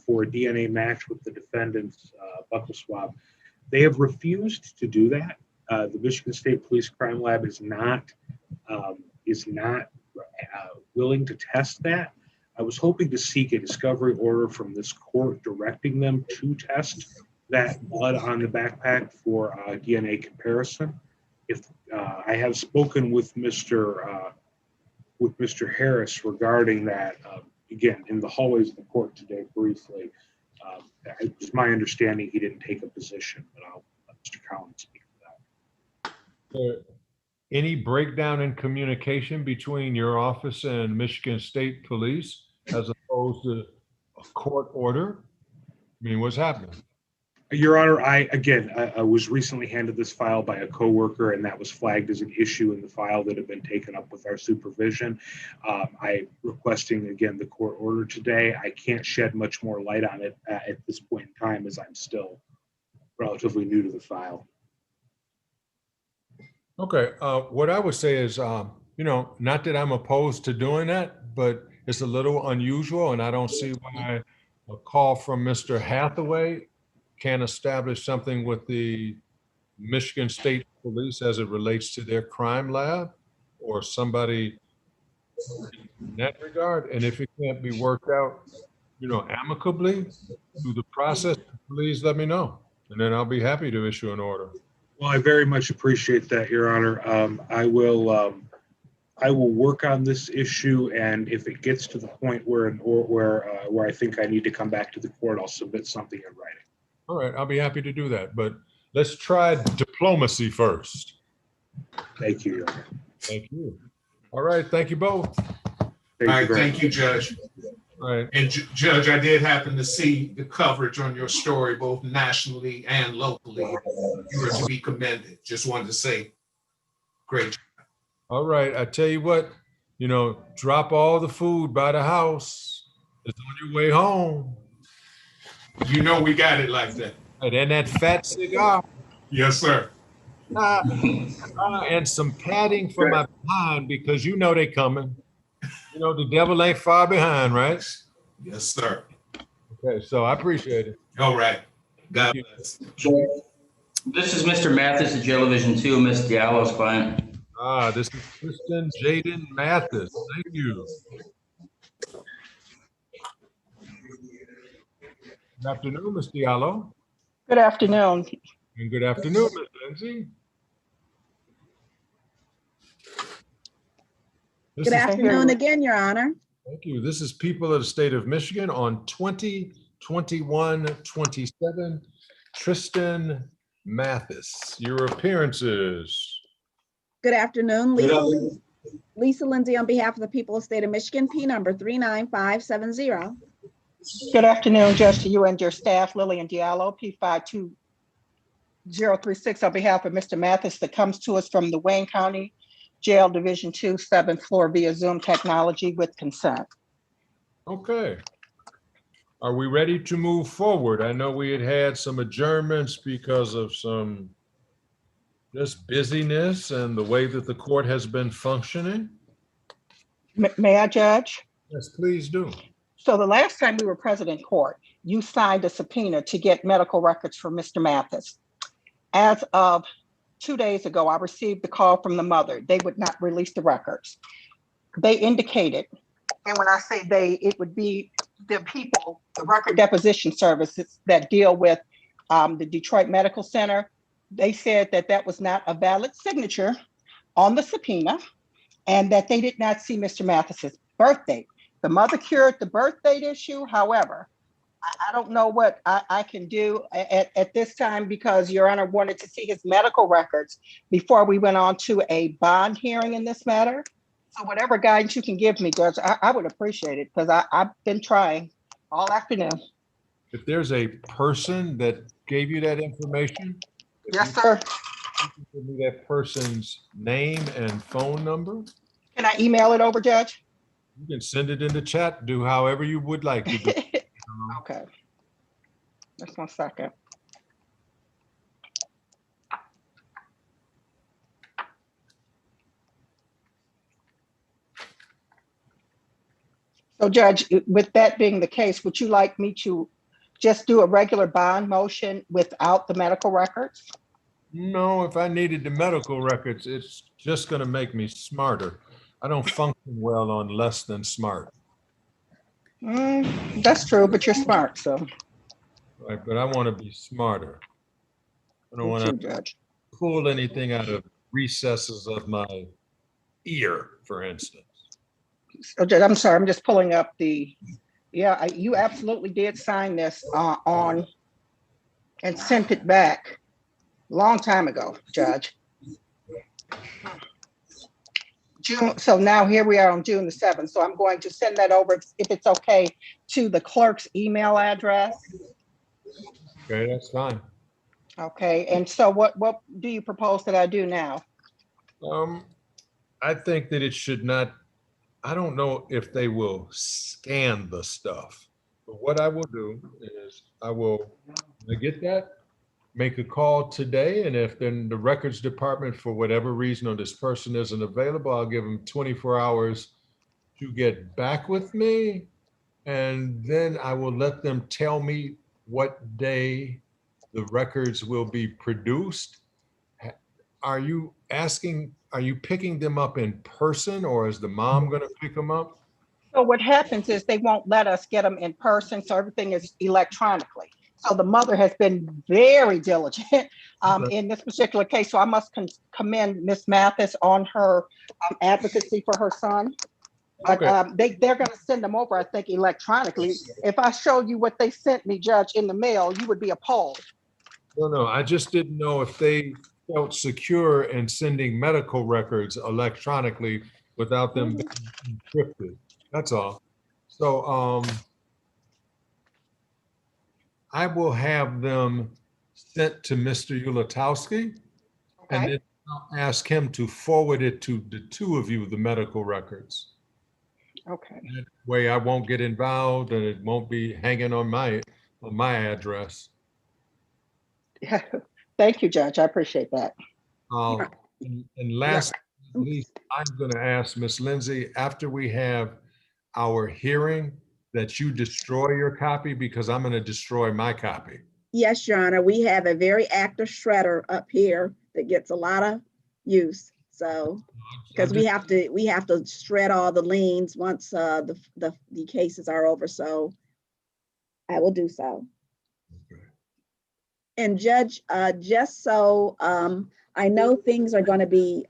for a DNA match with the defendant's buccal swab. They have refused to do that. The Michigan State Police Crime Lab is not willing to test that. I was hoping to seek a discovery order from this court directing them to test that blood on the backpack for DNA comparison. If I have spoken with Mr. Harris regarding that, again, in the hallways of the court today briefly. It's my understanding he didn't take a position, but I'll let Mr. Collins speak to that. Any breakdown in communication between your office and Michigan State Police as opposed to a court order? I mean, what's happening? Your Honor, I was recently handed this file by a coworker, and that was flagged as an issue in the file that had been taken up with our supervision. I'm requesting, again, the court order today. I can't shed much more light on it at this point in time, as I'm still relatively new to the file. Okay, what I would say is, not that I'm opposed to doing that, but it's a little unusual, and I don't see why a call from Mr. Hathaway can establish something with the Michigan State Police as it relates to their crime lab or somebody in that regard. And if it can't be worked out, amicably through the process, please let me know. And then I'll be happy to issue an order. Well, I very much appreciate that, Your Honor. I will work on this issue, and if it gets to the point where I think I need to come back to the court, I'll submit something in writing. All right, I'll be happy to do that, but let's try diplomacy first. Thank you, Your Honor. Thank you. All right, thank you both. All right, thank you, Judge. All right. And Judge, I did happen to see the coverage on your story, both nationally and locally. You were to be commended. Just wanted to say, great job. All right, I tell you what, drop all the food by the house. It's on your way home. You know we got it like that. And then that fat cigar. Yes, sir. And some padding for my behind, because they coming. The devil ain't far behind, right? Yes, sir. Okay, so I appreciate it. All right. God bless. This is Mr. Mathis at Jail Division 2, Ms. Diallo's client. This is Kristen Jaden Mathis. Thank you. Good afternoon, Ms. Diallo. Good afternoon. And good afternoon, Ms. Lindsay. Good afternoon again, Your Honor. Thank you. This is People of the State of Michigan on 2021-27. Tristan Mathis. Your appearances. Good afternoon, Good Lisa. afternoon. Lisa Lindsay on behalf of the people of the state of Michigan, P number 39570. Good afternoon, Judge, to you and your staff, Lillian Diallo, P52036, on behalf of Mr. Mathis, that comes to us from the Wayne County Jail Division 2, 7th floor via Zoom technology with consent. Okay. Are we ready to move forward? I know we had some adjournments because of some just busyness and the way that the court has been functioning. May I, Judge? Yes, please do. So the last time we were present in court, you signed a subpoena to get medical records for Mr. Mathis. As of 2 days ago, I received the call from the mother. They would not release the records. They indicated, and when I say they, it would be the people, the record deposition services that deal with the Detroit Medical Center. They said that that was not a valid signature on the subpoena and that they did not see Mr. Mathis's birth date. The mother cured the birth date issue. However, I don't know what I can do at this time because Your Honor wanted to see his medical records before we went on to a bond hearing in this matter. So whatever guidance you can give me, Judge, I would appreciate it because I've been trying all afternoon. If there's a person that gave you that information. Yes, sir. Give me that person's name and phone number. Can I email it over, Judge? You can send it in the chat, do however you would like to do. Okay. Just 1 second. So Judge, with that being the case, would you like me to just do a regular bond motion without the medical records? No, if I needed the medical records, it's just going to make me smarter. I don't function well on less than smart. That's true, but you're smart, so. Right, but I want to be smarter. I don't want to pull anything out of recesses of my ear, for instance. So Judge, I'm sorry, I'm just pulling up the, yeah, you absolutely did sign this on and sent it back a long time ago, Judge. June, so now here we are on June the 7th. So I'm going to send that over, if it's okay, to the clerk's email address. Okay, that's fine. Okay, and so what do you propose that I do now? I think that it should not, I don't know if they will scan the stuff, but what I will do is when I get that, make a call today, and if then the records department, for whatever reason, or this person isn't available, I'll give them 24 hours to get back with me, and then I will let them tell me what day the records will be produced. Are you picking them up in person, or is the mom going to pick them up? So what happens is they won't let us get them in person, so everything is electronically. So the mother has been very diligent in this particular case. So I must commend Ms. Mathis on her advocacy for her son. But they're going to send them over, I think, electronically. If I showed you what they sent me, Judge, in the mail, you would be appalled. No, I just didn't know if they felt secure in sending medical records electronically without them being encrypted. That's all. So I will have them sent to Mr. Ulatowski, and then I'll ask him to forward it to the two of you, the medical records. Okay. That way I won't get involved and it won't be hanging on my address. Yeah. Thank you, Judge. I appreciate that. And last but not least, I'm going to ask Ms. Lindsay, after we have our hearing, that you destroy your copy because I'm going to destroy my copy. Yes, Your Honor, we have a very active shredder up here that gets a lot of use. So, because we have to shred all the liens once the cases are over. So I will do so. Okay. And Judge, just so I know things are going to be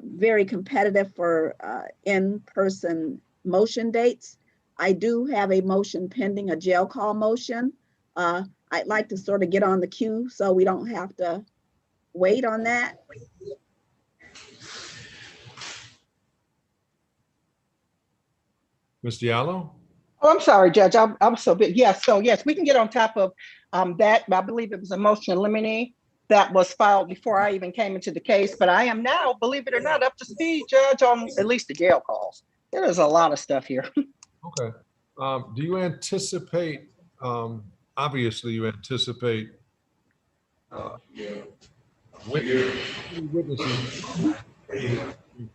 very competitive for in-person motion dates. I do have a motion pending, a jail call motion. I'd like to sort of get on the queue so we don't have to wait on that. Ms. Diallo? Oh, I'm sorry, Judge. I'm so big. Yes, so yes, we can get on top of that. I believe it was a motion limine that was filed before I even came into the case, but I am now, believe it or not, up to speed, Judge, on at least the jail calls. There is a lot of stuff here. Okay. Do you anticipate, obviously you anticipate witnesses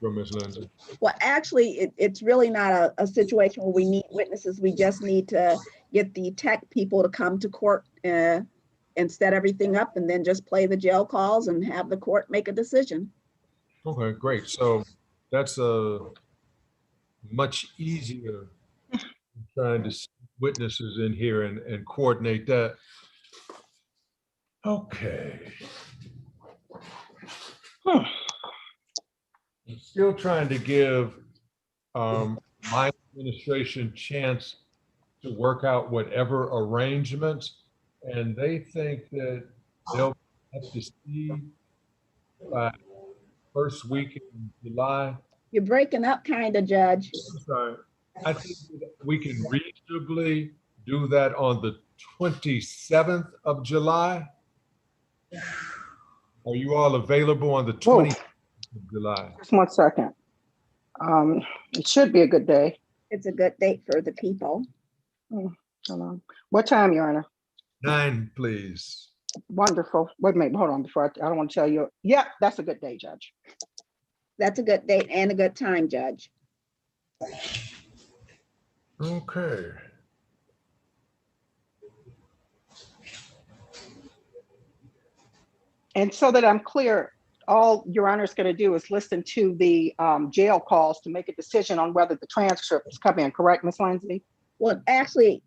from Ms. Lindsay? Well, actually, it's really not a situation where we need witnesses. We just need to get the tech people to come to court and set everything up, and then just play the jail calls and have the court make a decision. Okay, great. So that's a much easier than trying to see witnesses in here and coordinate that. Okay. I'm still trying to give my administration chance to work out whatever arrangements, and they think that they'll have to see by first week in July. You're breaking up kind of, Judge. I'm sorry. I think that we can reasonably do that on the 27th of July. Are you all available on the 20th of July? Just 1 second. It should be a good day. It's a good date for the people. Hold on. What time, Your Honor? 9, please. Wonderful. Wait a minute, hold on before I don't want to tell you. Yeah, that's a good day, Judge. That's a good date and a good time, Judge. Okay. And so that I'm clear, all Your Honor is going to do is listen to the jail calls to make a decision on whether the transcripts come in, correct, Ms. Lindsay? Well, actually,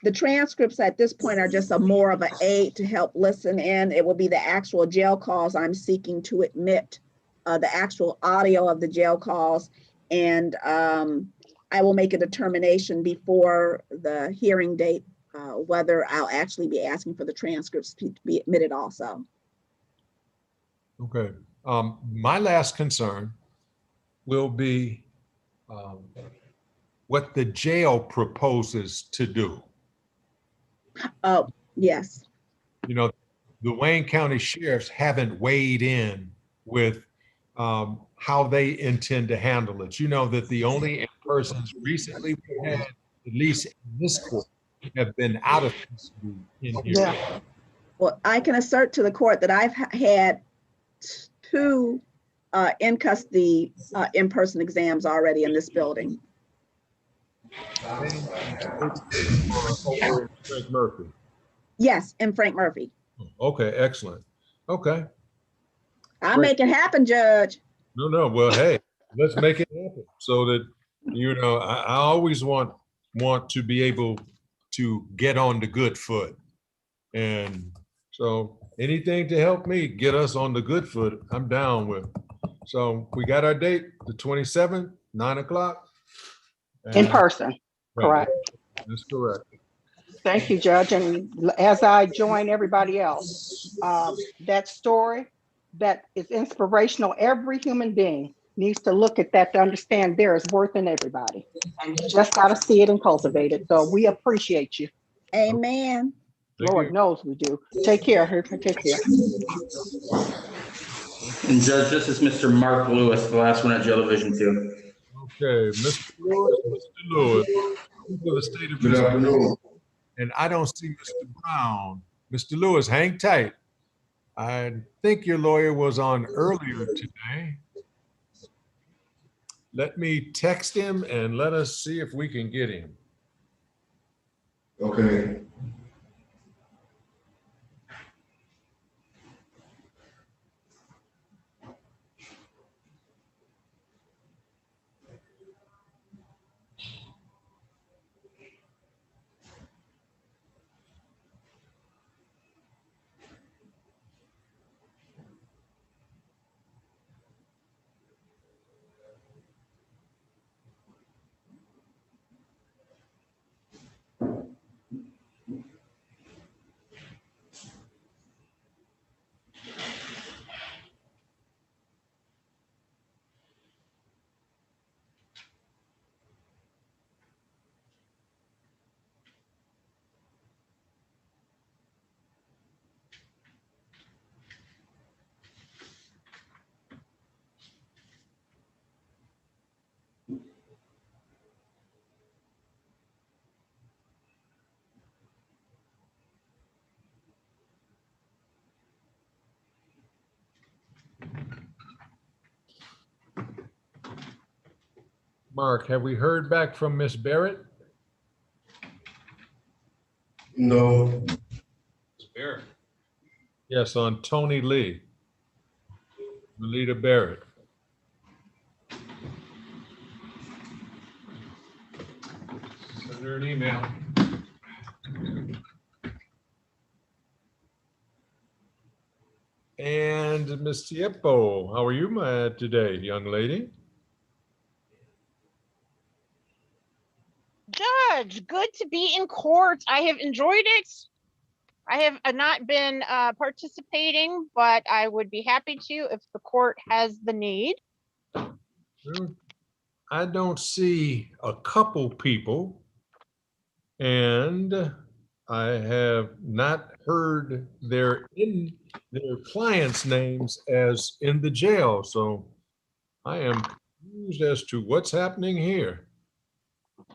the transcripts at this point are just more of an aid to help listen in. It will be the actual jail calls I'm seeking to admit, the actual audio of the jail calls. And I will make a determination before the hearing date whether I'll actually be asking for the transcripts to be admitted also. Okay. My last concern will be what the jail proposes to do. Oh, yes. You know, the Wayne County sheriffs haven't weighed in with how they intend to handle it. You know that the only persons recently we had, at least in this court, have been out of custody in here. Yeah. Well, I can assert to the court that I've had 2 in custody in-person exams already in this building. Over Frank Murphy. Yes, in Frank Murphy. Okay, excellent. Okay. I'll make it happen, Judge. No, well, hey, let's make it happen so that, you know, I always want to be able to get on the good foot. And so anything to help me get us on the good foot, I'm down with. So we got our date, the 27th, 9 o'clock. In person, correct. That's correct. Thank you, Judge. And as I join everybody else, that story that is inspirational, every human being needs to look at that to understand there is worth in everybody. And you just got to see it and cultivate it. So we appreciate you. Amen. Lord knows we do. Take care. Take care. And Judge, this is Mr. Mark Lewis, the last one at Jail Division 2. Okay, Mr. Lewis, for the state of Mississippi. And I don't see Mr. Brown. Mr. Lewis, hang tight. I think your lawyer was on earlier today. Let me text him and let us see if we can get him. Okay. Mark, have we heard back from Miss Barrett? No. Miss Barrett? Yes, on Tony Lee. Melita Barrett. Send her an email. And Ms. Tiempo, how are you today, young lady? Judge, good to be in court. I have enjoyed it. I have not been participating, but I would be happy to if the court has the need. Well, I don't see a couple people, and I have not heard their clients' names as in the jail, so I am confused as to what's happening here.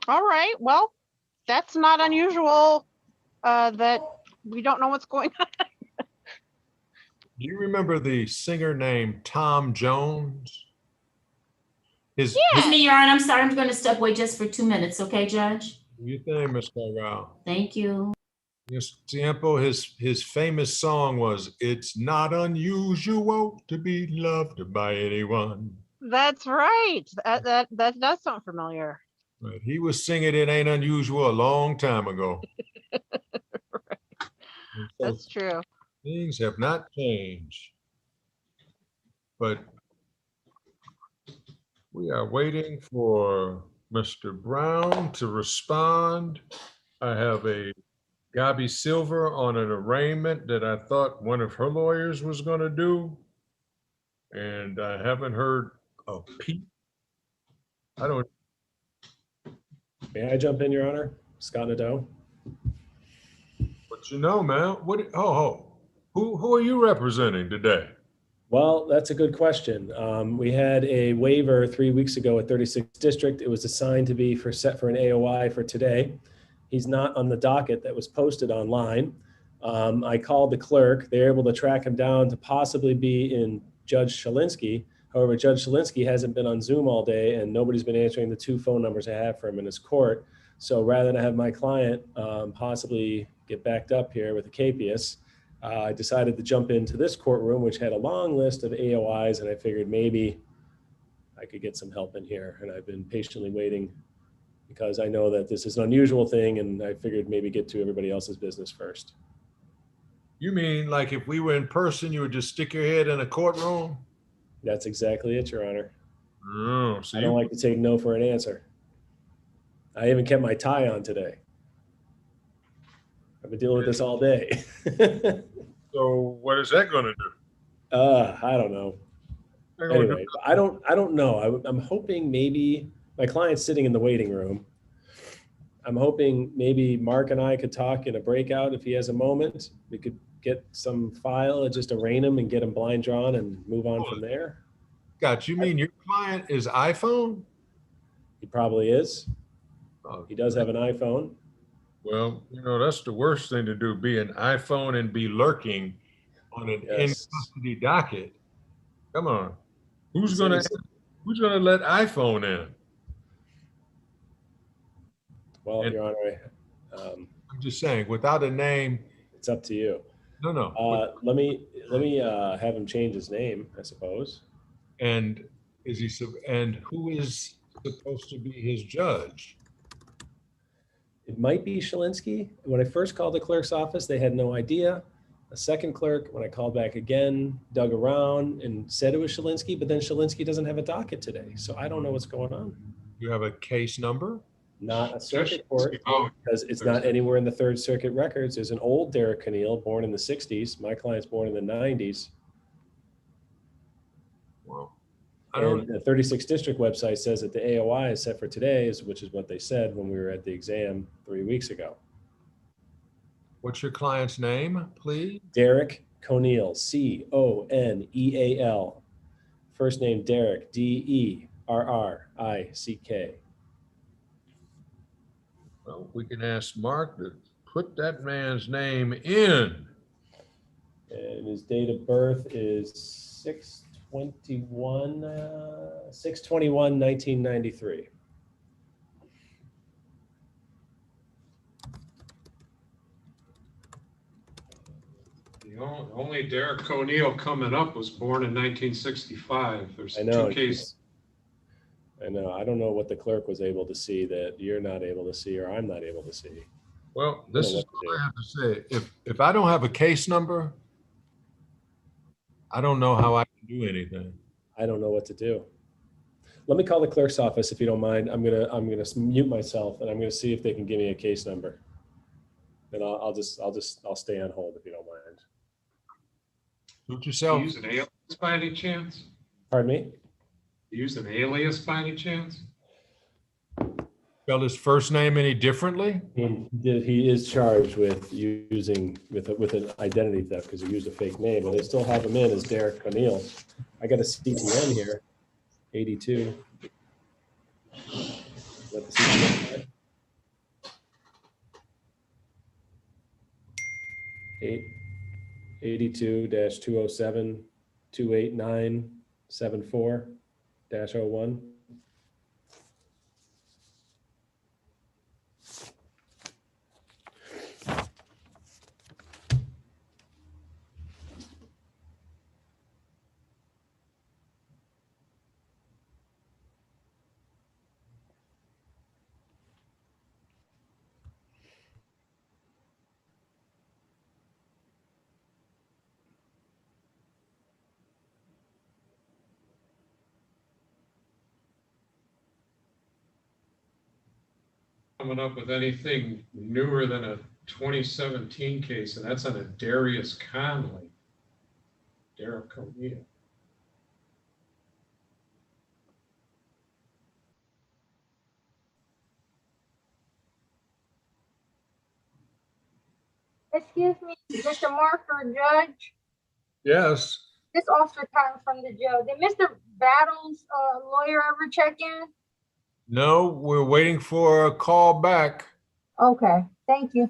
All right, well, that's not unusual that we don't know what's going on. Do you remember the singer named Tom Jones? It's me, Your Honor. I'm sorry. I'm going to step away just for 2 minutes. Okay, Judge? Do you think, Ms. Corral? Thank you. Yes, Tiempo, his famous song was, "It's not unusual to be loved by anyone." That's right. That does sound familiar. Right. He was singing "It Ain't Unusual" a long time ago. Right. So that's true. Things have not changed. But we are waiting for Mr. Brown to respond. I have a Gabi Silver on an arraignment that I thought one of her lawyers was going to do. And I haven't heard of Pete. I don't. May I jump in, Your Honor? Scott Nadeau. But you know, man, who are you representing today? Well, that's a good question. We had a waiver 3 weeks ago at 36th District. It was assigned to be set for an AOI for today. He's not on the docket that was posted online. I called the clerk. They were able to track him down to possibly be in Judge Shalinsky. However, Judge Shalinsky hasn't been on Zoom all day and nobody's been answering the 2 phone numbers I have for him in his court. So rather than have my client possibly get backed up here with a capias, I decided to jump into this courtroom, which had a long list of AOIs, and I figured maybe I could get some help in here. And I've been patiently waiting because I know that this is an unusual thing, and I figured maybe get to everybody else's business first. You mean like if we were in person, you would just stick your head in a courtroom? That's exactly it, Your Honor. Oh, so I don't like to take no for an answer. I even kept my tie on today. I've been dealing with this all day. So what is that going to do? I don't know. Anyway, I don't know. I'm hoping maybe my client's sitting in the waiting room. I'm hoping maybe Mark and I could talk in a breakout if he has a moment. We could get some file and just arraign him and get him blind drawn and move on from there. Scott, you mean your client is iPhone? He probably is. He does have an iPhone. Well, you know, that's the worst thing to do, be an iPhone and be lurking on an in-custody docket. Come on. Who's gonna let iPhone in? Well, Your Honor, I'm just saying, without a name. It's up to you. No. Let me have him change his name, I suppose. And who is supposed to be his judge? It might be Shalinsky. When I first called the clerk's office, they had no idea. A second clerk, when I called back again, dug around and said it was Shalinsky, but then Shalinsky doesn't have a docket today. So I don't know what's going on. You have a case number? Not a circuit court, because it's not anywhere in the Third Circuit records. There's an old Derek Keneal born in the 60s. My client's born in the 90s. Well, and the 36th District website says that the AOI is set for today, which is what they said when we were at the exam 3 weeks ago. What's your client's name, please? Derek Keneal, C-O-N-E-A-L. First name Derek, D-E-R-R-I-C-K. Well, we can ask Mark to put that man's name in. And his date of birth is 6/21/1993. Only Derek O'Neill coming up was born in 1965. There's I know. two cases. I know. I don't know what the clerk was able to see that you're not able to see or I'm not able to see. Well, I don't this know is what to what I have to say. If I don't have a case number, I don't know how I can do anything. I don't know what to do. Let me call the clerk's office if you don't mind. I'm gonna mute myself and I'm gonna see if they can give me a case number. And I'll stay on hold if you don't mind. Suit Do yourself. you use an alias by any chance? Pardon me? Do you use an alias by any chance? Spell his first name any differently? He is charged with using with an identity theft because he used a fake name, but they still have him in as Derek O'Neill. I got a CTN here, 82. Is that the CTN? 82-207-289-74-01. Coming up with anything newer than a 2017 case, and that's on a Darius Conley. Derek O'Neill. Excuse me, Mr. Marker, Judge. Yes. This Officer Cotton from the jail. Did Mr. Battles' lawyer ever check in? No, we're waiting for a call back. Okay, thank you.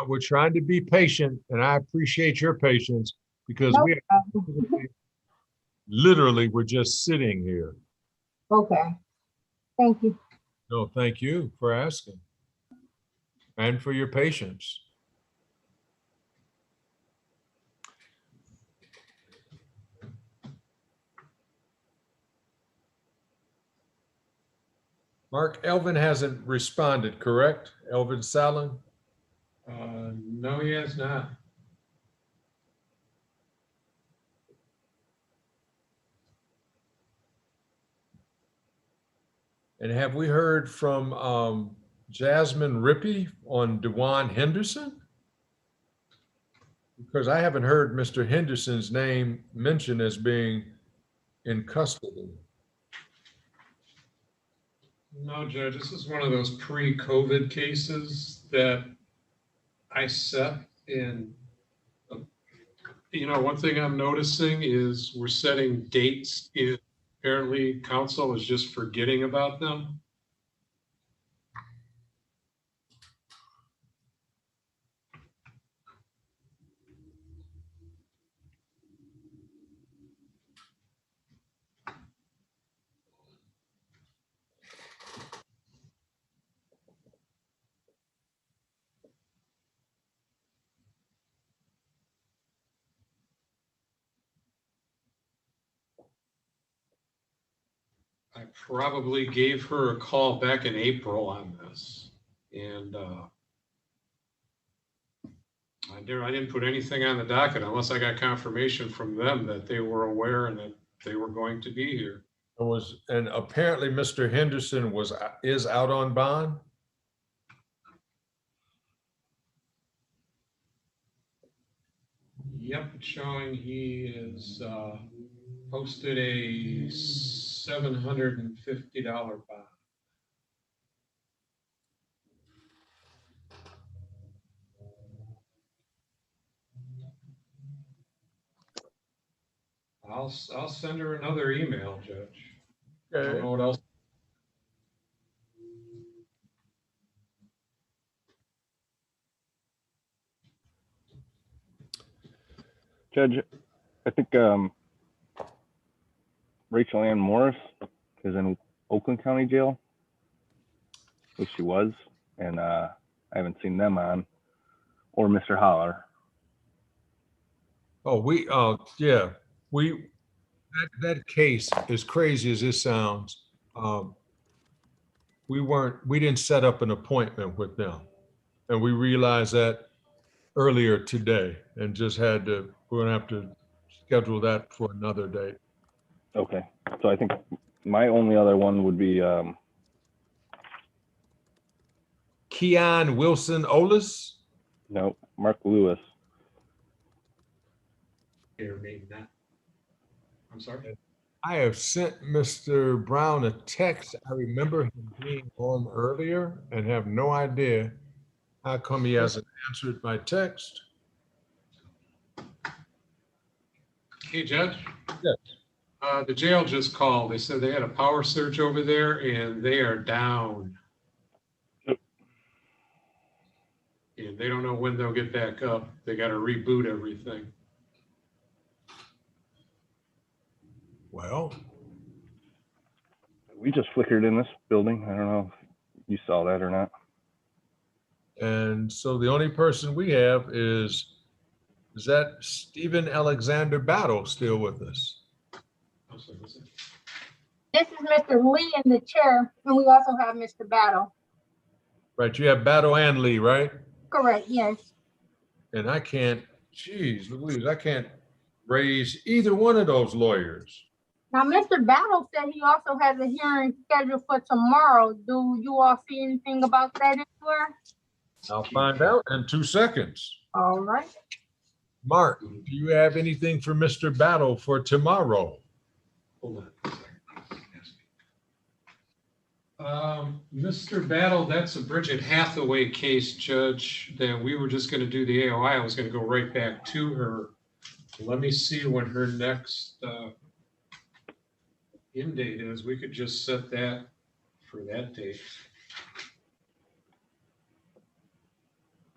We're trying to be patient, and I appreciate your patience because No we literally we're just sitting here. Okay, thank you. No, thank you for asking and for your patience. Mark, Elvin hasn't responded, correct? Elvin Salin? No, he has not. And have we heard from Jasmine Rippey on DeJuan Henderson? Because I haven't heard Mr. Henderson's name mentioned as being in custody. No, Judge, this is one of those pre-COVID cases that I set in. You know, one thing I'm noticing is we're setting dates. Apparently, council is just forgetting about them. I probably gave her a call back in April on this, and I didn't put anything on the docket unless I got confirmation from them that they were aware and that they were going to be here. And apparently Mr. Henderson is out on bond. Yep, it's showing he is posted a $750 bond. I'll send her another email, Judge. I don't know what else. Judge, I think Rachel Ann Morris is in Oakland County Jail. At least she was, and I haven't seen them on, or Mr. Holler. Oh, yeah, that case, as crazy as this sounds, we didn't set up an appointment with them. And we realized that earlier today and just we're gonna have to schedule that for another date. Okay, so I think my only other one would be, Keon Wilson Olis. no, Mark Lewis. Or maybe not. I'm sorry. I have sent Mr. Brown a text. I remember him being on earlier and have no idea how come he hasn't answered my text. Hey, Judge. Yes. The jail just called. They said they had a power surge over there and they are down. And they don't know when they'll get back up. They got to reboot everything. Well, We just flickered in this building. I don't know if you saw that or not. and so the only person we have is that Stephen Alexander Battle still with us? This is Mr. Lee in the chair, and we also have Mr. Battle. Right, you have Battle and Lee, right? Correct, yes. And I can't, geez, Louise, I can't raise either one of those lawyers. Now, Mr. Battle said he also has a hearing scheduled for tomorrow. Do you all see anything about that anywhere? I'll find out in 2 seconds. All right. Mark, do you have anything for Mr. Battle for tomorrow? Hold on. Mr. Battle, that's a Bridget Hathaway case, Judge, that we were just going to do the AOI. I was going to go right back to her. Let me see when her next end date is. We could just set that for that date.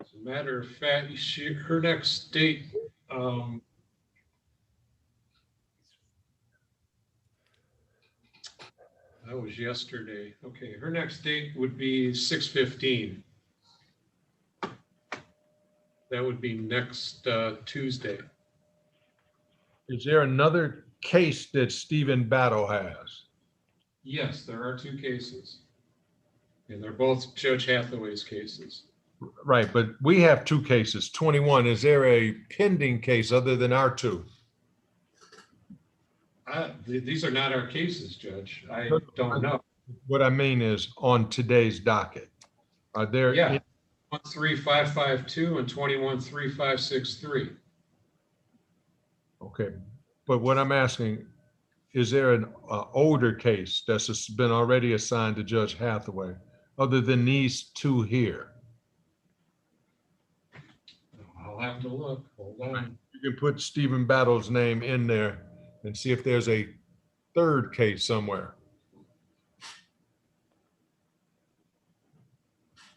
As a matter of fact, her next date, that was yesterday. Okay, her next date would be 6/15. That would be next Tuesday. Is there another case that Stephen Battle has? Yes, there are 2 cases. And they're both Judge Hathaway's cases. Right, but we have 2 cases. 21, is there a pending case other than our 2? These are not our cases, Judge. I don't know. What I mean is on today's docket. Are there? Yeah, 213552 and 213563. Okay, but what I'm asking, is there an older case that's been already assigned to Judge Hathaway other than these 2 here? I'll have to look. Hold on. You can put Stephen Battle's name in there and see if there's a 3rd case somewhere.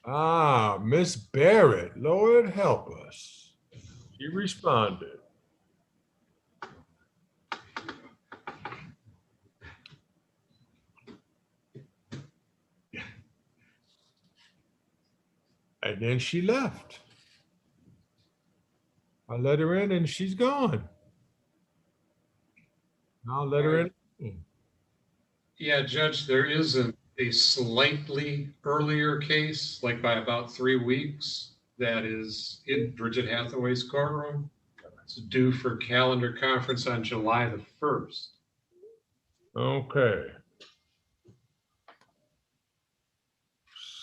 Ah, Miss Barrett, Lord help us. She responded. And then she left. I let her in and she's gone. I'll let her in. Yeah, Judge, there is a slightly earlier case, like by about 3 weeks, that is in Bridget Hathaway's courtroom. It's due for calendar conference on July the 1st. Okay.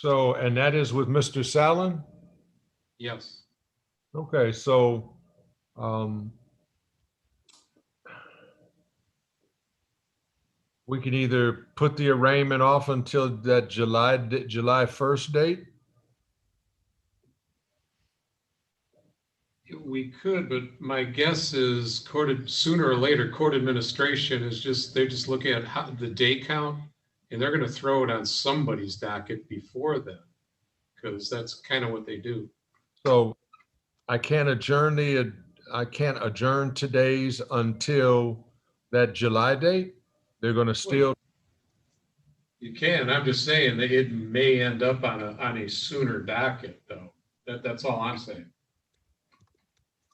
So, and that is with Mr. Sallin? Yes. Okay, so we can either put the arraignment off until that July 1st date? We could, but my guess is sooner or later, court administration is they're just looking at the day count, and they're going to throw it on somebody's docket before then, because that's kind of what they do. So I can't adjourn today's until that July date? They're going to still. You can. I'm just saying that it may end up on a sooner docket, though. That's all I'm saying.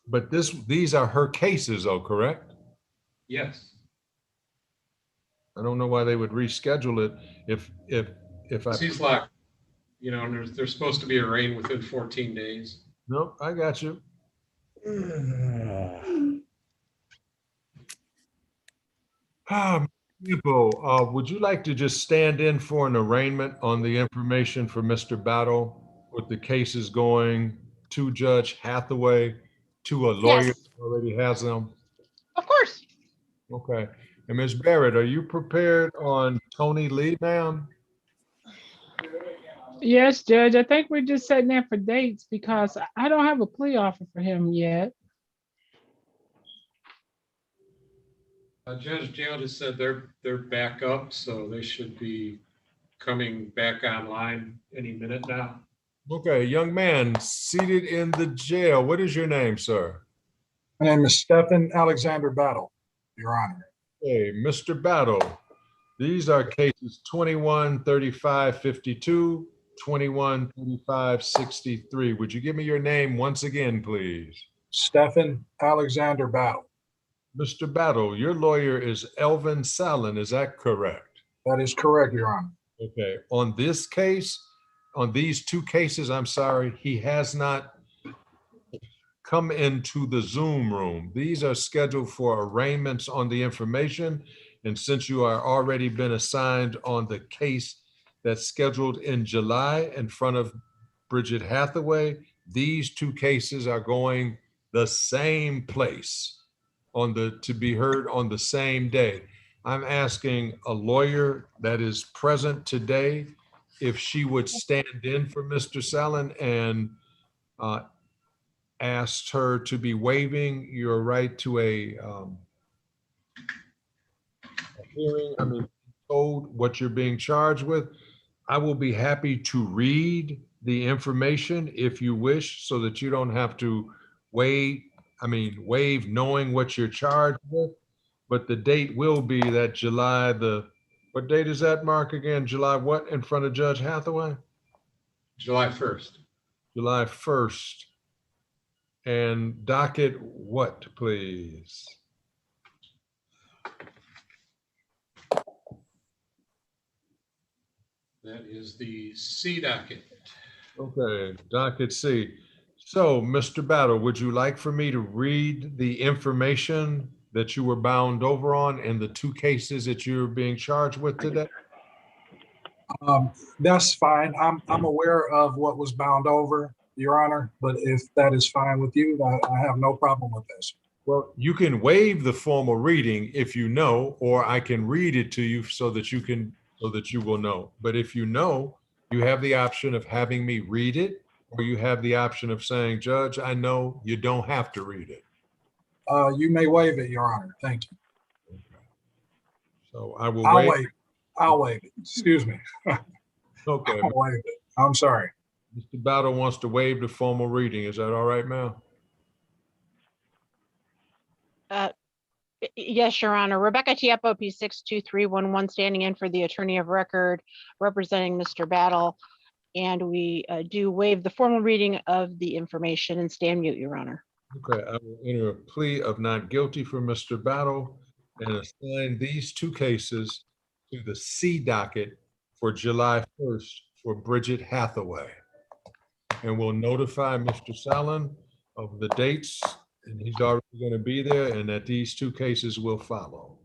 But these are her cases, though, correct? Yes. I don't know why they would reschedule it if I. He's like, you know, and there's supposed to be a rain within 14 days. Nope, I got you. Would you like to just stand in for an arraignment on the information for Mr. Battle with the cases going to Judge Hathaway, to a lawyer Yes. who already has them? Of course. Okay. And Ms. Barrett, are you prepared on Tony Lee, ma'am? Yes, Judge. I think we're just setting there for dates because I don't have a plea offer for him yet. Judge Jail just said they're back up, so they should be coming back online any minute now. Okay, young man seated in the jail. What is your name, sir? My name is Stephen Alexander Battle, Your Honor. Hey, Mr. Battle, these are cases 21-35-52, 21-35-63. Would you give me your name once again, please? Stephen Alexander Battle. Mr. Battle, your lawyer is Elvin Sallin, is that correct? That is correct, Your Honor. Okay, on this case, on these two cases, I'm sorry, he has not come into the Zoom room. These are scheduled for arraignments on the information. And since you are already been assigned on the case that's scheduled in July in front of Bridget Hathaway, these two cases are going the same place to be heard on the same day. I'm asking a lawyer that is present today if she would stand in for Mr. Sallin and asked her to be waiving your right to a hearing, told what you're being charged with. I will be happy to read the information if you wish, so that you don't have to waive knowing what you're charged with. But the date will be that July what date is that, Mark, again? July what in front of Judge Hathaway? July 1st. July 1st. And docket what, please? That is the C docket. Okay, docket C. So, Mr. Battle, would you like for me to read the information that you were bound over on in the two cases that you're being charged with today? That's fine. I'm aware of what was bound over, Your Honor, but if that is fine with you, I have no problem with this. Well, you can waive the formal reading if you know, or I can read it to you so that you will know. But if you know, you have the option of having me read it, or you have the option of saying, Judge, I know you don't have to read it. You may waive it, Your Honor. Thank you. So I will waive. I'll waive it. Excuse me. Okay. I'll waive it. I'm sorry. Mr. Battle wants to waive the formal reading. Is that all right, ma'am? Yes, Your Honor. Rebecca Tiapo, P62311, standing in for the attorney of record representing Mr. Battle. And we do waive the formal reading of the information and stand mute, Your Honor. Okay, I will enter a plea of not guilty for Mr. Battle and assign these two cases to the C docket for July 1st for Bridget Hathaway. And we'll notify Mr. Sallin of the dates, and he's already going to be there, and that these two cases will follow.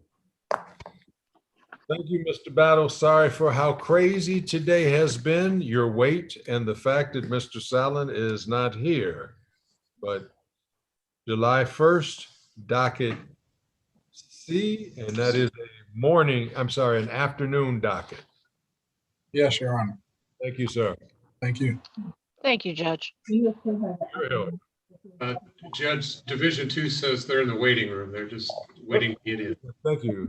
Thank you, Mr. Battle. Sorry for how crazy today has been, your wait, and the fact that Mr. Sallin is not here. But July 1st, docket C, and that is an afternoon docket. Yes, Your Honor. Thank you, sir. Thank you. Thank you, Judge. Judge, Division 2 says they're in the waiting room. They're just waiting to get in. Thank you.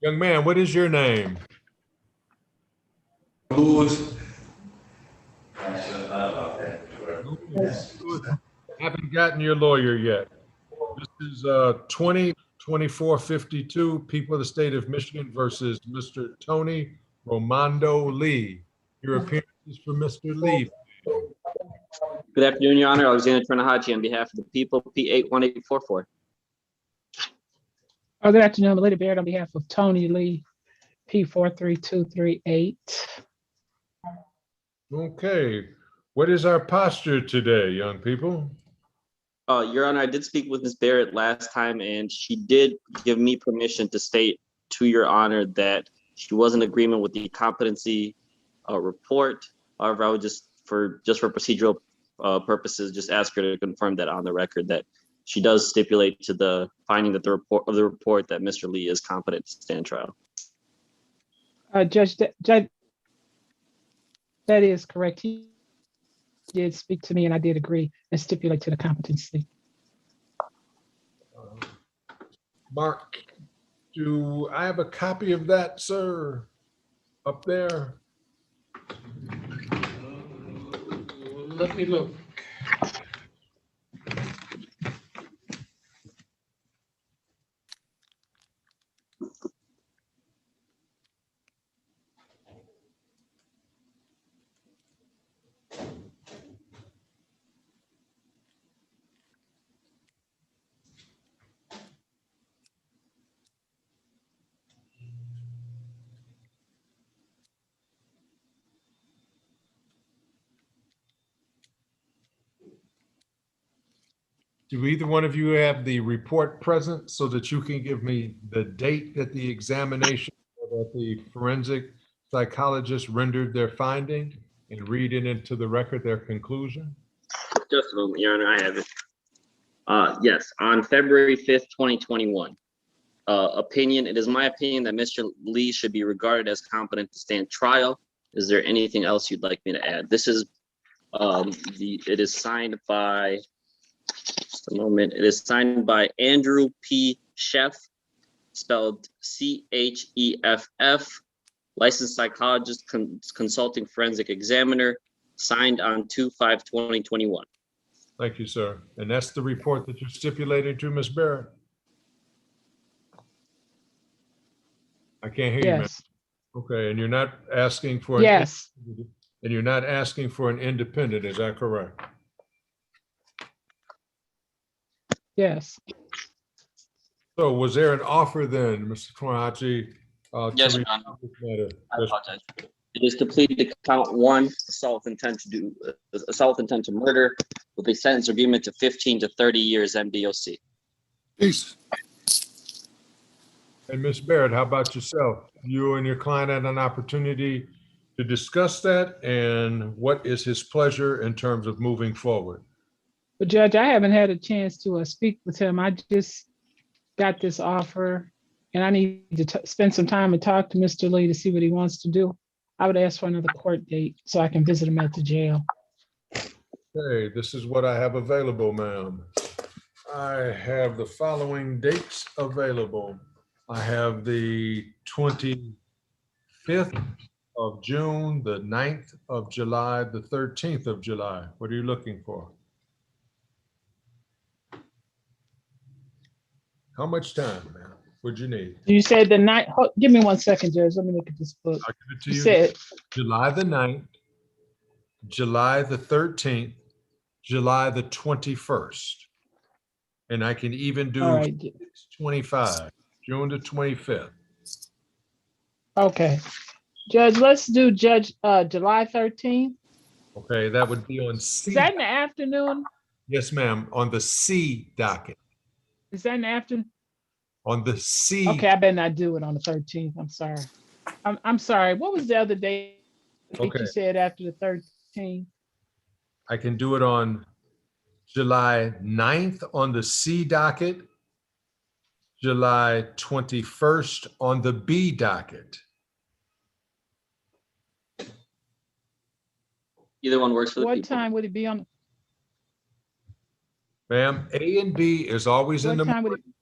Young man, what is your name? Haven't gotten your lawyer yet. This is 20-2452, People of the State of Michigan versus Mr. Tony Romando Lee. Your appearance is for Mr. Lee. Good afternoon, Your Honor. Alexander Trinahaji on behalf of the people, P81844. Oh, good afternoon, Lady Baird on behalf of Tony Lee, P43238. Okay, what is our posture today, young people? Your Honor, I did speak with Ms. Barrett last time, and she did give me permission to state to Your Honor that she was in agreement with the competency report. However, I would just for procedural purposes, just ask her to confirm that on the record that she does stipulate to the finding that the report that Mr. Lee is competent to stand trial. Judge, that is correct. He did speak to me and I did agree and stipulate to the competency. Mark, do I have a copy of that, sir, up there? Let me look. Do either one of you have the report present so that you can give me the date that the examination, that the forensic psychologist rendered their finding and read it into the record, their conclusion? Just a moment, Your Honor, I have it. Yes, on February 5th, 2021. Opinion, it is my opinion that Mr. Lee should be regarded as competent to stand trial. Is there anything else you'd like me to add? This is, it is signed by, just a moment, it is signed by Andrew P. Sheff, spelled C-H-E-F-F, licensed psychologist, consulting forensic examiner, signed on 2/5/2021. Thank you, sir. And that's the report that you're stipulating to, Ms. Barrett? I can't hear you, ma'am. Yes. Okay, and you're not asking for an Yes. and you're not asking for an independent, is that correct? Yes. So was there an offer then, Mr. Kwanachi? Yes, Your Honor. I apologize. It is to plead to count one, assault intent to murder with a sentence agreement to 15 to 30 years MDOC. Peace. And Ms. Barrett, how about yourself? You and your client had an opportunity to discuss that, and what is his pleasure in terms of moving forward? But Judge, I haven't had a chance to speak with him. I just got this offer and I need to spend some time and talk to Mr. Lee to see what he wants to do. I would ask for another court date so I can visit him at the jail. Okay, this is what I have available, ma'am. I have the following dates available. I have the 25th of June, the 9th of July, the 13th of July. What are you looking for? How much time, ma'am, would you need? You said the night, give me 1 second, Judge. Let me look at this book. I'll give it to You you. said July the 9th, July the 13th, July the 21st. And I can even do all right. 25, June the 25th. Okay. Judge, let's do July 13th. Okay, that would be on C. Is that in the afternoon? Yes, ma'am, on the C docket. Is that in the afternoon? On the C. Okay, I better not do it on the 13th. I'm sorry. I'm sorry. What was the other day Okay. you said after the 13th? I can do it on July 9th on the C docket, July 21st on the B docket. Either one works for the What people. time would it be on? Ma'am, A and B is always in What the time would morning.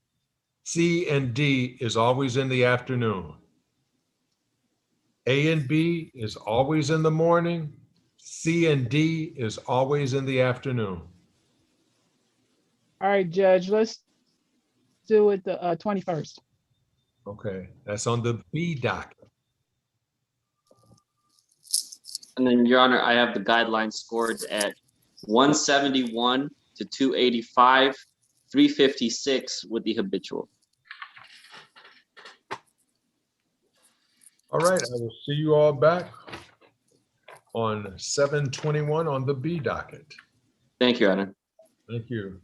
C and D is always in the afternoon. A and B is always in the morning. C and D is always in the afternoon. All right, Judge, let's do it the 21st. Okay, that's on the B docket. And then, Your Honor, I have the guidelines scored at 171 to 285, 356 with the habitual. All right, I will see you all back on 7/21 on the B docket. Thank you, Your Honor. Thank you.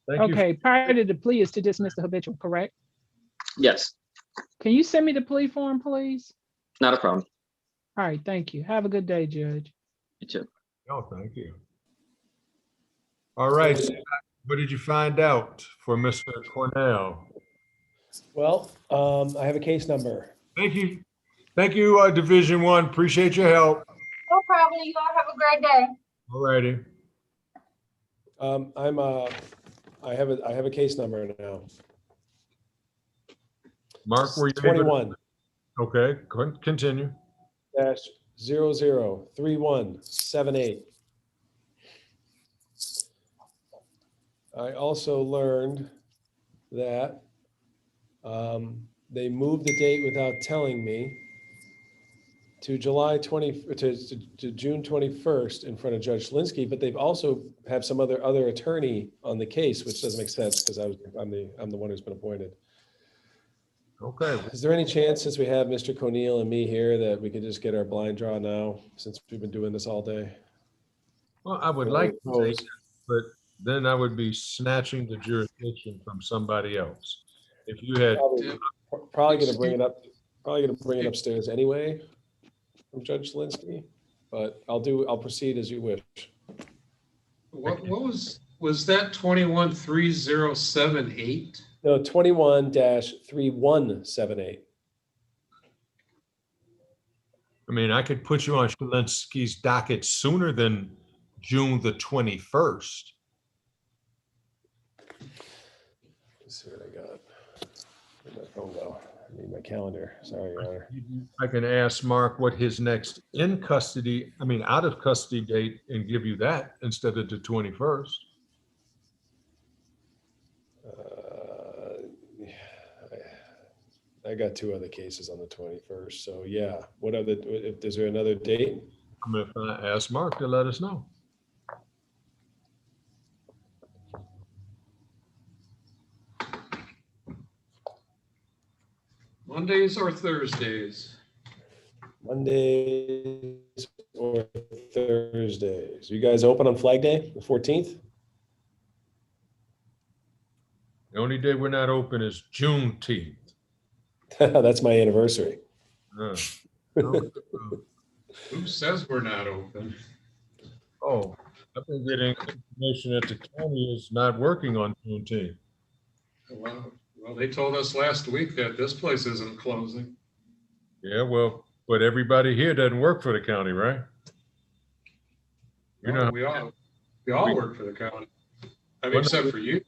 Thank you. Okay, prior to the plea is to dismiss the habitual, correct? Yes, Can you send me the plea form, please? not a problem. All right, thank you. Have a good day, Judge. You too. Oh, thank you. All right, what did you find out for Mr. Cornell? Well, I have a case number. Thank you. Thank you, Division 1. Appreciate your help. No problem. You all have a great day. All righty. I have a case number now. Mark, were you able to- 21 Okay, continue. dash 003178. I also learned that they moved the date without telling me to July 20 to June 21st in front of Judge Linsky, but they've also have some other attorney on the case, which doesn't make sense because I'm the one who's been appointed. Okay. Is there any chance, since we have Mr. Conneal and me here, that we could just get our blind draw now, since we've been doing this all day? Well, I would like to take it, but then I would be snatching the jurisdiction from somebody else. If you had. Probably going to bring it up. Probably going to bring it upstairs anyway from Judge Linsky, but I'll proceed as you wish. What was that 213078? No, 21-3178. I mean, I could put you on Shalinsky's docket sooner than June the 21st. Let's see what I got. Where'd my phone go? I need my calendar. Sorry, Your Honor. I can ask Mark what his next out of custody date and give you that instead of the 21st. I got two other cases on the 21st. So yeah, is there another date? I'm going to ask Mark to let us know. Mondays or Thursdays? Mondays or Thursdays. You guys open on Flag Day, the 14th? The only day we're not open is Juneteenth. That's my anniversary. Who says we're not open? Oh, I've been getting information that the county is not working on Juneteenth. Well, they told us last week that this place isn't closing. Yeah, well, but everybody here doesn't work for the county, right? You know, we all work for the county. I mean, except for you.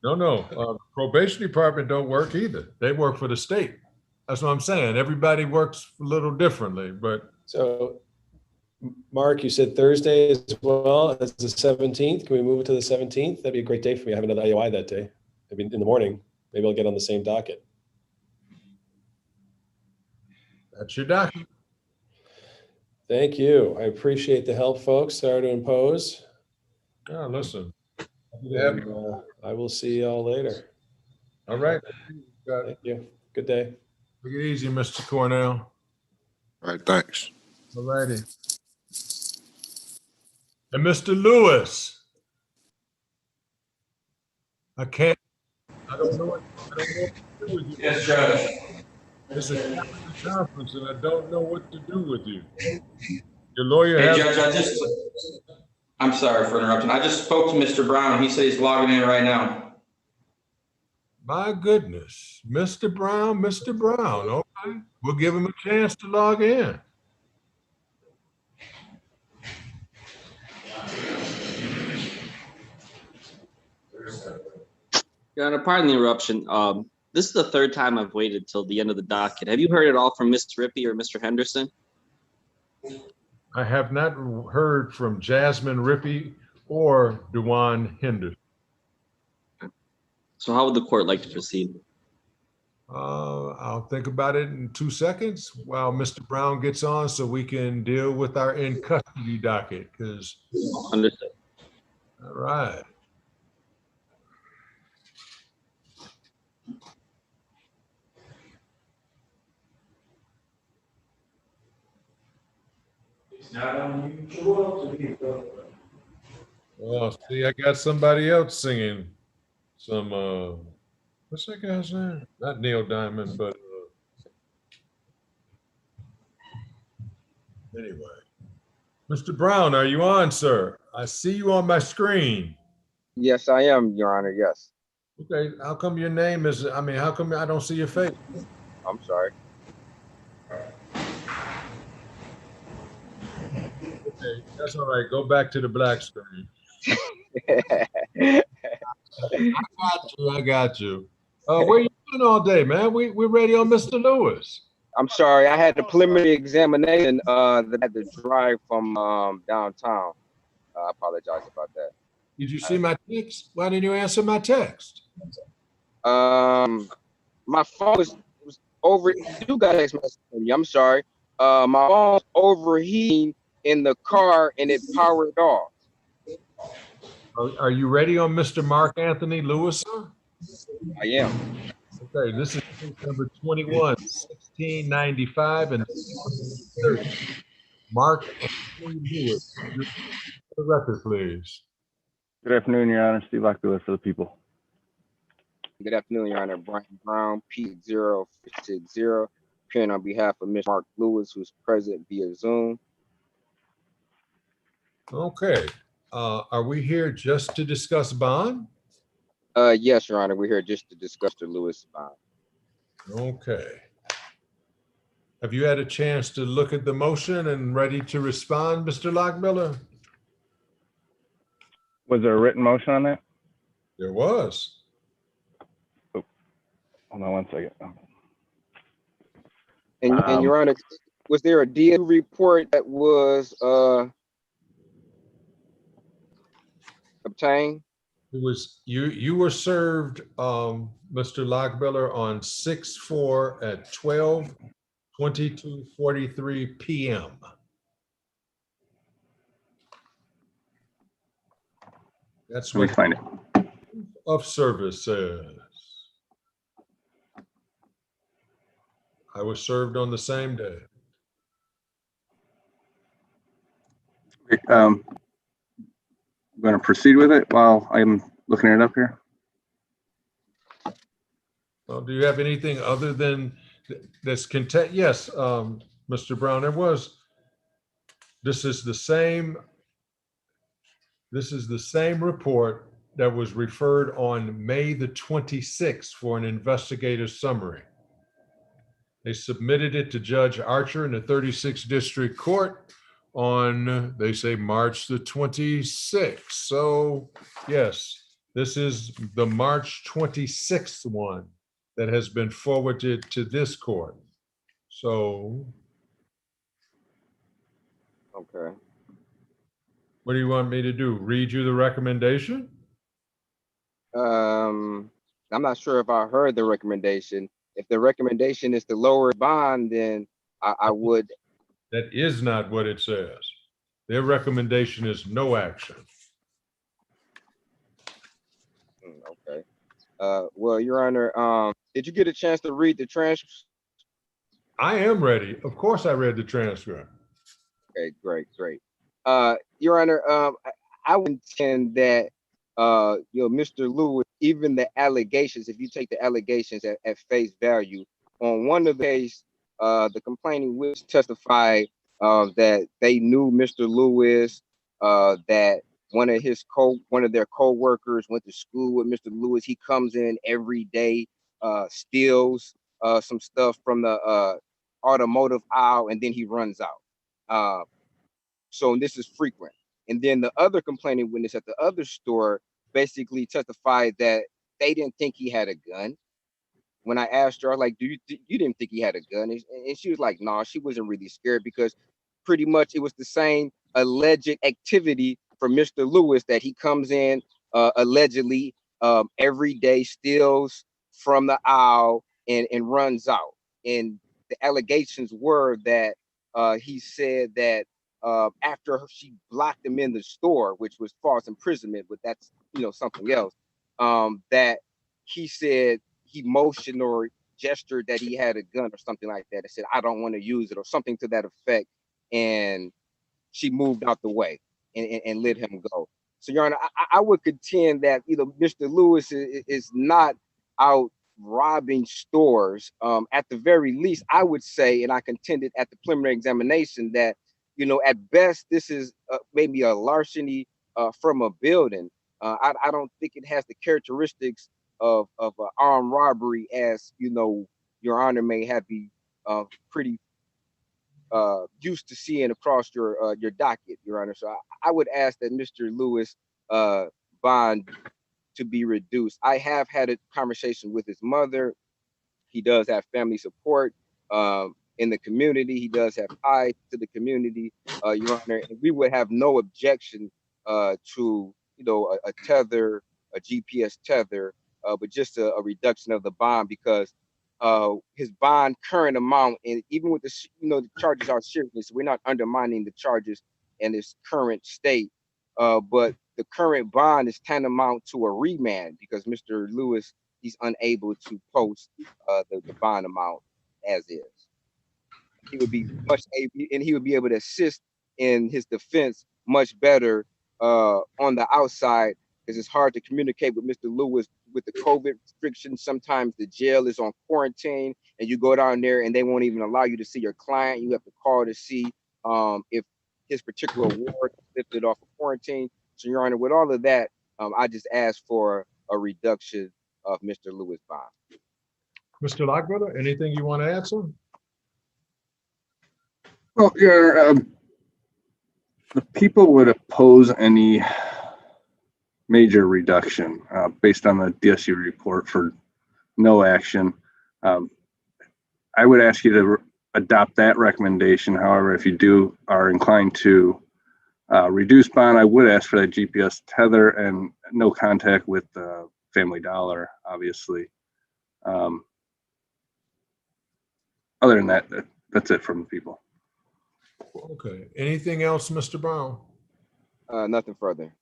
No, probation department don't work either. They work for the state. That's what I'm saying. Everybody works a little differently, but. So, Mark, you said Thursday as well as the 17th. Can we move it to the 17th? That'd be a great day for me. I have another AOI that day. I mean, in the morning. Maybe I'll get on the same docket. That's your docket. Thank you. I appreciate the help, folks. Sorry to impose. Oh, listen. I will see y'all later. All right. Thank you. Good day. Take it easy, Mr. Cornell. All right, thanks. All righty. And Mr. Lewis. I don't know what to do with you. Yes, Judge. It's a conference and I don't know what to do with you. Your lawyer Hey, has. Judge, I'm sorry for interrupting. I just spoke to Mr. Brown. He said he's logging in right now. My goodness, Mr. Brown. Okay, we'll give him a chance to log in. Your Honor, pardon the interruption. This is the third time I've waited till the end of the docket. Have you heard it all from Mr. Rippey or Mr. Henderson? I have not heard from Jasmine Rippey or Dewan Henderson. So how would the court like to proceed? I'll think about it in 2 seconds while Mr. Brown gets on so we can deal with our in custody docket because. Understood. All right. It's not unusual to be. Well, see, I got somebody else singing some, what's that guy's name? Not Neil Diamond, but anyway. Mr. Brown, are you on, sir? I see you on my screen. Yes, I am, Your Honor. Yes. Okay, how come your name is, I mean, how come I don't see your face? I'm sorry. Okay, that's all right. Go back to the black screen. I got you. Where you been all day, man? We're ready on Mr. Lewis. I'm sorry. I had a preliminary examination that I had to drive from downtown. I apologize about that. Did you see my text? Why didn't you answer my text? My phone was over. You got a text message from me. I'm sorry. My phone's overheating in the car and it powered off. Are you ready on Mr. Mark Anthony Lewis, sir? I am. Okay, this is case number 21, 1695 and 30. Mark Anthony Lewis. For the record, please. Good afternoon, Your Honor. Steve Lockwood for the people. Good afternoon, Your Honor. Brian Brown, P060, appearing on behalf of Mr. Mark Lewis, who's present via Zoom. Okay. Are we here just to discuss bond? Yes, Your Honor. We're here just to discuss the Lewis bond. Okay. Have you had a chance to look at the motion and ready to respond, Mr. Lockmiller? Was there a written motion on that? There was. Oh, hold on one second. And Your Honor, was there a DA report that was obtained? It was you were served, Mr. Lockmiller, on 6/4 at 12:22:43 p.m. That's Let me what find it. of service says. I was served on the same day. I'm going to proceed with it while I'm looking it up here. Well, do you have anything other than this content? Yes, Mr. Brown, there was. This is the same report that was referred on May the 26th for an investigative summary. They submitted it to Judge Archer in the 36th District Court on, they say, March the 26th. So yes, this is the March 26th one that has been forwarded to this court. So. Okay. What do you want me to do? Read you the recommendation? I'm not sure if I heard the recommendation. If the recommendation is to lower bond, then I would. That is not what it says. Their recommendation is no action. Okay. Well, Your Honor, did you get a chance to read the transcript? I am ready. Of course I read the transcript. Okay, great. Your Honor, I would contend that Mr. Lewis, even the allegations, if you take the allegations at face value, on one of the case, the complaining witness testified that they knew Mr. Lewis, that one of their co-workers went to school with Mr. Lewis. He comes in every day, steals some stuff from the automotive aisle, and then he runs out. So this is frequent. And then the other complaining witness at the other store basically testified that they didn't think he had a gun. When I asked her, like, you didn't think he had a gun? And she was like, no, she wasn't really scared because pretty much it was the same alleged activity for Mr. Lewis that he comes in allegedly every day, steals from the aisle and runs out. And the allegations were that he said that after she blocked him in the store, which was false imprisonment, but that's, something else, that he said he motioned or gestured that he had a gun or something like that. I said, I don't want to use it or something to that effect. And she moved out the way and let him go. So, Your Honor, I would contend that Mr. Lewis is not out robbing stores. At the very least, I would say, and I contended at the preliminary examination that, at best, this is maybe a larceny from a building. I don't think it has the characteristics of an armed robbery, as Your Honor may have be pretty used to seeing across your docket, Your Honor. So I would ask that Mr. Lewis bond to be reduced. I have had a conversation with his mother. He does have family support in the community. He does have ties to the community, Your Honor. And we would have no objection to a tether, a GPS tether, but just a reduction of the bond, because his bond current amount, and even with the the charges are serious, we're not undermining the charges in its current state, but the current bond is tantamount to a remand because Mr. Lewis, he's unable to post the bond amount as is. He would be much able, and he would be able to assist in his defense much better on the outside, because it's hard to communicate with Mr. Lewis with the COVID restrictions. Sometimes the jail is on quarantine and you go down there and they won't even allow you to see your client. You have to call to see if his particular ward lifted off of quarantine. So, Your Honor, with all of that, I just ask for a reduction of Mr. Lewis' bond. Mr. Lockbrother, anything you want to add, sir? Well, the people would oppose any major reduction based on the DSU report for no action. I would ask you to adopt that recommendation. However, if you are inclined to reduce bond, I would ask for that GPS tether and no contact with Family Dollar, obviously. Other than that, that's it from the people. Okay. Anything else, Mr. Brown? Nothing further.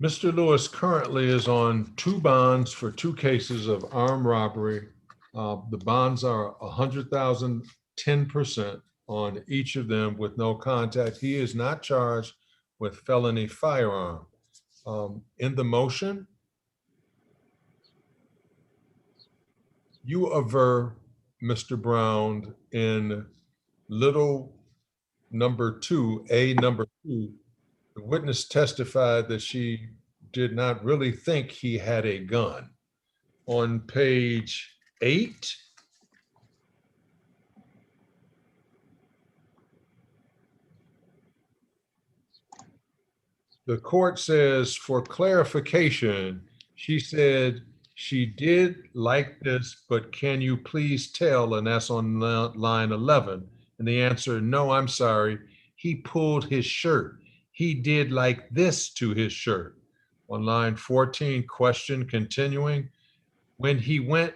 Mr. Lewis currently is on 2 bonds for 2 cases of armed robbery. The bonds are 100,000, 10% on each of them with no contact. He is not charged with felony firearm. In the motion, you aver, Mr. Brown, in little number 2, A number 2, the witness testified that she did not really think he had a gun. On page 8, the court says, for clarification, she said she did like this, but can you please tell? And that's on line 11. And the answer, no, I'm sorry. He pulled his shirt. He did like this to his shirt. On line 14, question continuing. When he went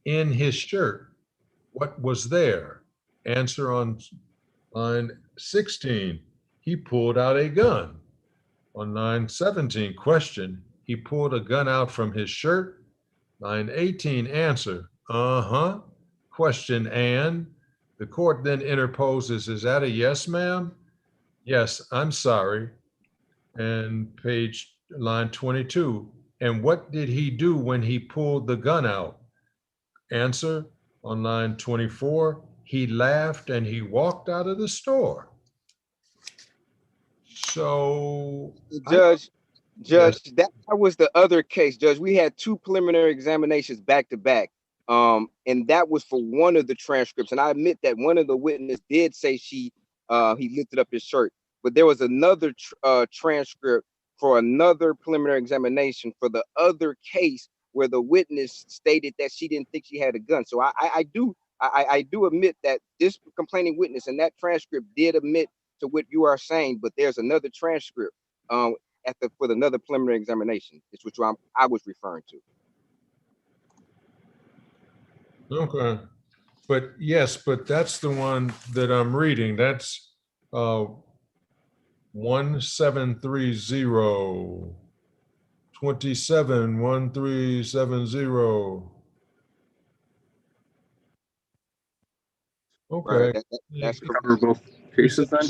in his shirt, what was there? Answer on line 16, he pulled out a gun. On line 17, question, he pulled a gun out from his shirt. Line 18, answer, uh-huh. Question, and the court then interposes, is that a yes, ma'am? Yes, I'm sorry. And line 22, and what did he do when he pulled the gun out? Answer, on line 24, he laughed and he walked out of the store. So, Judge, Yes. that was the other case, Judge. We had 2 preliminary examinations back to back. And that was for one of the transcripts. And I admit that one of the witnesses did say he lifted up his shirt, but there was another transcript for another preliminary examination for the other case where the witness stated that she didn't think she had a gun. So I do admit that this complaining witness and that transcript did admit to what you are saying, but there's another transcript for another preliminary examination. It's which I was referring to. Okay, but yes, but that's the one that I'm reading. That's 1730. 271370. Right, Okay. that's cover both cases then?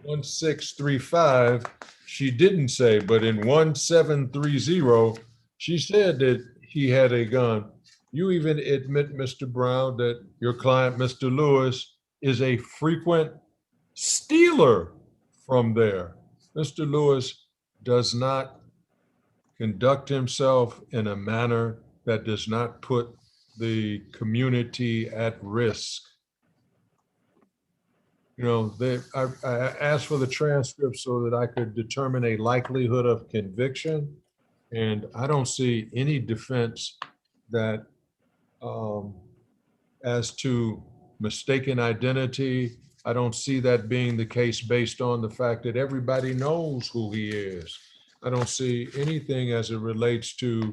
1635, she didn't say, but in 1730, she said that he had a gun. You even admit, Mr. Brown, that your client, Mr. Lewis, is a frequent stealer from there. Mr. Lewis does not conduct himself in a manner that does not put the community at risk. You know, I asked for the transcript so that I could determine a likelihood of conviction. And I don't see any defense that as to mistaken identity, I don't see that being the case based on the fact that everybody knows who he is. I don't see anything as it relates to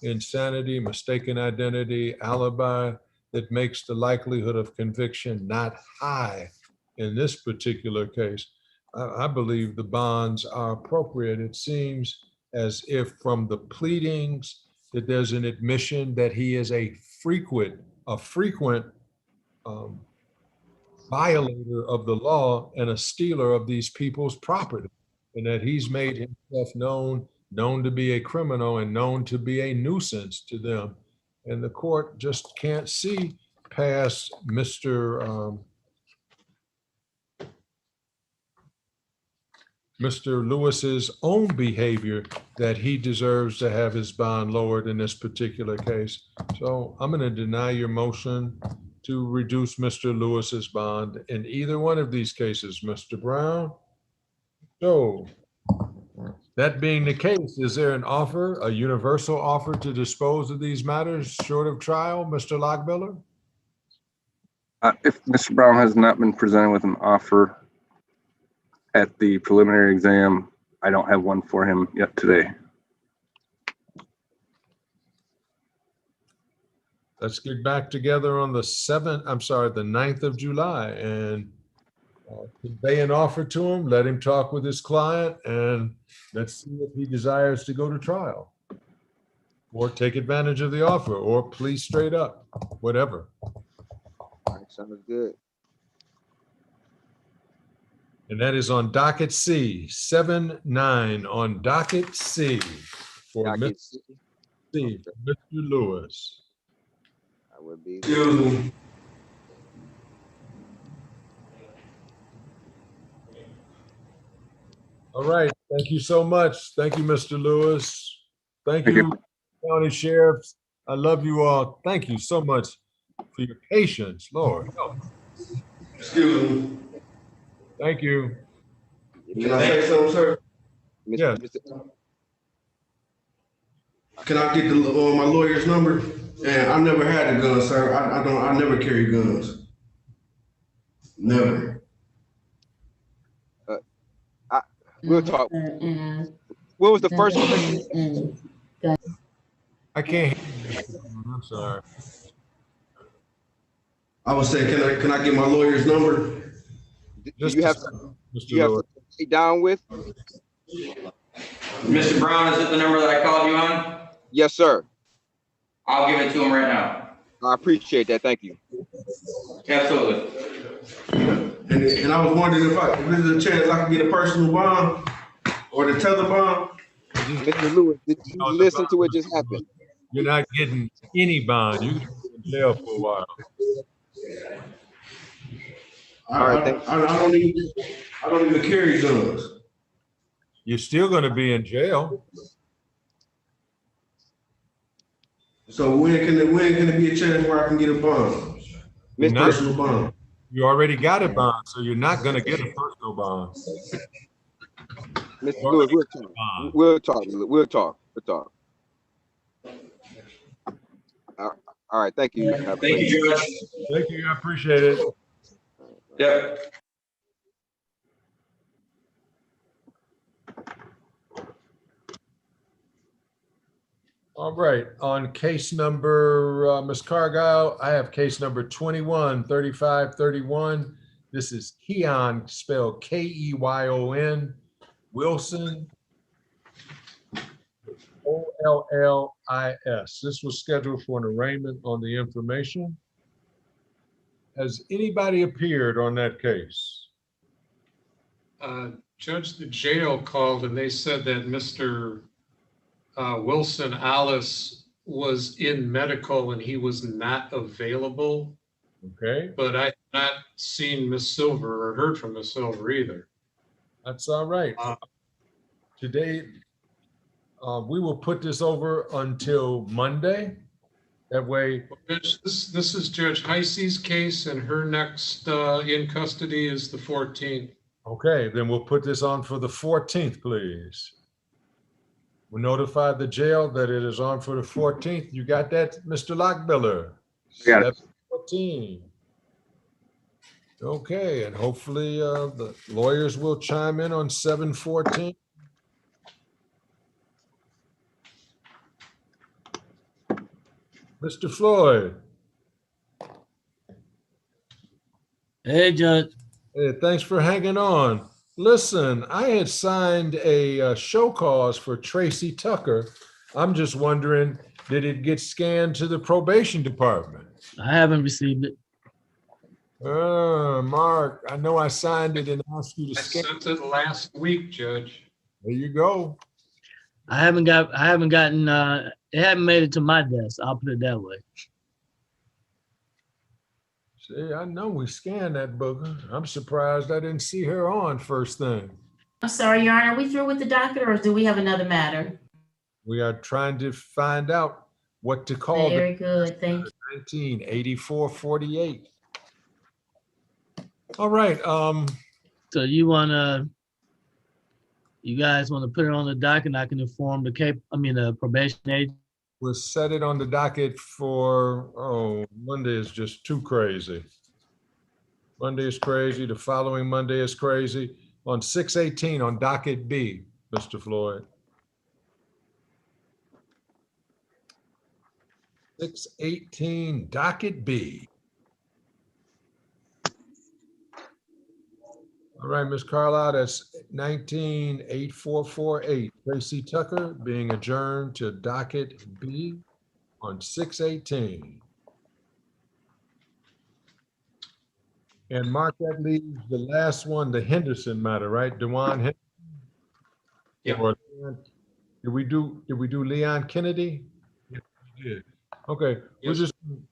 insanity, mistaken identity, alibi that makes the likelihood of conviction not high. In this particular case, I believe the bonds are appropriate. It seems as if from the pleadings that there's an admission that he is a frequent violator of the law and a stealer of these people's property, and that he's made himself known to be a criminal and known to be a nuisance to them. And the court just can't see past Mr. Lewis's own behavior that he deserves to have his bond lowered in this particular case. So I'm going to deny your motion to reduce Mr. Lewis's bond in either one of these cases, Mr. Brown. So that being the case, is there an offer, a universal offer to dispose of these matters short of trial, Mr. Lockbiller? If Mr. Brown has not been presented with an offer at the preliminary exam, I don't have one for him yet today. Let's get back together on the 9th of July and convey an offer to him, let him talk with his client, and let's see if he desires to go to trial or take advantage of the offer or plea straight up, whatever. All right, sounds good. And that is on docket C, 7-9 on docket C for Docket Mr. C, for Mr. Lewis. I would be. Excuse me. All right, thank you so much. Thank you, Mr. Lewis. Thank you, County Sheriffs. I love you all. Thank you so much for your patience, Lord. Excuse me. Thank you. Can I say something, sir? Yes. Can I get my lawyer's number? And I never had a gun, sir. I never carry guns. Never. We'll talk. What was the first one? I can't hear you. I'm sorry. I was saying, can I get my lawyer's number? Do you have to sit down with? Mr. Brown, is it the number that I called you on? Yes, sir. I'll give it to him right now. I appreciate that. Thank you. Absolutely. And I was wondering if there's a chance I can get a personal bond or the tether bond. Mr. Lewis, did you listen to what just happened? You're not getting any bond. You can be in jail for a while. I don't even carry guns. You're still going to be in jail. So when can it be a chance where I can get a bond? Personal bond. You already got a bond, so you're not going to get a personal bond. Mr. Lewis, we'll talk. All right, thank you. Thank you, Judge. Thank you, I appreciate it. Yep. All right, on case number, Ms. Cargile, I have case number 21-3531. This is Keyon, spelled Keyon, Wilson, OLLIS. This was scheduled for an arraignment on the information. Has anybody appeared on that case? Judge, the jail called and they said that Mr. Wilson Alice was in medical and he was not available. Okay. But I have not seen Miss Silver or heard from Miss Silver either. That's all right. Today, we will put this over until Monday. That way. This is Judge Heisey's case and her next in custody is the 14th. Okay, then we'll put this on for the 14th, please. We'll notify the jail that it is on for the 14th. You got that, Mr. Lockbiller? Got it. 14. Okay, and hopefully the lawyers will chime in on 7/14. Mr. Floyd. Hey, Judge. Hey, thanks for hanging on. Listen, I had signed a show cause for Tracy Tucker. I'm just wondering, did it get scanned to the probation department? I haven't received it. Mark, I know I signed it and asked you to scan. I sent it last week, Judge. There you go. I haven't gotten, it hadn't made it to my desk. I'll put it that way. See, I know we scanned that booger. I'm surprised I didn't see her on first thing. I'm sorry, Your Honor, are we through with the docket or do we have another matter? We are trying to find out what to call Very good, thank you. 1984-48. All right. So you guys want to put it on the docket and I can inform the probation agent? We'll set it on the docket for, Monday is just too crazy. Monday is crazy. The following Monday is crazy. On 6/18 on docket B, Mr. Floyd. 6/18 docket B. All right, Ms. Carlisle, that's 19-8448. Tracy Tucker being adjourned to docket B on 6/18. And Mark, that leaves the last one, the Henderson matter, right? DeJuan Henderson? Yeah. Or did we do Leon Kennedy? Yeah, we did. Okay, Yes.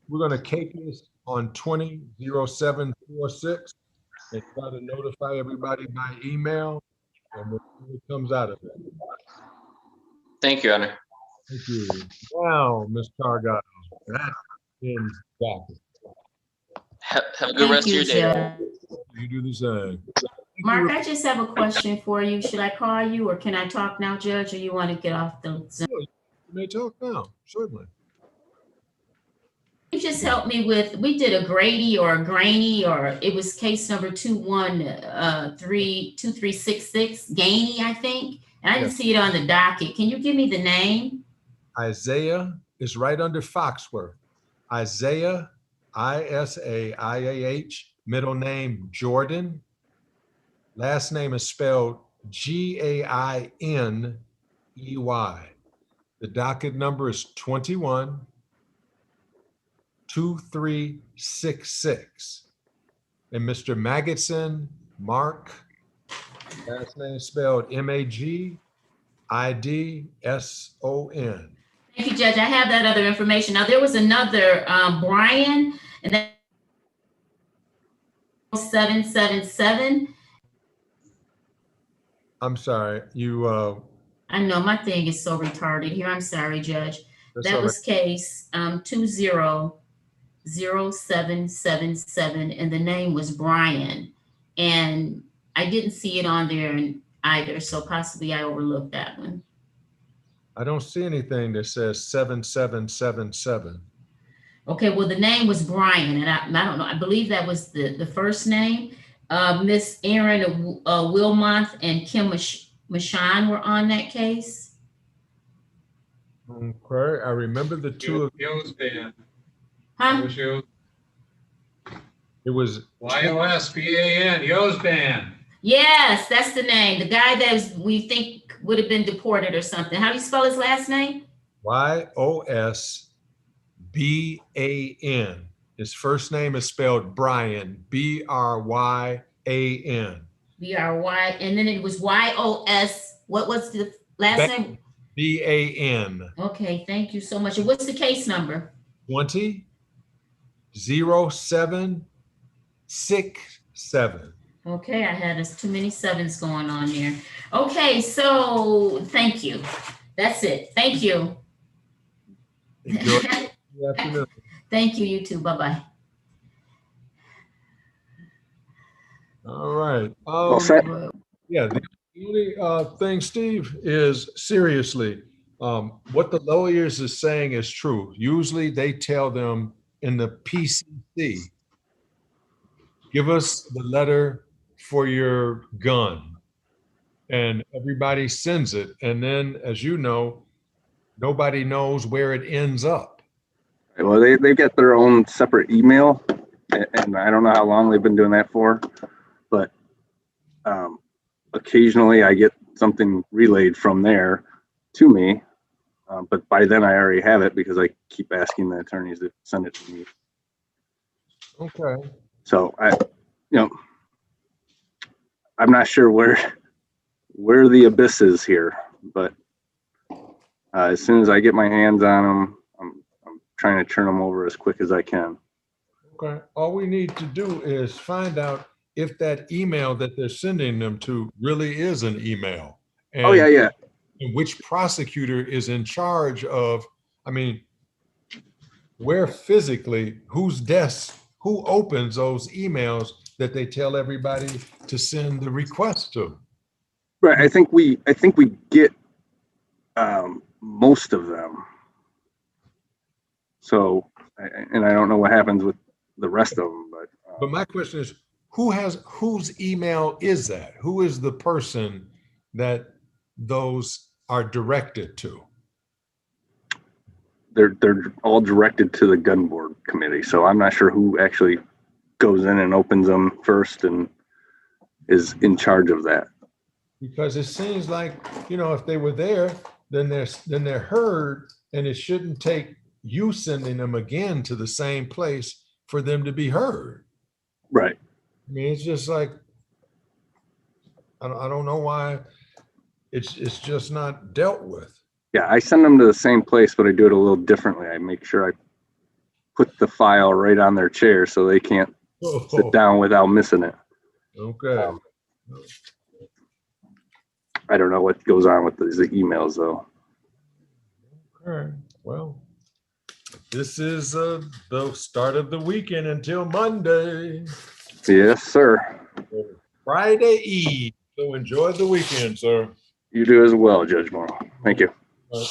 we're gonna cake this on 20-0746 and try to notify everybody by email, and we'll see what comes out of it. Thank you, Your Honor. Thank you. Now, Ms. Cargado, that ends docket. Have a good Thank rest of you, your day. Judge. You do the same. Mark, I just have a question for you. Should I call you or can I talk now, Judge, or you want to get off the Zoom? You may talk now, certainly. You just helped me with, we did a Grady or a Grainy, or it was case number 2366, Gainey, I think. And I didn't Yes. see it on the docket. Can you give me the name? Isaiah is right under Foxworth. Isaiah, Isaiah, middle name Jordan. Last name is spelled Gainey. The docket number is 21-2366. And Mr. Magidson, Mark, last name is spelled Magidson. Thank you, Judge. I have that other information. Now, there was another Brian, and that 777. I'm sorry, you, I know my thing is so retarded here. I'm sorry, Judge. That's That all was case 20-0777, and the name was Brian. And I didn't see it on there either, so possibly I overlooked that one. I don't see anything that says 7777. Okay, well, the name was Brian, and I don't know, I believe that was the first name. Miss Erin Wilmont and Kim Mashan were on that case. Okay, I remember the two of Yo's band. Huh? it was YOSBAN, Yo's band. Yes, that's the name. The guy that we think would have been deported or something. How do you spell his last name? Yosban. His first name is spelled Brian, Bryan. BRY, and then it was YOS. What was the last name? BAN. Okay, thank you so much. And what's the case number? 20-0767. Okay, I had too many sevens going on there. Okay, so thank you. That's it. Thank you. Enjoy the afternoon. Thank you, you too. Bye-bye. All right. All set. Yeah, the only thing, Steve, is seriously, what the lawyers is saying is true. Usually they tell them in the PCC, give us the letter for your gun. And everybody sends it. And then, as you know, nobody knows where it ends up. Well, they get their own separate email, and I don't know how long they've been doing that for, but occasionally I get something relayed from there to me, but by then I already have it because I keep asking the attorneys to send it to me. Okay. So I'm not sure where the abyss is here, but as soon as I get my hands on them, I'm trying to turn them over as quick as I can. Okay. All we need to do is find out if that email that they're sending them to really is an email. And, oh, yeah. And which prosecutor is in charge of, I mean, where physically, whose desk, who opens those emails that they tell everybody to send the request to? Right. I think we get most of them. So, and I don't know what happens with the rest of them, but my question is, whose email is that? Who is the person that those are directed to? They're all directed to the gun board committee. So I'm not sure who actually goes in and opens them first and is in charge of that. Because it seems like, if they were there, then they're heard, and it shouldn't take you sending them again to the same place for them to be heard. Right. I mean, it's just like, I don't know why it's just not dealt with. Yeah, I send them to the same place, but I do it a little differently. I make sure I put the file right on their chair so they can't sit down without missing it. Okay. I don't know what goes on with these emails, though. Okay. Well, this is the start of the weekend until Monday. Yes, sir. Friday Eve. So enjoy the weekend, sir. You do as well, Judge Morrow. Thank you. All right.